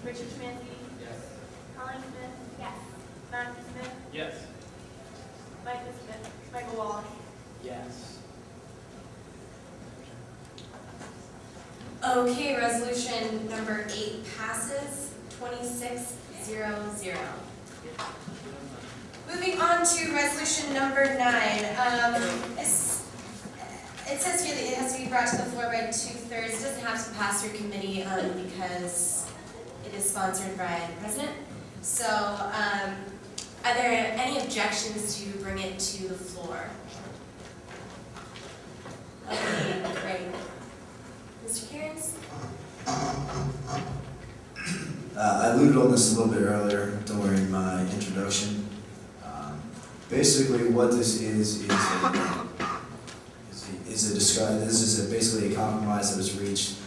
Richard Schmanzi,
Yes.
Colleen Smith,
Yes.
Matthew Smith,
Yes.
Michael Smith, Michael Wallace.
Yes.
Okay, resolution number 8 passes 26-0-0. Moving on to resolution number 9. It says here that it has to be brought to the floor by 2/3. It doesn't have to pass through committee because it is sponsored by the president. So, are there any objections to bring it to the floor? Okay, great. Mr. Cairns?
I alluded on this a little bit earlier during my introduction. Basically, what this is basically a compromise that was reached.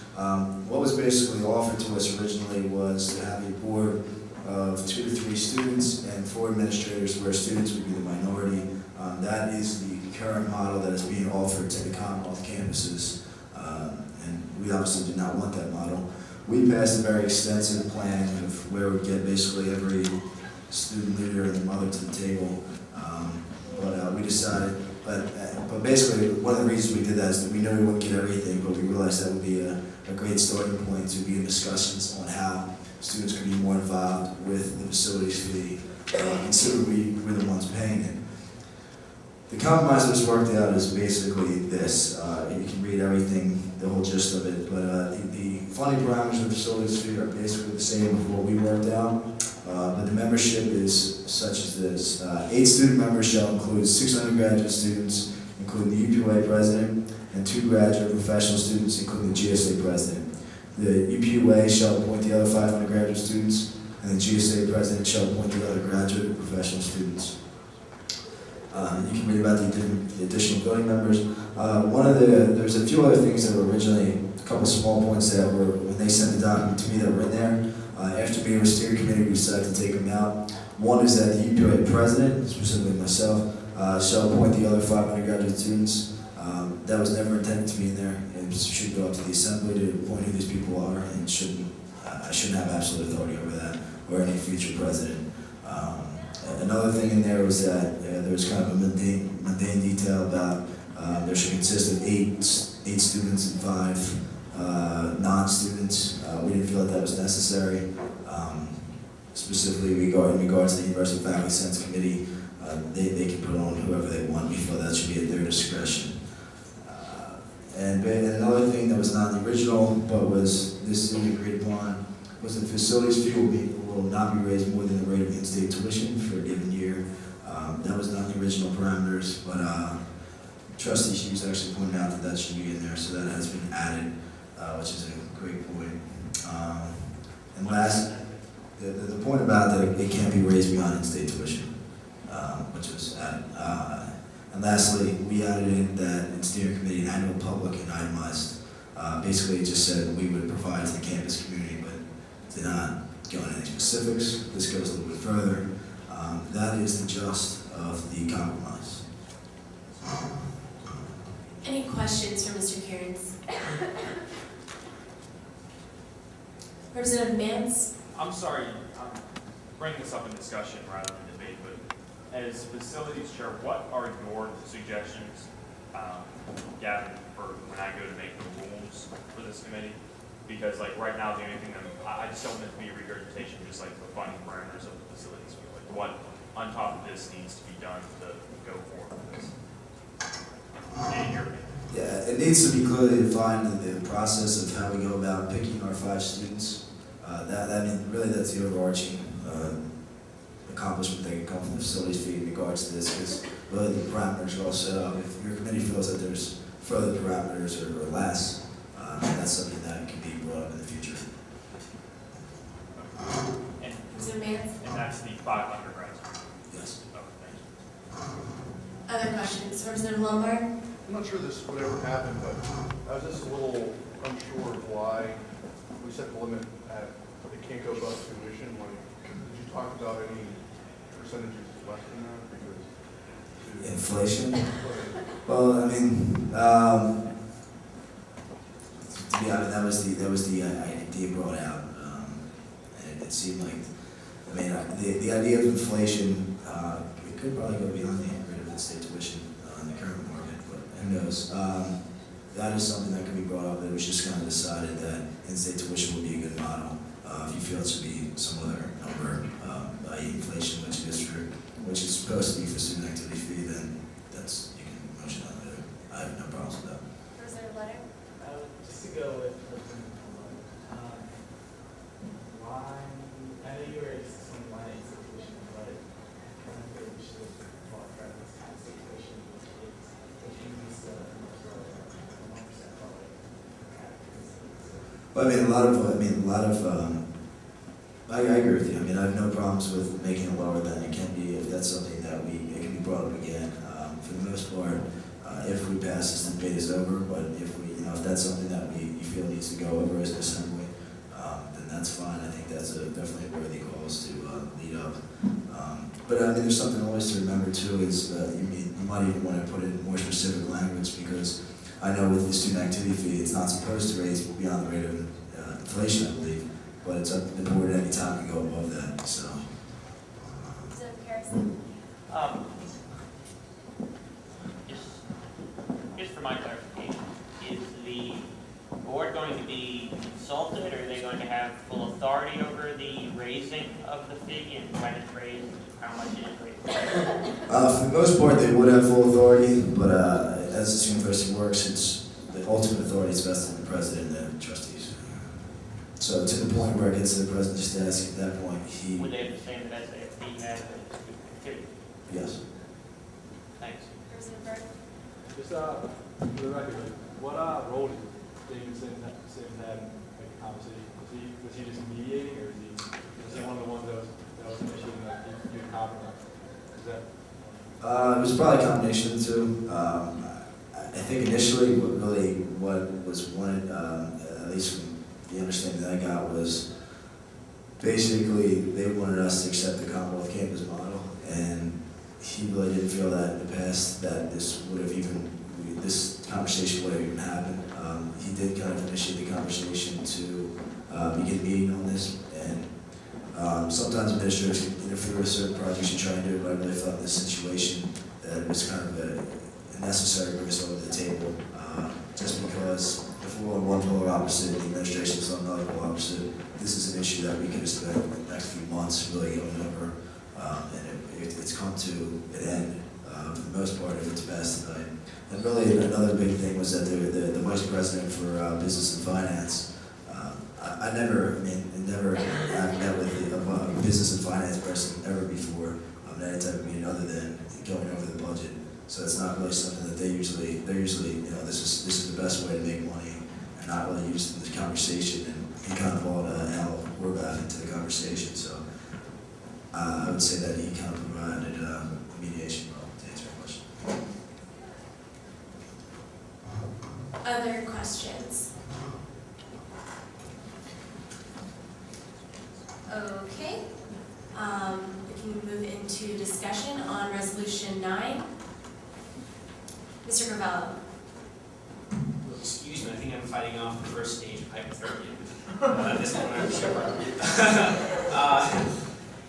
What was basically offered to us originally was to have a board of 2 to 3 students and 4 administrators, where students would be the minority. That is the current model that is being offered to the Commonwealth campuses, and we obviously did not want that model. We passed a very extensive plan of where we get basically every student leader and their mother to the table, but we decided, but basically one of the reasons we did that is that we knew we wouldn't get everything, but we realized that would be a great starting point to be in discussions on how students could be more involved with the facilities fee, considering we're the ones paying it. The compromise that's worked out is basically this. You can read everything, the whole gist of it, but the funding parameters of the facilities fee are basically the same as what we worked out, but the membership is such as this. 8 student members shall include 6 undergraduate students, including the UPUA president, and 2 graduate professional students, including the GSA president. The UPUA shall appoint the other 5 undergraduate students, and the GSA president shall appoint the other graduate and professional students. You can read about the additional voting members. There's a few other things that were originally, a couple small points that were, when they sent the document to me, that were in there. After meeting with steering committee, we decided to take them out. One is that the UPUA president, specifically myself, shall appoint the other 5 undergraduate students. That was never intended to be in there. It should go up to the assembly to appoint who these people are, and I shouldn't have absolute authority over that, or any future president. Another thing in there was that there was kind of a mundane detail about there should consist of 8 students and 5 non-students. We didn't feel that was necessary. Specifically in regards to the University Faculty Senate Committee, they can put on whoever they want. We feel that should be at their discretion. And another thing that was not in the original, but was this is agreed upon, was the facilities fee will not be raised more than the rate of in-state tuition for a given year. That was not in the original parameters, but Trustee Hughes actually pointed out that should be in there, so that has been added, which is a great point. And last, the point about that it can't be raised beyond in-state tuition, which was added. And lastly, we added in that in steering committee and annual public and itemized. Basically, it just said we would provide to the campus community, but did not go into any specifics. This goes a little bit further. That is the gist of the compromise.
Any questions for Mr. Cairns? Representative Mance?
I'm sorry, I'm bringing this up in discussion rather than debate, but as facilities chair, what are your suggestions, Gavin, for when I go to make the rules for this committee? Because like right now, the only thing I just don't want it to be a regurgitation, just like the funding parameters of the facilities fee. Like what on top of this needs to be done to go forward with this? In your opinion.
Yeah, it needs to be clearly defined in the process of how we go about picking our 5 students. Really that's the overarching accomplishment that can come from the facilities fee in regards to this, because really the parameters are all set up. If your committee feels that there's further parameters or less, that's something that can be brought up in the future.
And
Mance?
And that's the 5 undergrads?
Yes.
Okay, thank you.
Other questions? Representative Lombard?
I'm not sure this would ever happen, but I was just a little unsure of why we set the limit at the can't go above tuition. Did you talk about any percentages less than that? Because
Inflation? Well, that was the idea brought out, it seemed like, I mean, the idea of inflation, it could probably go beyond the rate of in-state tuition in the current market, but who knows? That is something that could be brought up. It was just kind of decided that in-state tuition would be a good model. If you feel it should be some other number, i.e. inflation, which is supposed to be for student activity fee, then that's, you can motion on there. I have no problems with that.
Was there a letter?
Just to go with why, I know you were explaining why institution, but I kind of feel we should fall apart this kind of situation with kids, which means the 1% probably.
But I agree with you. I mean, I have no problems with making it lower than it can be if that's something that it can be brought up again. For the most part, if we pass this, the debate is over. But if if that's something that you feel needs to go over as an assembly, then that's fine. I think that's definitely a worthy cause to lead up. But I mean, there's something always to remember too is you might even want to put in more specific language because I know with the student activity fee, it's not supposed to raise beyond the rate of inflation, I believe. But it's up to the board at any time to go above that, so.
Is it Harrison?
Just for my clarification, is the board going to be consulted, or are they going to have full authority over the raising of the fee and when it's raised, how much it is raised?
For the most part, they would have full authority, but as this university works, it's the ultimate authority is vested in the president and the trustees. So to the point where it gets to the president's desk, at that point, he...
Would they have the same as SAFB has with activity?
Yes.
Thanks.
President Burke?
Just for the record, what role did David Sims have in the conversation? Was he just mediating, or was he one of the ones that was initiating the compromise? Is that?
It was probably a combination of the two. I think initially what was wanted, at least from the understanding that I got, was basically they wanted us to accept the Commonwealth campus model, and he really didn't feel that in the past that this conversation would have even happened. He did kind of initiate the conversation to begin meeting on this, and sometimes administrators can interfere with certain projects you try and do, but I really thought in this situation that it was kind of necessary to bring us over to the table, just because if we're on one polar opposite, the administration is on another polar opposite, this is an issue that we could have spent the next few months really going over, and it's come to an end for the most part if it's passed tonight. And really another big thing was that the vice president for business and finance, I never have met with a business and finance person ever before on any type of meeting other than going over the budget. So it's not really something that they're usually, this is the best way to make money, and not really used in this conversation. And he kind of brought Al Horvath into the conversation. So I would say that he kind of provided mediation role to answer your question.
Other questions? Okay. We can move into discussion on Resolution 9. Mr. Gravello.
Excuse me, I think I'm fighting off the first stage of hypothermia. This one I'm sure.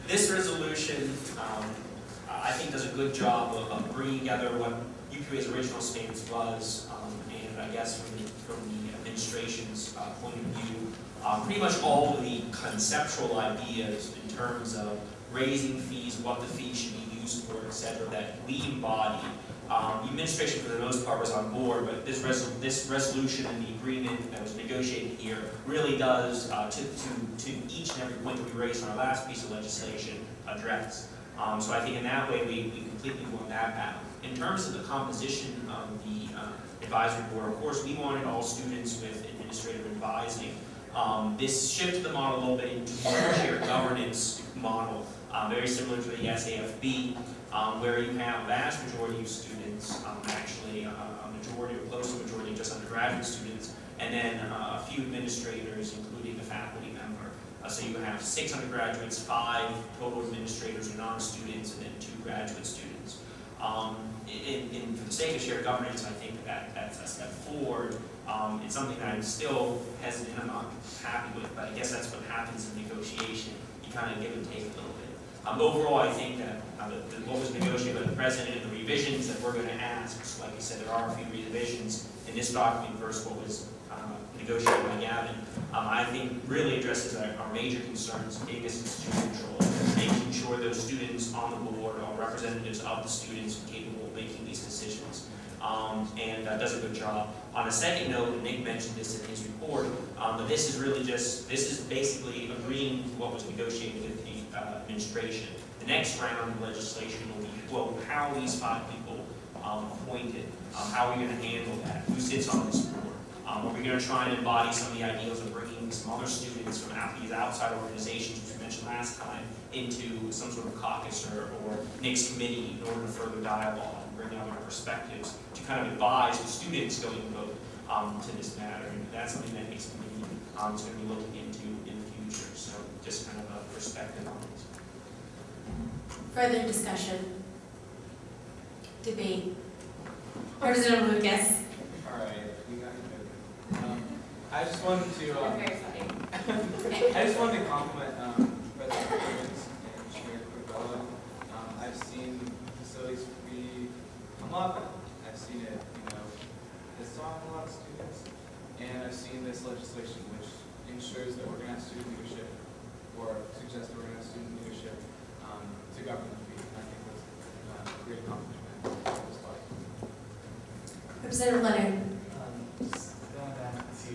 This resolution, I think, does a good job of bringing together what UPA's original stance was, and I guess from the administration's point of view, pretty much all of the conceptual ideas in terms of raising fees, what the fees should be used for, etc., that we embody. The administration, for the most part, was on board, but this resolution and the agreement that was negotiated here really does, to each and every point that we raised on our last piece of legislation, address. So I think in that way we completely won that battle. In terms of the composition of the advisory board, of course, we wanted all students with administrative advising. This shifted the model a little bit into more of a shared governance model, very similar to the SAFB, where you have a vast majority of students, actually a majority or close to a majority of just undergraduate students, and then a few administrators, including a faculty member. So you have 6 undergraduates, 5 total administrators or non-students, and then 2 graduate students. For the sake of shared governance, I think that's a step forward. It's something that I'm still hesitant, I'm not happy with, but I guess that's what happens in negotiation. kind of give and take a little bit. Overall, I think that what was negotiated by the president and the revisions that we're going to ask, so like I said, there are a few revisions in this document versus what was negotiated by Gavin, I think really addresses our major concerns, being as institution control, making sure those students on the board are representatives of the students capable of making these decisions, and does a good job. On a second note, Nick mentioned this in his report, but this is basically agreeing to what was negotiated with the administration. The next round of legislation will be, well, how are these 5 people appointed? How are we going to handle that? Who sits on this board? Are we going to try and embody some of the ideals of bringing some other students from these outside organizations, which we mentioned last time, into some sort of caucus or Nick's committee in order to further dialogue and bring other perspectives to kind of advise the students going to vote to this matter? And that's something that Nick's committee is going to be looking into in the future. So just kind of a perspective on it.
Further discussion? Debate? Representative Lucas?
All right, you got it. I just wanted to, I just wanted to compliment President Williams and Chair Corbella. I've seen facilities fee come up. I've seen it, piss off a lot of students, and I've seen this legislation which ensures that we're going to have student leadership, or suggests that we're going to have student leadership to government fee. And I think that's a great accomplishment for this body.
Representative Leonard?
Just going back to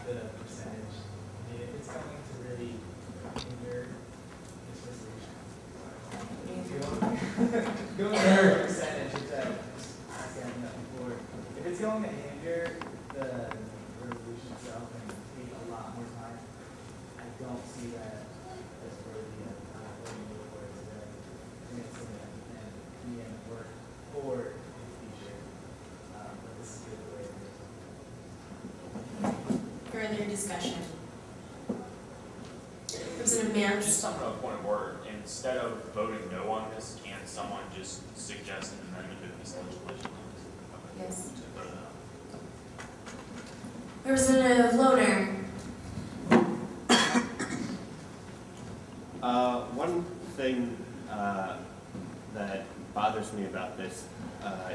the percentage, if it's going to really hinder this resolution, going back to the percentage, which I was asking that before, if it's going to hinder the resolution itself and take a lot more time, I don't see that as worthy of voting for it today. I think it's something that we can work for in the future, but this is good the way it is.
Further discussion? Representative Mance?
Just something on a point of order. Instead of voting no on this, can someone just suggest an amendment to this legislation?
Yes.
Put it out.
Representative Lohner?
One thing that bothers me about this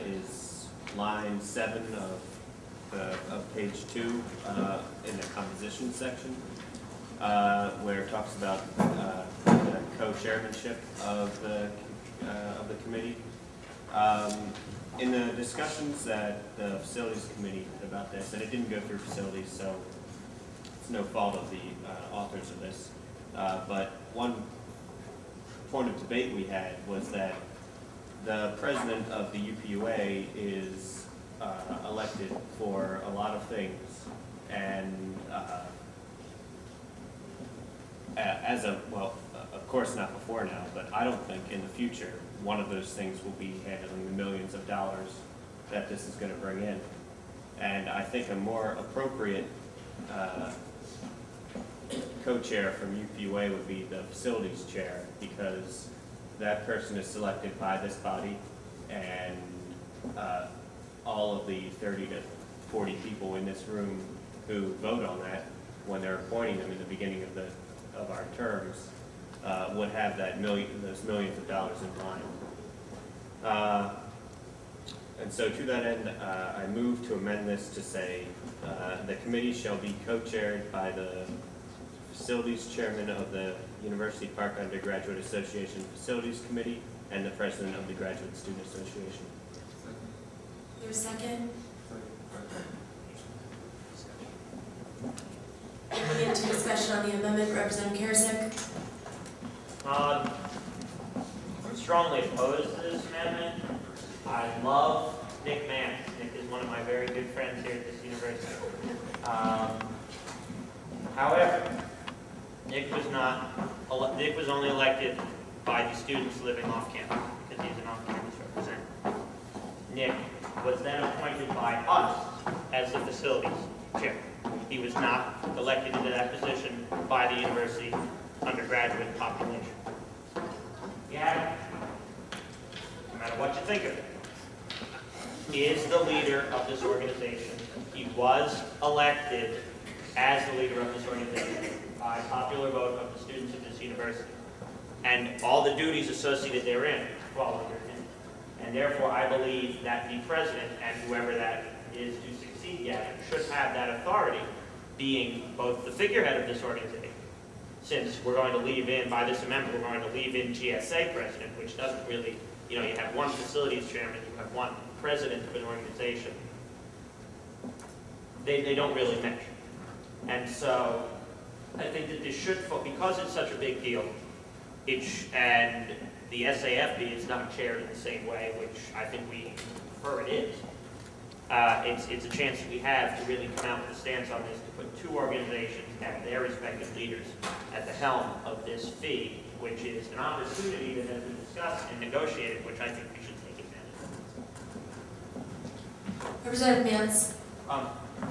is line 7 of page 2 in the composition section, where it talks about the co-chairmanship of the committee. In the discussions at the facilities committee about this, and it didn't go through facilities, so it's no fault of the authors of this, but one point of debate we had was that the president of the UPUA is elected for a lot of things, and of course not before now, but I don't think in the future one of those things will be handling the millions of dollars that this is going to bring in. And I think a more appropriate co-chair from UPUA would be the facilities chair, because that person is selected by this body, and all of the 30 to 40 people in this room who vote on that, when they're appointing them in the beginning of our terms, would have those millions of dollars in mind. And so to that end, I move to amend this to say the committee shall be co-chaired by the facilities chairman of the University Park Undergraduate Association Facilities Committee and the president of the Graduate Student Association.
Your second? Moving into discussion on the amendment, Representative Karasik?
I'm strongly opposed to this amendment. I love Nick Mance. Nick is one of my very good friends here at this university. However, Nick was only elected by the students living off campus because he's an off-campus representative. Nick was then appointed by us as the facilities chair. He was not elected into that position by the university undergraduate population. Yeah, no matter what you think of it, he is the leader of this organization. He was elected as the leader of this organization by popular vote of the students of this university. and all the duties associated therein fall under him. And therefore, I believe that the president and whoever that is to succeed Gavin should have that authority, being both the figurehead of this organization, since we're going to leave in, by this amendment, we're going to leave in GSA president, which doesn't really, you have one facilities chairman, you have one president of an organization. They don't really mesh. And so I think that this should, because it's such a big deal, and the SAFB is not chaired in the same way, which I think we prefer it is. It's a chance that we have to really come out with a stance on this, to put two organizations and their respective leaders at the helm of this fee, which is an opportunity that has been discussed and negotiated, which I think we should take advantage of.
Representative Mance.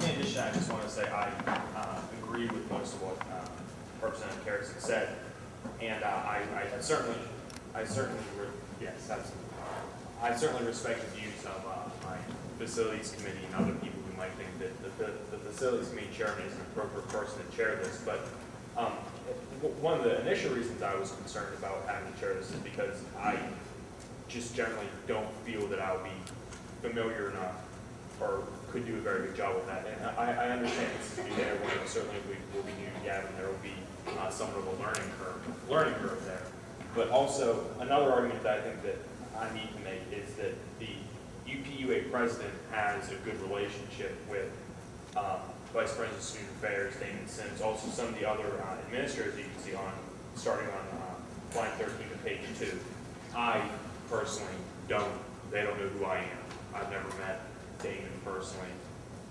In addition, I just want to say I agree with most of what Representative Carrick said, and I certainly respect the views of my facilities committee and other people who might think that the facilities committee chairman is an appropriate person to chair this. But one of the initial reasons I was concerned about having to chair this is because I just generally don't feel that I'll be familiar enough or could do a very good job with that. And I understand this is new to everyone, and certainly we will be new to Gavin. There will be somewhat of a learning curve there. But also, another argument that I think that I need to make is that the UPUA president has a good relationship with Vice President of Student Affairs, Damon Sims, also some of the other administrators you can see starting on line 13 to page 2. I personally they don't know who I am. I've never met Damon personally.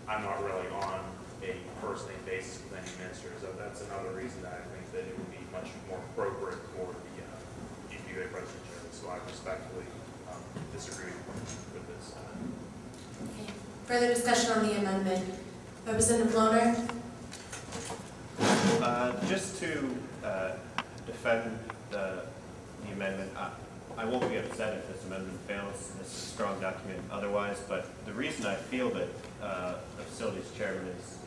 I'm not really on a first-name basis with any administrator, so that's another reason that I think that it would be much more appropriate for the UPUA president chair. So I respectfully disagree with this.
Okay. Further discussion on the amendment. Representative Lohner.
Just to defend the amendment, I won't be upset if this amendment fails. This is a strong document otherwise, but the reason I feel that the facilities chairman is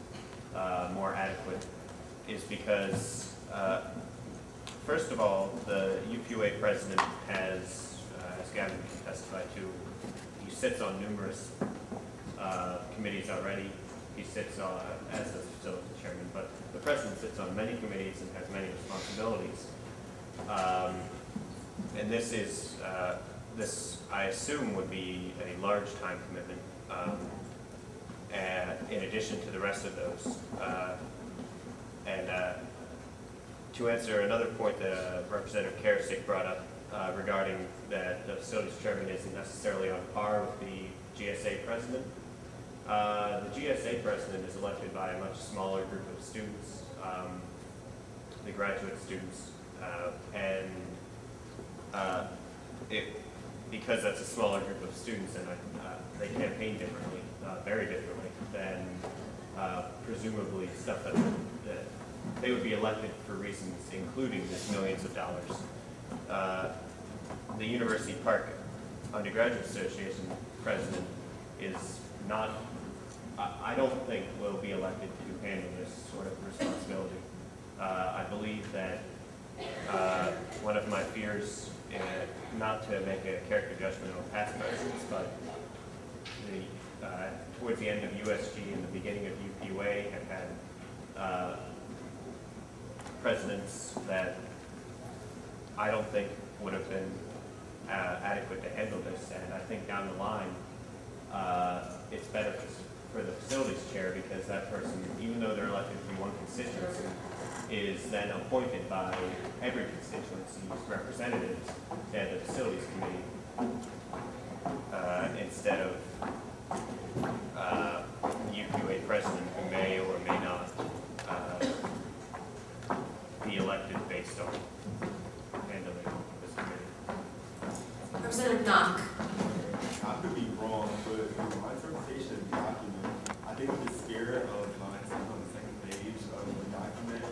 more adequate is because, first of all, the UPUA president has, as Gavin can testify to, he sits on numerous committees already. He sits on, as the facilities chairman, but the president sits on many committees and has many responsibilities. And this is, this I assume would be a large time commitment, and in addition to the rest of those. To answer another point that Representative Karasik brought up regarding that the facilities chairman isn't necessarily on par with the GSA president. The GSA president is elected by a much smaller group of students, the graduate students, because that's a smaller group of students and they campaign differently, very differently than presumably stuff that they would be elected for reasons including this millions of dollars. The University Park Undergraduate Association president is not, I don't think will be elected to handle this sort of responsibility. I believe that one of my fears, not to make a character judgment on past presidents, but towards the end of USG and the beginning of UPUA have had presidents that I don't think would have been adequate to handle this, and I think down the line it's better for the facilities chair because that person, even though they're elected from one constituency, is then appointed by every constituency's representatives and the facilities committee instead of the UPUA president who may or may not be elected based on handling this committee.
Representative Knock.
I could be wrong, but in my interpretation of the document, I think the spirit of line 7 on the second page of the document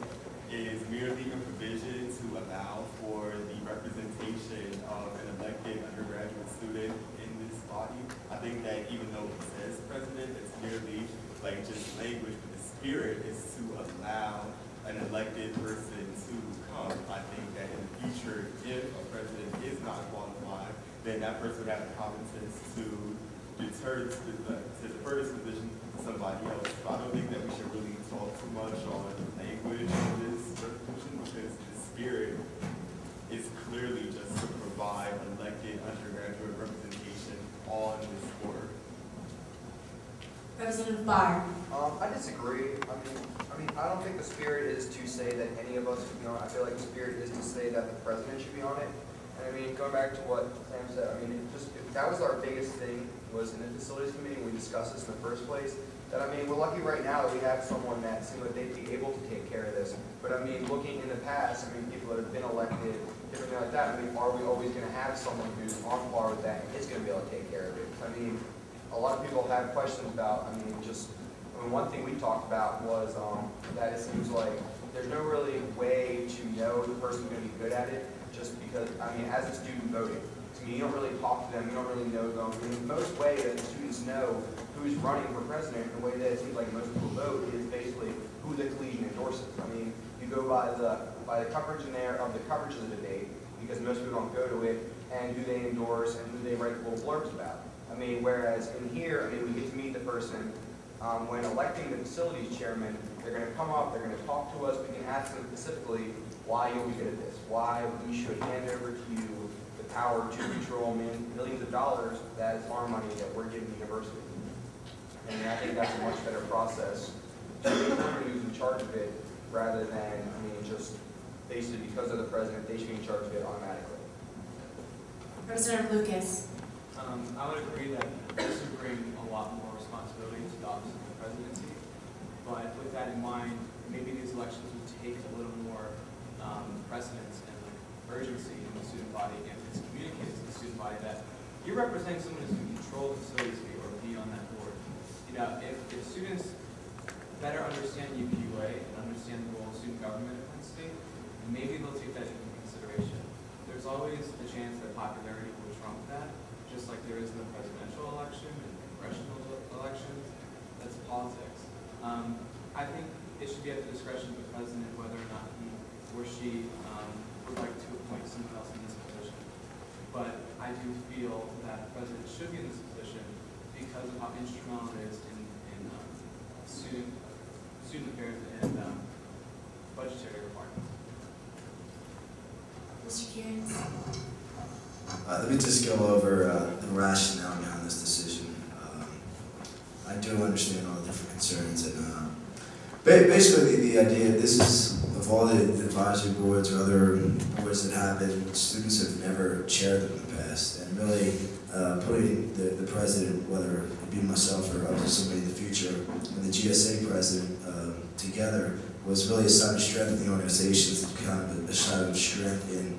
is merely a provision to allow for the representation of an elected undergraduate student in this body. I think that even though it says president, it's merely like just language, but the spirit is to allow an elected person to come. I think that in the future, if
not qualified, then that person would have the common sense to defer this position to somebody else. So I don't think that we should really talk too much on language in this resolution, because the spirit is clearly just to provide elected undergraduate representation on this board.
Representative Barr.
I disagree. I don't think the spirit is to say that any of us should be on it. I feel like the spirit is to say that the president should be on it. And going back to what Sam said, that was our biggest thing, was in the facilities committee when we discussed this in the first place. That we're lucky right now that we have someone that seems like they'd be able to take care of this. But looking in the past, people that have been elected, everything like that, are we always going to have someone who's on par with that and is going to be able to take care of it? A lot of people have questions about, one thing we talked about was that it seems like there's no really way to know the person's going to be good at it, just because, as a student voting, you don't really talk to them, you don't really know them. Most way that students know who's running for president, the way that it seems like most people vote is basically who the collegian endorses. You go by the coverage in there of the coverage of the debate, because most people don't go to it, and who they endorse and who they write little blurbs about. Whereas in here, we get to meet the person. When electing the facilities chairman, they're going to come up, they're going to talk to us, we can ask them specifically why you'll be good at this, why we should hand over to you the power to control millions of dollars that is our money that we're giving the university. And I think that's a much better process to determine who's in charge of it, rather than, just basically because of the president, they should be in charge of it automatically.
Representative Lucas.
I would agree that this would bring a lot more responsibility to the office of the presidency. But with that in mind, maybe these elections would take a little more precedence and urgency in the student body, and it's communicated to the student body that you're representing someone who's going to control the facilities fee or be on that board. If students better understand UPUA and understand the role of student government at Penn State, maybe they'll take that into consideration. There's always the chance that popularity will trump that, just like there is in the presidential election and congressional elections. That's politics. I think it should be at the discretion of the president whether or not he or she would like to appoint someone else in this position. But I do feel that the president should be in this position because of how instrumental it is in student affairs and budgetary requirements.
Mr. Kierans.
Let me just go over the rationale behind this decision. I do understand all the different concerns, and basically the idea, this is, of all the advisory boards or other boards that happen, students have never chaired them in the past, and really putting the president, whether it be myself or up to somebody in the future, and the GSA president together was really a sign of strength in the organizations, and kind of a sign of strength in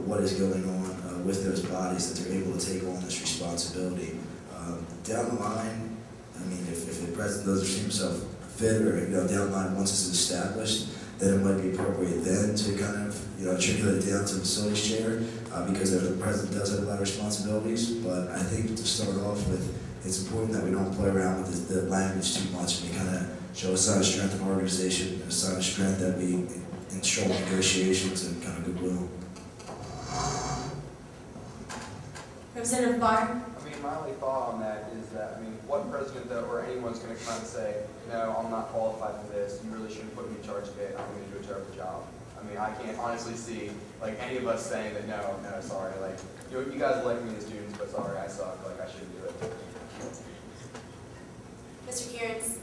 what is going on with those bodies, that they're able to take on this responsibility. Down the line, if the president doesn't see himself fit, or down the line once it's established, then it might be appropriate then to kind of trickle it down to the facilities chair, because the president does have a lot of responsibilities. But I think to start off with, it's important that we don't play around with the language too much, and we kind of show a sign of strength in our organization, a sign of strength that we ensure negotiations and kind of goodwill.
Representative Barr.
My only thought on that is that, what president or anyone's going to come out and say, no, I'm not qualified for this, you really shouldn't put me in charge of it, I'm going to do a terrible job. I can't honestly see, any of us saying that, no, sorry, you guys elect me as students, but sorry, I suck, I shouldn't do it.
Mr. Kierans.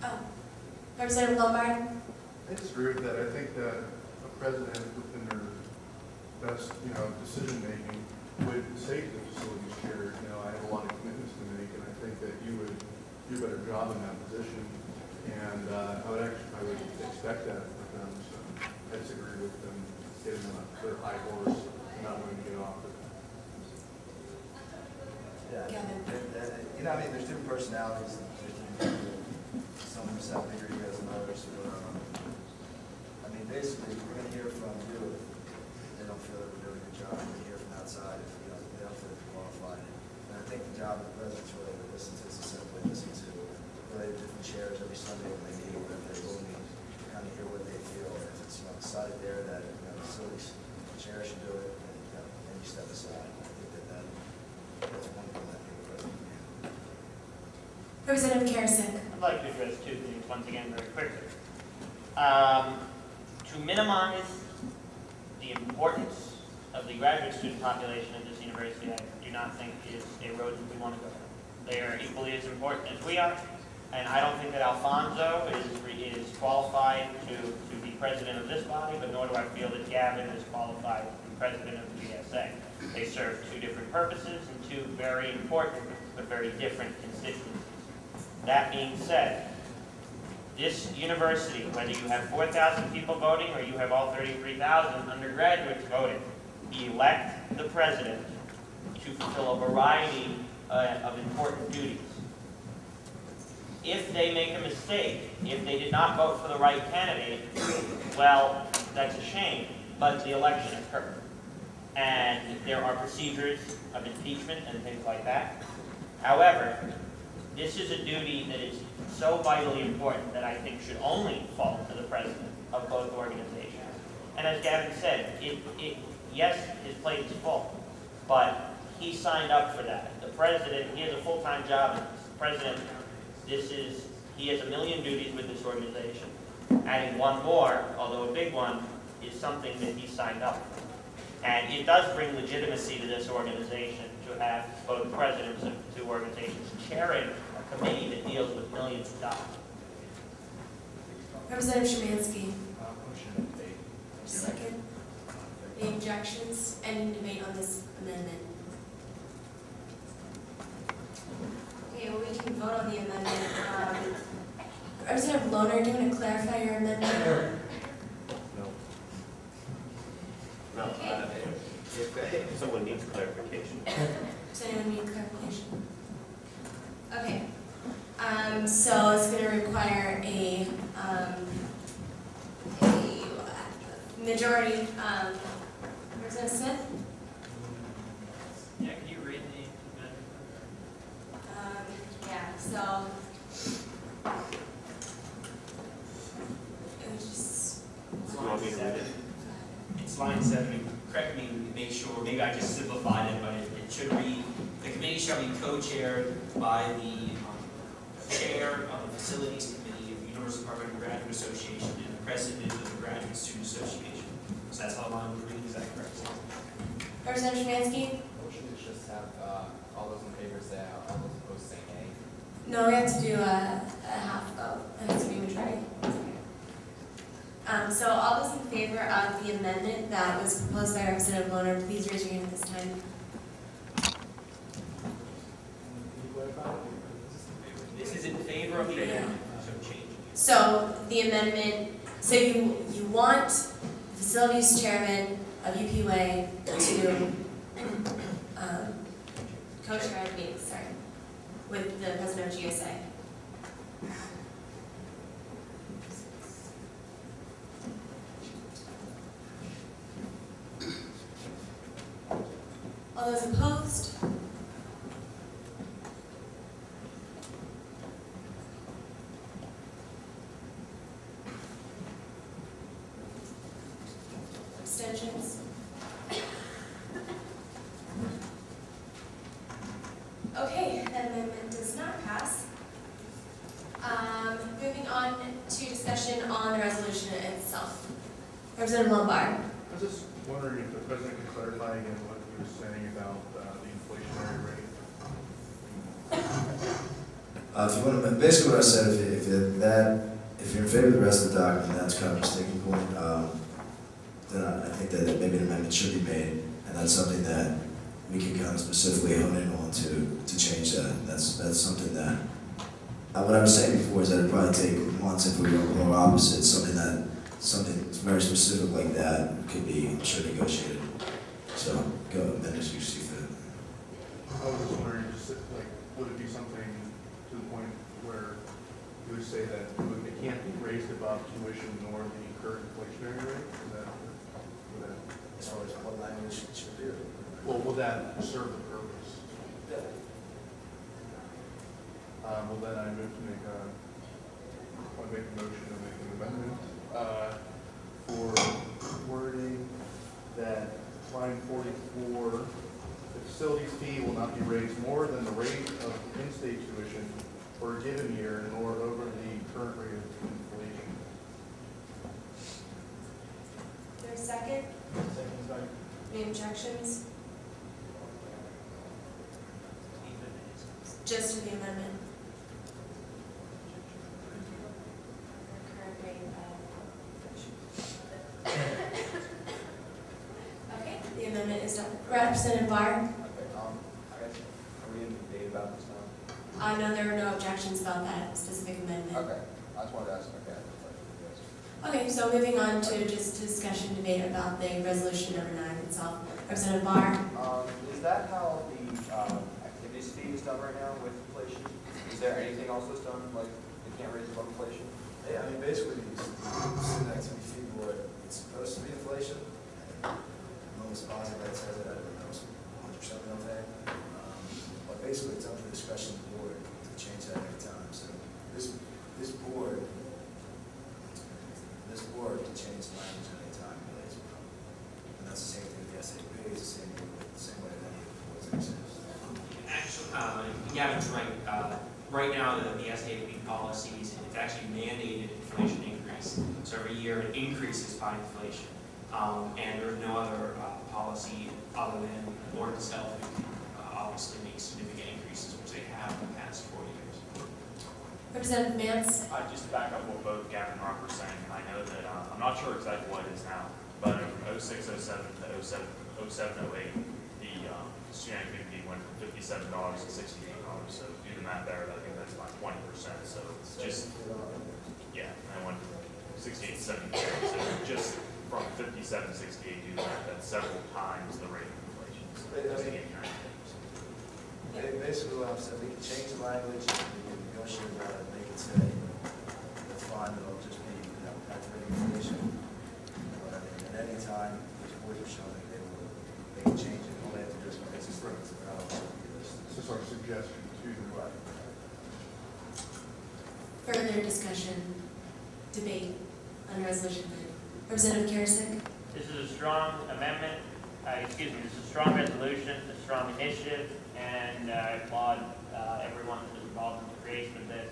Oh. Representative Lombard.
I disagree with that. I think that a president within their best, decision-making would say to the facilities chair, I have a lot of commitments to make, and I think that you would do a better job in that position. And I would expect that of them. So I disagree with them getting on their high horse and not wanting to get off it.
Yeah, there's different personalities. Some of us have bigger egos than others. Basically, we're going to hear from you if they don't feel that we're doing a good job. We're going to hear from outside if they don't feel qualified. And I think the job of the president's really to listen to, simply listen to really the different chairs every Sunday when they meet, whatever they will meet, kind of hear what they feel. And if it's decided there that the facilities chair should do it, and you
Representative Karasik.
I'd like to address two things once again very quickly. To minimize the importance of the graduate student population of this university, I do not think is a road that we want to go down. They are equally as important as we are, and I don't think that Alfonso is qualified to be president of this body, but nor do I feel that Gavin is qualified to be president of the GSA. They serve two different purposes and two very important but very different constituencies. That being said, this university, whether you have 4,000 people voting or you have all 33,000 undergraduates voting, elect the president to fulfill a variety of important duties. If they make a mistake, if they did not vote for the right candidate, well, that's a shame, but the election occurred. And there are procedures of impeachment and things like that. However, this is a duty that is so vitally important that I think should only fall to the president of both organizations. And as Gavin said, yes, his plate is full, but he signed up for that. The president, he has a full-time job in this. The president, he has a million duties with this organization. Adding one more, although a big one, is something that he signed up for. And it does bring legitimacy to this organization to have both presidents of two organizations chairing a committee that deals with millions of dollars.
Representative Szymanski.
Motion to debate.
Second. Any objections? Any debate on this amendment? Okay, well, we can vote on the amendment. Representative Lohner, do you want to clarify your amendment?
No, if someone needs clarification.
Does anyone need clarification? Okay. So it's going to require a majority. Representative Smith?
Yeah, can you read the amendment?
Yeah, so it was just.
You want me to read it?
It's line 7. Correct me, make sure, maybe I just simplified it, but it should read, the committee shall be co-chaired by the chair of the Facilities Committee of the University Department of Graduate Association and the president of the Graduate Student Association. So that's how line would read, is that correct?
Representative Szymanski?
Motion is just have all those in favor say aye, all those opposed say nay.
No, we have to do a half vote. It has to be majority. So all those in favor of the amendment that was proposed by Representative Lohner, please raise your hand at this time.
Can you clarify?
This is in favor of the amendment, so change it.
So the amendment, so you want facilities chairman of UPUA to co-chair the meeting, sorry, with the president of GSA. All those opposed? Abstentions? Okay, that amendment does not pass. Moving on to discussion on the resolution itself. Representative Lombard.
I was just wondering if the president could clarify again what he was saying about the inflationary rate.
If you want to, basically what I said, if you're in favor of the rest of the document, that's kind of a sticking point, then I think that maybe an amendment should be made, and that's something that we can kind of specifically hone in on to change that. That's something that, what I was saying before is that it'd probably take months if we were more opposite, something very specific like that could be, I'm sure, negotiated. So, go amend as you see fit.
I was just wondering, would it be something to the point where you would say that it can't be raised above tuition nor the current inflationary rate?
As far as what language should do.
Well, will that serve the purpose? Well, then I move to make a motion to make an amendment for wording that line 44, the facilities fee will not be raised more than the rate of in-state tuition for a given year nor over the current rate of inflation.
Is there a second? Any objections? Just to the amendment. Current rate of. Okay, the amendment is done. Representative Barr?
Okay, I guess, are we in debate about this now?
No, there are no objections about that specific amendment.
Okay, I just wanted to ask, okay.
Okay, so moving on to just discussion debate about the resolution number 9 itself. Representative Barr?
Is that how the activities fee is done right now with inflation? Is there anything else that's done, like, they can't raise above inflation?
Yeah, I mean, basically, the student activity fee board, it's supposed to be inflation. I'm almost positive that says it, I don't know, 100% we don't think. But basically, it's up to the discretion of the board to change that every time. So this board can change the language at any time, really. And that's the same thing with the SAP, it's the same way that any of the boards exist.
Actually, Gavin's right. Right now, the SAP policies, it's actually mandated inflation increase. So every year it increases by inflation. And there's no other policy other than the board itself who can obviously make significant increases, which they have in the past 4 years.
Representative Mance?
Just to back up what both Gavin and Rob were saying, I know that, I'm not sure exactly what it is now, but from 06, 07 to 07, 08, the student activity went from $57 to $68. So do the math there, I think that's about 20%. So it's just, yeah, and I went from 68 to 73. So just from 57 to 68, do the math, that's several times the rate of inflation. So just to get your
Basically, what I'm saying, we can change the language, we can negotiate about it, make it say, that's fine, it'll just be, at the rate of inflation. But I mean, at any time, these boards are showing that they can change it, all they have to do is make it straight.
This is our suggestion to the right.
Further discussion, debate on resolution 9. Representative Karasik?
This is a strong amendment, this is a strong resolution, a strong initiative, and I applaud everyone that was involved in the creation of this.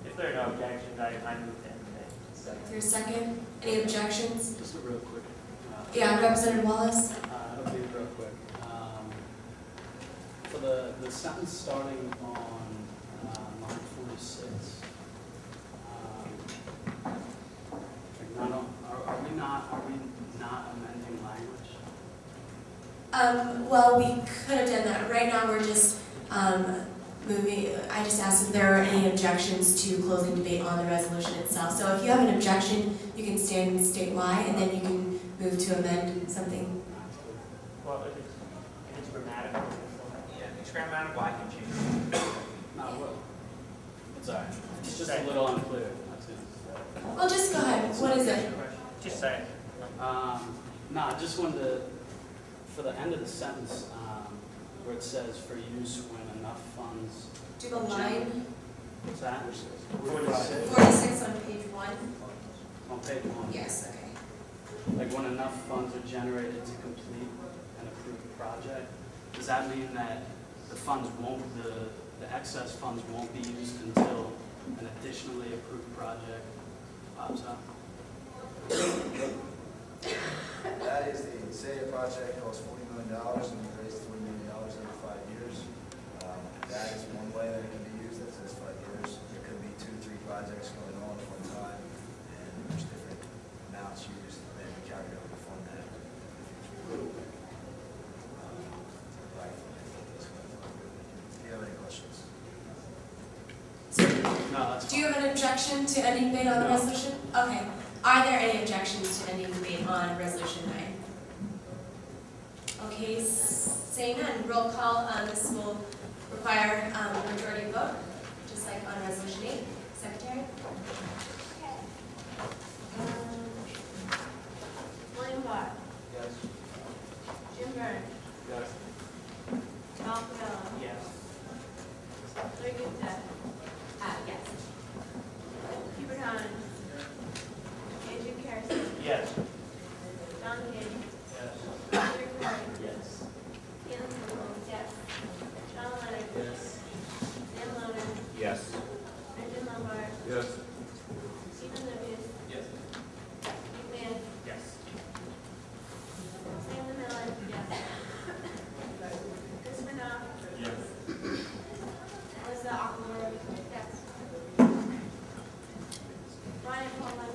If there are no objections, I move to end today.
Is there a second? Any objections?
Just real quick.
Yeah, Representative Wallace?
It'll be real quick. For the sentence starting on line 46, are we not amending language?
Well, we could have done that. Right now, we're just moving. I just asked if there are any objections to closing debate on the resolution itself. So if you have an objection, you can stand and state why, and then you can move to amend something.
Well, if it's grammatical.
Yeah, if it's grammatical, I can change it.
No, well, it's all right. It's just a little unclear. That's it.
Well, just go ahead. What is it?
Just say it.
No, I just wanted to, for the end of the sentence, where it says for use when enough funds.
Do the line
What's that?
46 on page 1?
On page 1.
Yes, okay.
Like when enough funds are generated to complete an approved project, does that mean that the funds won't, the excess funds won't be used until an additionally approved project pops up?
That is the, say a project costs $40 million and we raise $40 million over 5 years. That is one way that it can be used, that says 5 years. There could be 2 or 3 projects going on at one time, and there's different amounts used, and then we carry over to fund that. Right. Do you have any questions?
No, that's
Do you have an objection to ending debate on the resolution? Okay. Are there any objections to ending debate on resolution 9? Okay, saying none. Roll call. This will require a majority vote, just like on resolution 8. Secretary?
William Barr.
Yes.
Jim Byrne.
Yes.
Ralph Cabello.
Yes.
Larry Gupta.
Yes.
Hubert Hahn. Andrew Carrison.
Yes.
Don King.
Yes.
Peter Curry.
Yes.
Caitlin Campbell. Yes. Sean Leonard.
Yes.
Yes.
Stephen Livius,
Yes.
McMahon,
Yes.
Sam Millen, yes. Chris Minogue,
Yes.
Melissa Aquilor, yes. Brian Coleman,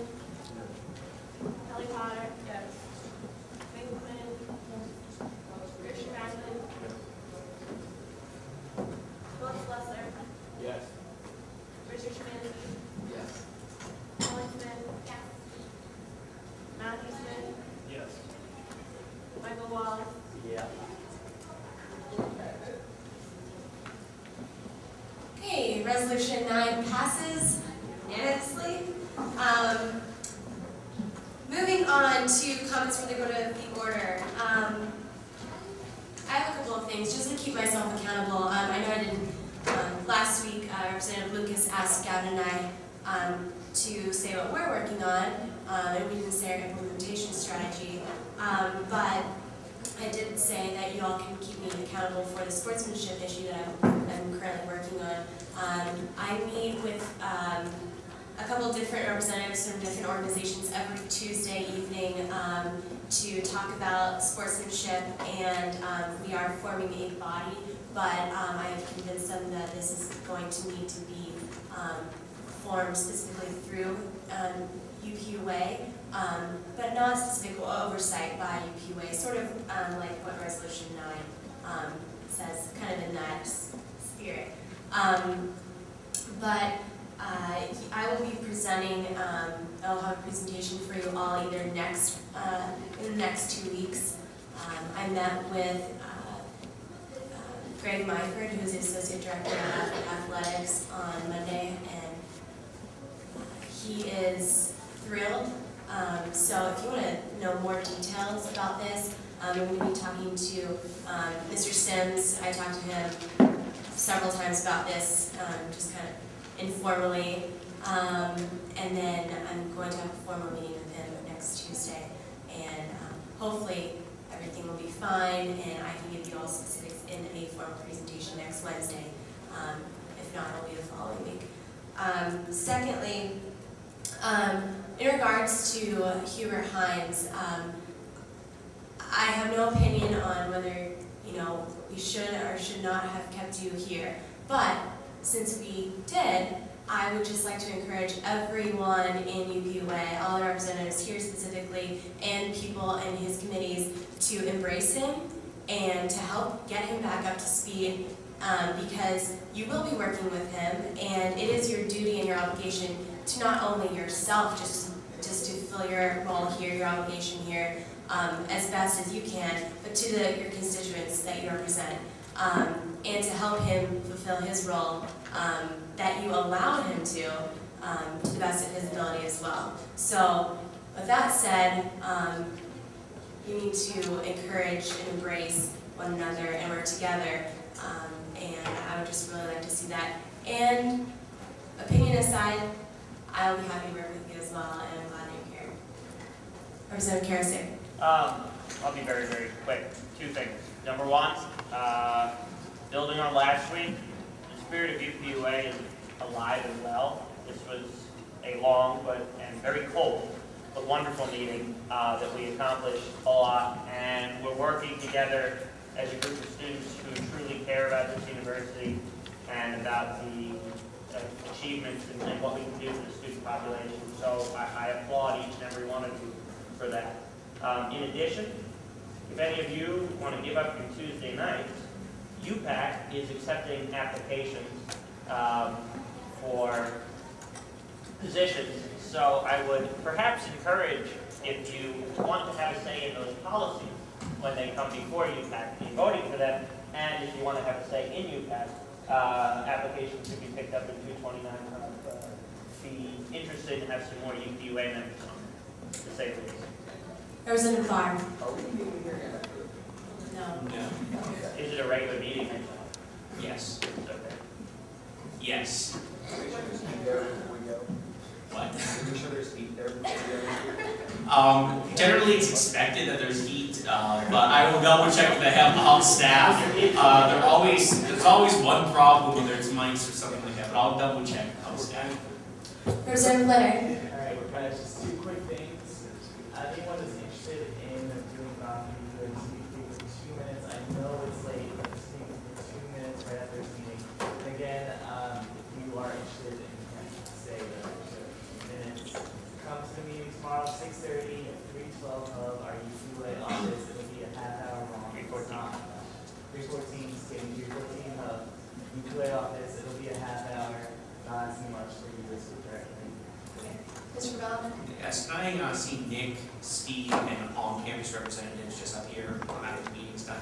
Kelly Potter, yes. Megan Quinn, Christian Ragland, Philip Lesser,
Yes.
Richard Schmidt,
Yes.
Colin Smith, yes. Matthew Smith,
Yes.
Michael Wallace,
Yeah.
Okay, resolution 9 passes unanimously. Moving on to comments from the go to the order. I have a couple of things, just to keep myself accountable. I know I didn't, last week, Representative Lucas asked Gavin and I to say what we're working on, and we didn't say our implementation strategy. But I did say that you all can keep me accountable for the sportsmanship issue that I'm currently working on. I meet with a couple different representatives from different organizations every Tuesday evening to talk about sportsmanship, and we are forming a body, but I have convinced them that this is going to need to be formed specifically through UPUA, but not specific oversight by UPUA, sort of like what Resolution 9 says, kind of in that spirit. But I will be presenting, I'll have a presentation for you all either in the next 2 weeks. I met with Greg Myford, who's the Associate Director of Athletics, on Monday, and he is thrilled. So if you want to know more details about this, I'm going to be talking to Mr. Sims. I talked to him several times about this, just kind of informally, and then I'm going to have a formal meeting with him next Tuesday, and hopefully everything will be fine, and I can give you all specifics in a formal presentation next Wednesday. If not, it'll be the following week. Secondly, in regards to Hubert Hines, I have no opinion on whether we should or should not have kept you here, but since we did, I would just like to encourage everyone in UPUA, all the representatives here specifically, and people in his committees to embrace him and to help get him back up to speed, because you will be working with him, and it is your duty and your obligation to not only yourself just to fulfill your role here, your obligation here, as best as you can, but to your constituents that you represent, and to help him fulfill his role that you allowed him to the best of his ability as well. So, with that said, you need to encourage and embrace one another, and we're together, and I would just really like to see that. And opinion aside, I'll be happy to work with you as well, and I'm glad that you're here. Representative Karasik.
I'll be very, very quick. 2 things. Number 1, building on last week, the spirit of UPUA is alive and well. This was a long and very cold but wonderful meeting that we accomplished a lot, and we're working together as a group of students who truly care about this university and about the achievements and what we can do for the student population. So I applaud each and every one of you for that. In addition, if any of you want to give up your Tuesday night, UPAC is accepting applications for positions. So I would perhaps encourage, if you want to have a say in those policies when they come before UPAC, be voting for them, and if you want to have a say in UPAC, applications could be picked up in 229. Be interested and have some more UPUA members on, to say the least.
Representative Barr.
Are we meeting here yet?
No.
No. Is it a regular meeting?
Yes.
Okay.
Yes.
There before we go.
What?
Make sure there's heat there before we go.
Generally, it's expected that there's heat, but I will double check with the house staff. There's always one problem, whether it's mics or something like that, but I'll double check with house staff.
Representative Leonard.
All right, guys, just two quick things. Anyone who's interested in doing coffee, could speak for 2 minutes. I know it's late, but speak for 2 minutes right after this meeting. Again, if you are interested and can stay there for 2 minutes, come to the meeting tomorrow, 6:30 at 312 Hub, our UCLA office. It'll be a half hour long. 314, same 314 Hub, UCLA office. It'll be a half hour. Not too much for you this week, right?
Mr. Bellman.
Yes, can I see Nick, Steve, and on-campus representatives just up here after the meeting's done?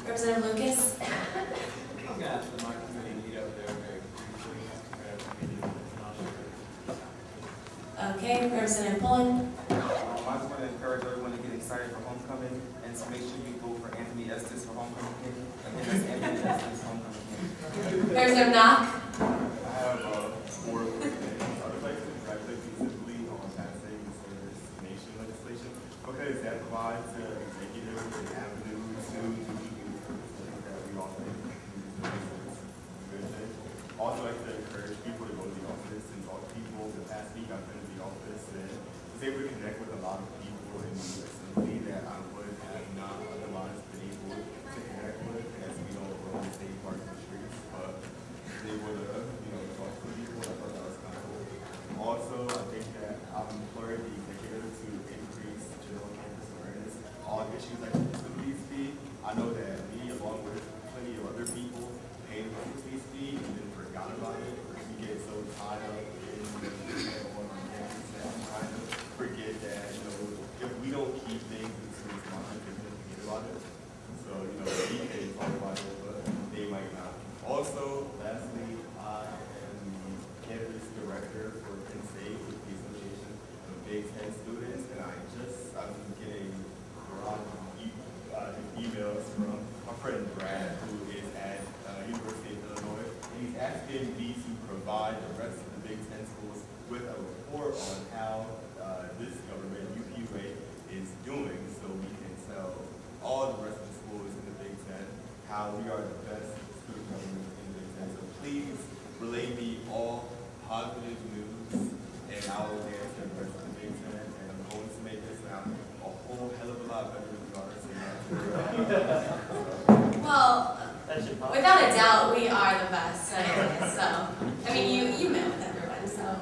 Representative Lucas.
I'm gonna ask the market committee meet up there very briefly after the meeting, and I'll share.
Okay, Representative Pullen.
I just want to encourage everyone to get excited for homecoming and to make sure you vote for Anthony Estes for homecoming king. Again, that's Anthony Estes homecoming king.
Representative Knock.
I have 4 quick things. I would like to congratulate you simply on passing the service nation legislation because that provides the executive an avenue to do things that we all think is a good thing. Also, I'd like to encourage people to go to the office and talk to people. The past week I've been to the office and was able to connect with a lot of people in the assembly that I would have not otherwise been able to connect with as we don't roam the same parts of the streets. But they would have, talk to people. I thought that was kind of cool. Also, I think that I've implored the executive to increase general campus awareness on issues like the facilities fee. I know that me, along with plenty of other people, paid the facilities fee and then forgot about it. We get so tied up in the on campus that we kind of forget that, if we don't keep things in students' minds, they're going to forget about it. So, we can talk about it, but they might not. Also, lastly, I am the campus director for Penn State with the Association of Big Ten Students, and I've been getting a lot of emails from my friend Brad, who is at University of Illinois, and he's asking me to provide the rest of the Big Ten schools with a report on how this government, UPUA, is doing, so we can tell all the rest of the schools in the Big Ten how we are the best student government in the Big Ten. So please relay me all positive news, and I will answer the rest of the Big Ten, and I'm going to make this sound a whole hell of a lot better than we are saying.
Well, without a doubt, we are the best anyway, so, you met with everyone, so.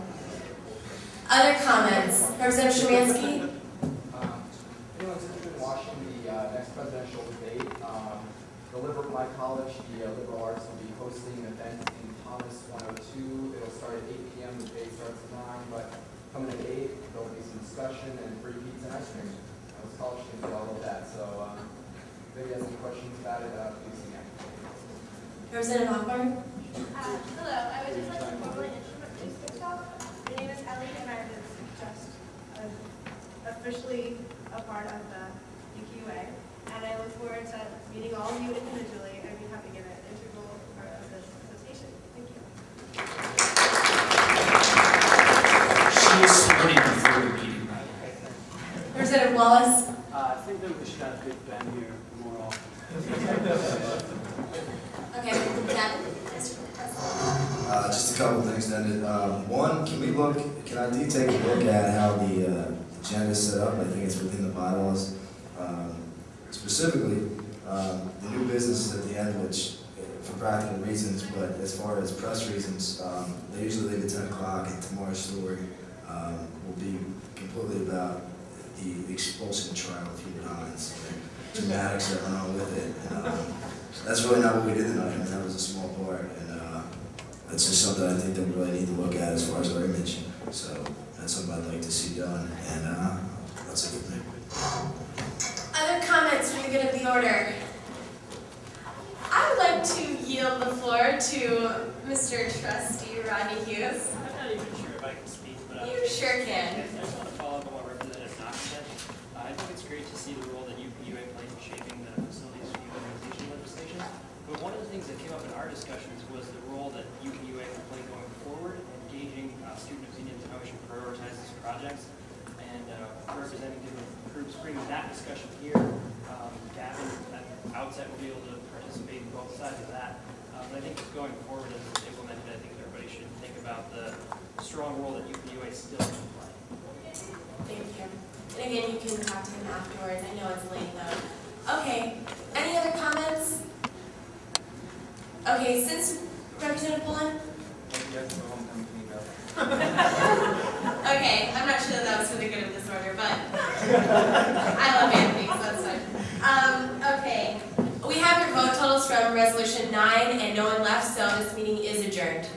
Other comments? Representative Szymanski?
Anyone's interested in watching the next presidential debate, my college, the liberal arts, will be hosting an event in Thomas 102. It'll start at 8 p.m. The debate starts at 9, but coming at 8, there'll be some discussion and free pizza and ice cream. Those college students will love that, so if anybody has any questions about it, please see me.
Representative Hochberg?
Hello, I would just like to formally introduce myself. My name is Ellie, and I'm just officially a part of the UQA, and I look forward to meeting all of you individually and becoming an integral part of this association. Thank you.
She is sworn in before the meeting.
Representative Wallace?
I think that we should have Big Ben here more often.
Okay, Deb?
Just a couple things then. One, can I take a look at how the agenda is set up? I think it's within the bylaws. Specifically, the new business is at the end, which for practical reasons, but as far as press reasons, they usually leave at 10 o'clock, and tomorrow's story will be completely about the expulsion trial of Hubert Hines, the dramatics that went on with it. And, that's really not what we did tonight. I mean, that was a small part, and that's just something I think that we really need to look at as far as our image. So that's something I'd like to see done, and that's it for me.
Other comments for the good of the order? I would like to yield the floor to Mr. Trustee Rodney Hughes.
I'm not even sure if I can speak, but
You sure can.
I just want to follow up on what Representative Knox said. I think it's great to see the role that UPUA plays in shaping the facilities fee organization legislation. But one of the things that came up in our discussions was the role that UPUA can play going forward, engaging student opinions on how we should prioritize these projects, and representing different groups, bringing that discussion here. Gavin, at the outset, will be able to participate in both sides of that. But I think just going forward as it's implemented, I think everybody should think about the strong role that UPUA still can play.
Thank you. And again, you can talk to him afterwards. I know it's late though. Okay, any other comments? Okay, since Representative Pullen?
Thank you guys for homecoming team though.
Okay, I'm not sure that was for the good of this order, but I love Anthony, so that's fine. Okay, we have your vote totals from resolution 9 and no one left, so this meeting is adjourned.